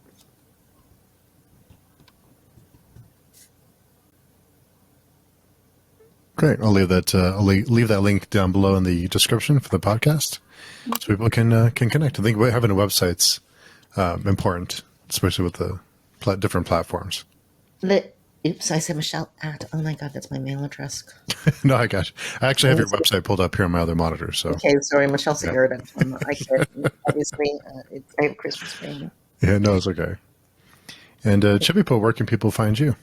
Great. I'll leave that. Leave that link down below in the description for the podcast, so people can connect. I think having a website's important, especially with the different platforms. Oops, I said Michelle at. Oh my God, that's my mail address. No, I got you. I actually have your website pulled up here on my other monitor. So Okay, sorry, Michelle Yeah. Segura. I said, obviously, I have a Christmas brain. yeah, no, it's okay. And chibipoe, where can people find you?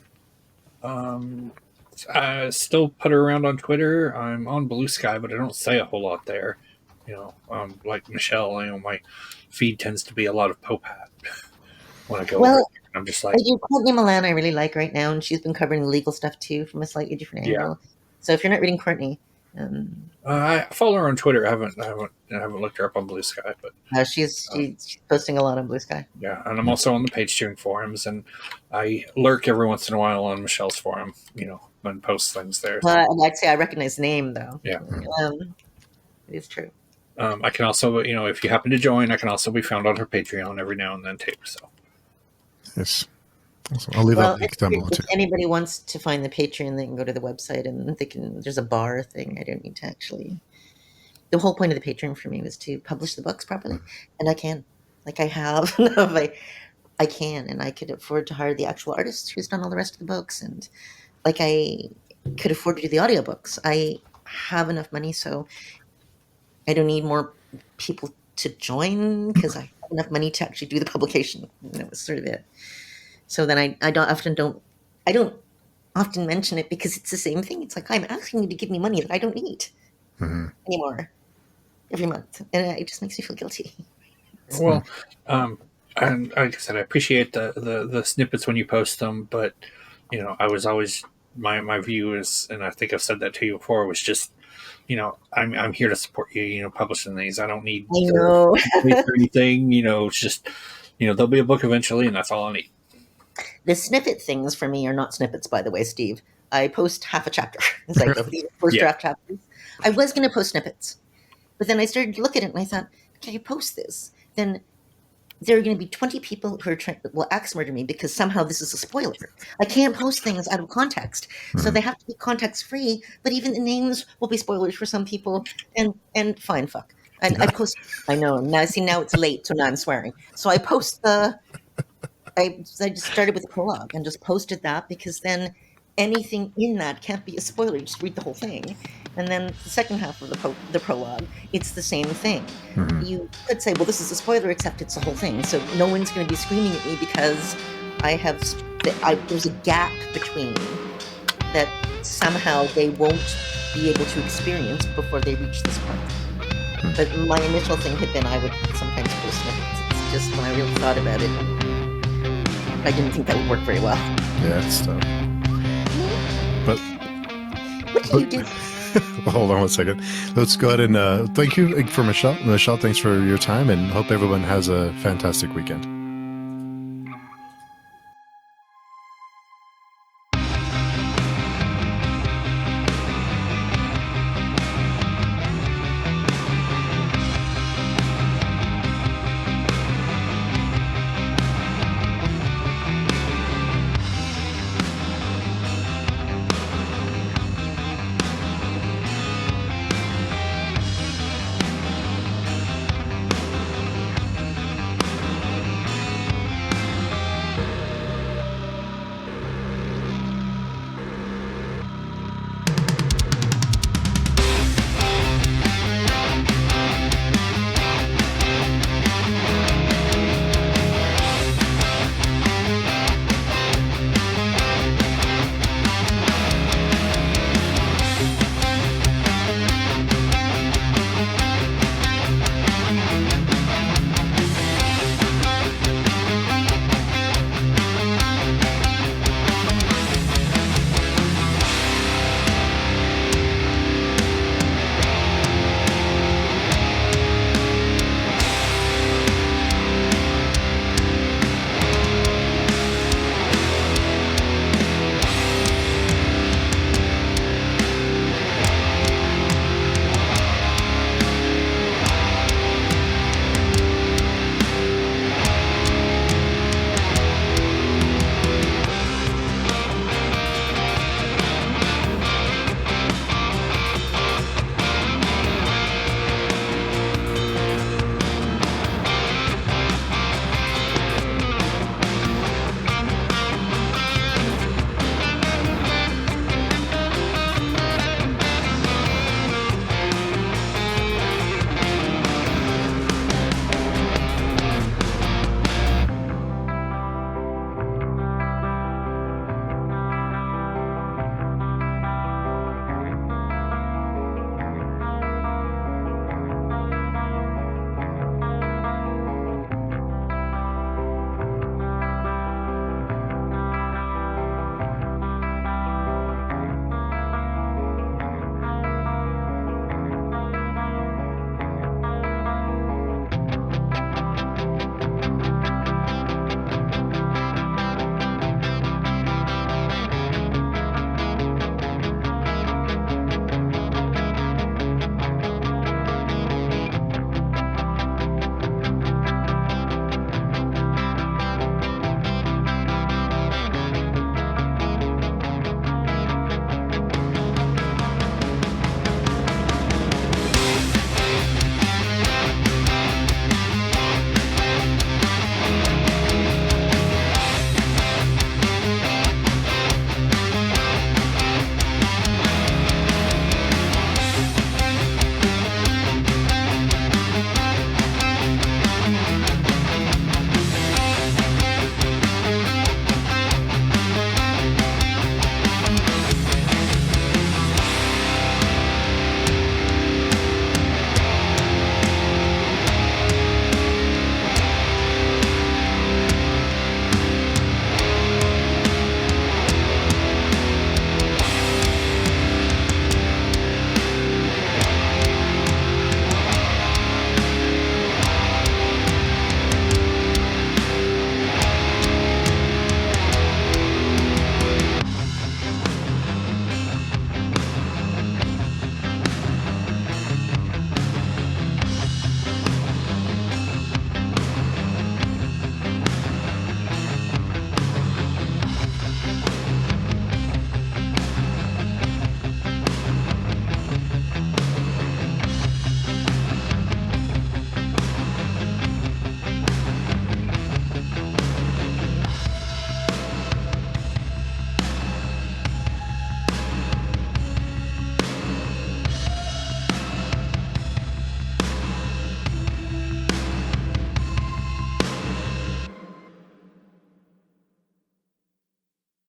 I still putter around on Twitter. I'm on Blue Sky, but I don't say a whole lot there. Like Michelle, my feed tends to be a lot of Pope Hat when I go over. Well, I'm just like, I do Courtney Milan I really like right now, and she's been covering legal stuff too from a slightly different Yeah. angle. So if you're not reading Courtney, I follow her on Twitter. I haven't looked her up on Blue Sky, but she's posting a lot on Blue Sky. yeah. And I'm also on the page tuning forums, and I lurk every once in a while on Michelle's forum. And post things there. Well, I'd say I recognize the name though. Yeah. It is true. I can also, if you happen to join, I can also be found on her Patreon every now and then too. So Yes. So I'll leave that link down below if too. anybody wants to find the Patreon, they can go to the website and there's a bar thing. I don't need to actually. The whole point of the Patreon for me was to publish the books properly, and I can. Like I have, I can, and I could afford to hire the actual artist who's done all the rest of the books, and like I could afford to do the audiobooks. I have enough money, so I don't need more people to join because I have enough money to actually do the publication. And that was sort of it. So then I don't often mention it because it's the same thing. It's like I'm asking you to give me money that I don't need anymore every month, and it just makes me feel guilty. Well, and like I said, I appreciate the snippets when you post them, but I was always my view is, and I think I've said that to you before, was just, I'm here to support you, publishing these. I don't need I know. or anything, it's just, there'll be a book eventually, and that's all I need. The snippet things for me are not snippets, by the way, Steve. I post half a chapter. It's like the first draft chapters. I was going to post snippets, but then I started to look at it and I thought, can you post this? Then there are going to be 20 people who will axe murder me because somehow this is a spoiler. I can't post things out of context. So they have to be context free, but even the names will be spoilers for some people, and fine, fuck. And I post, I know, now it's late, so now I'm swearing. So I post I just started with the prologue and just posted that, because then anything in that can't be a spoiler. Just read the whole thing. And then the second half of the prologue, it's the same thing. You could say, well, this is a spoiler, except it's the whole thing. So no one's going to be screaming at me because there's a gap between that somehow they won't be able to experience before they reach this point. But my initial thing had been I would sometimes post snippets. It's just when I really thought about it, I didn't think that would work very well. Yeah, it's tough. But what do you do? Hold on one second. Let's go ahead and thank you for Michelle. Michelle, thanks for your time, and hope everyone has a fantastic weekend.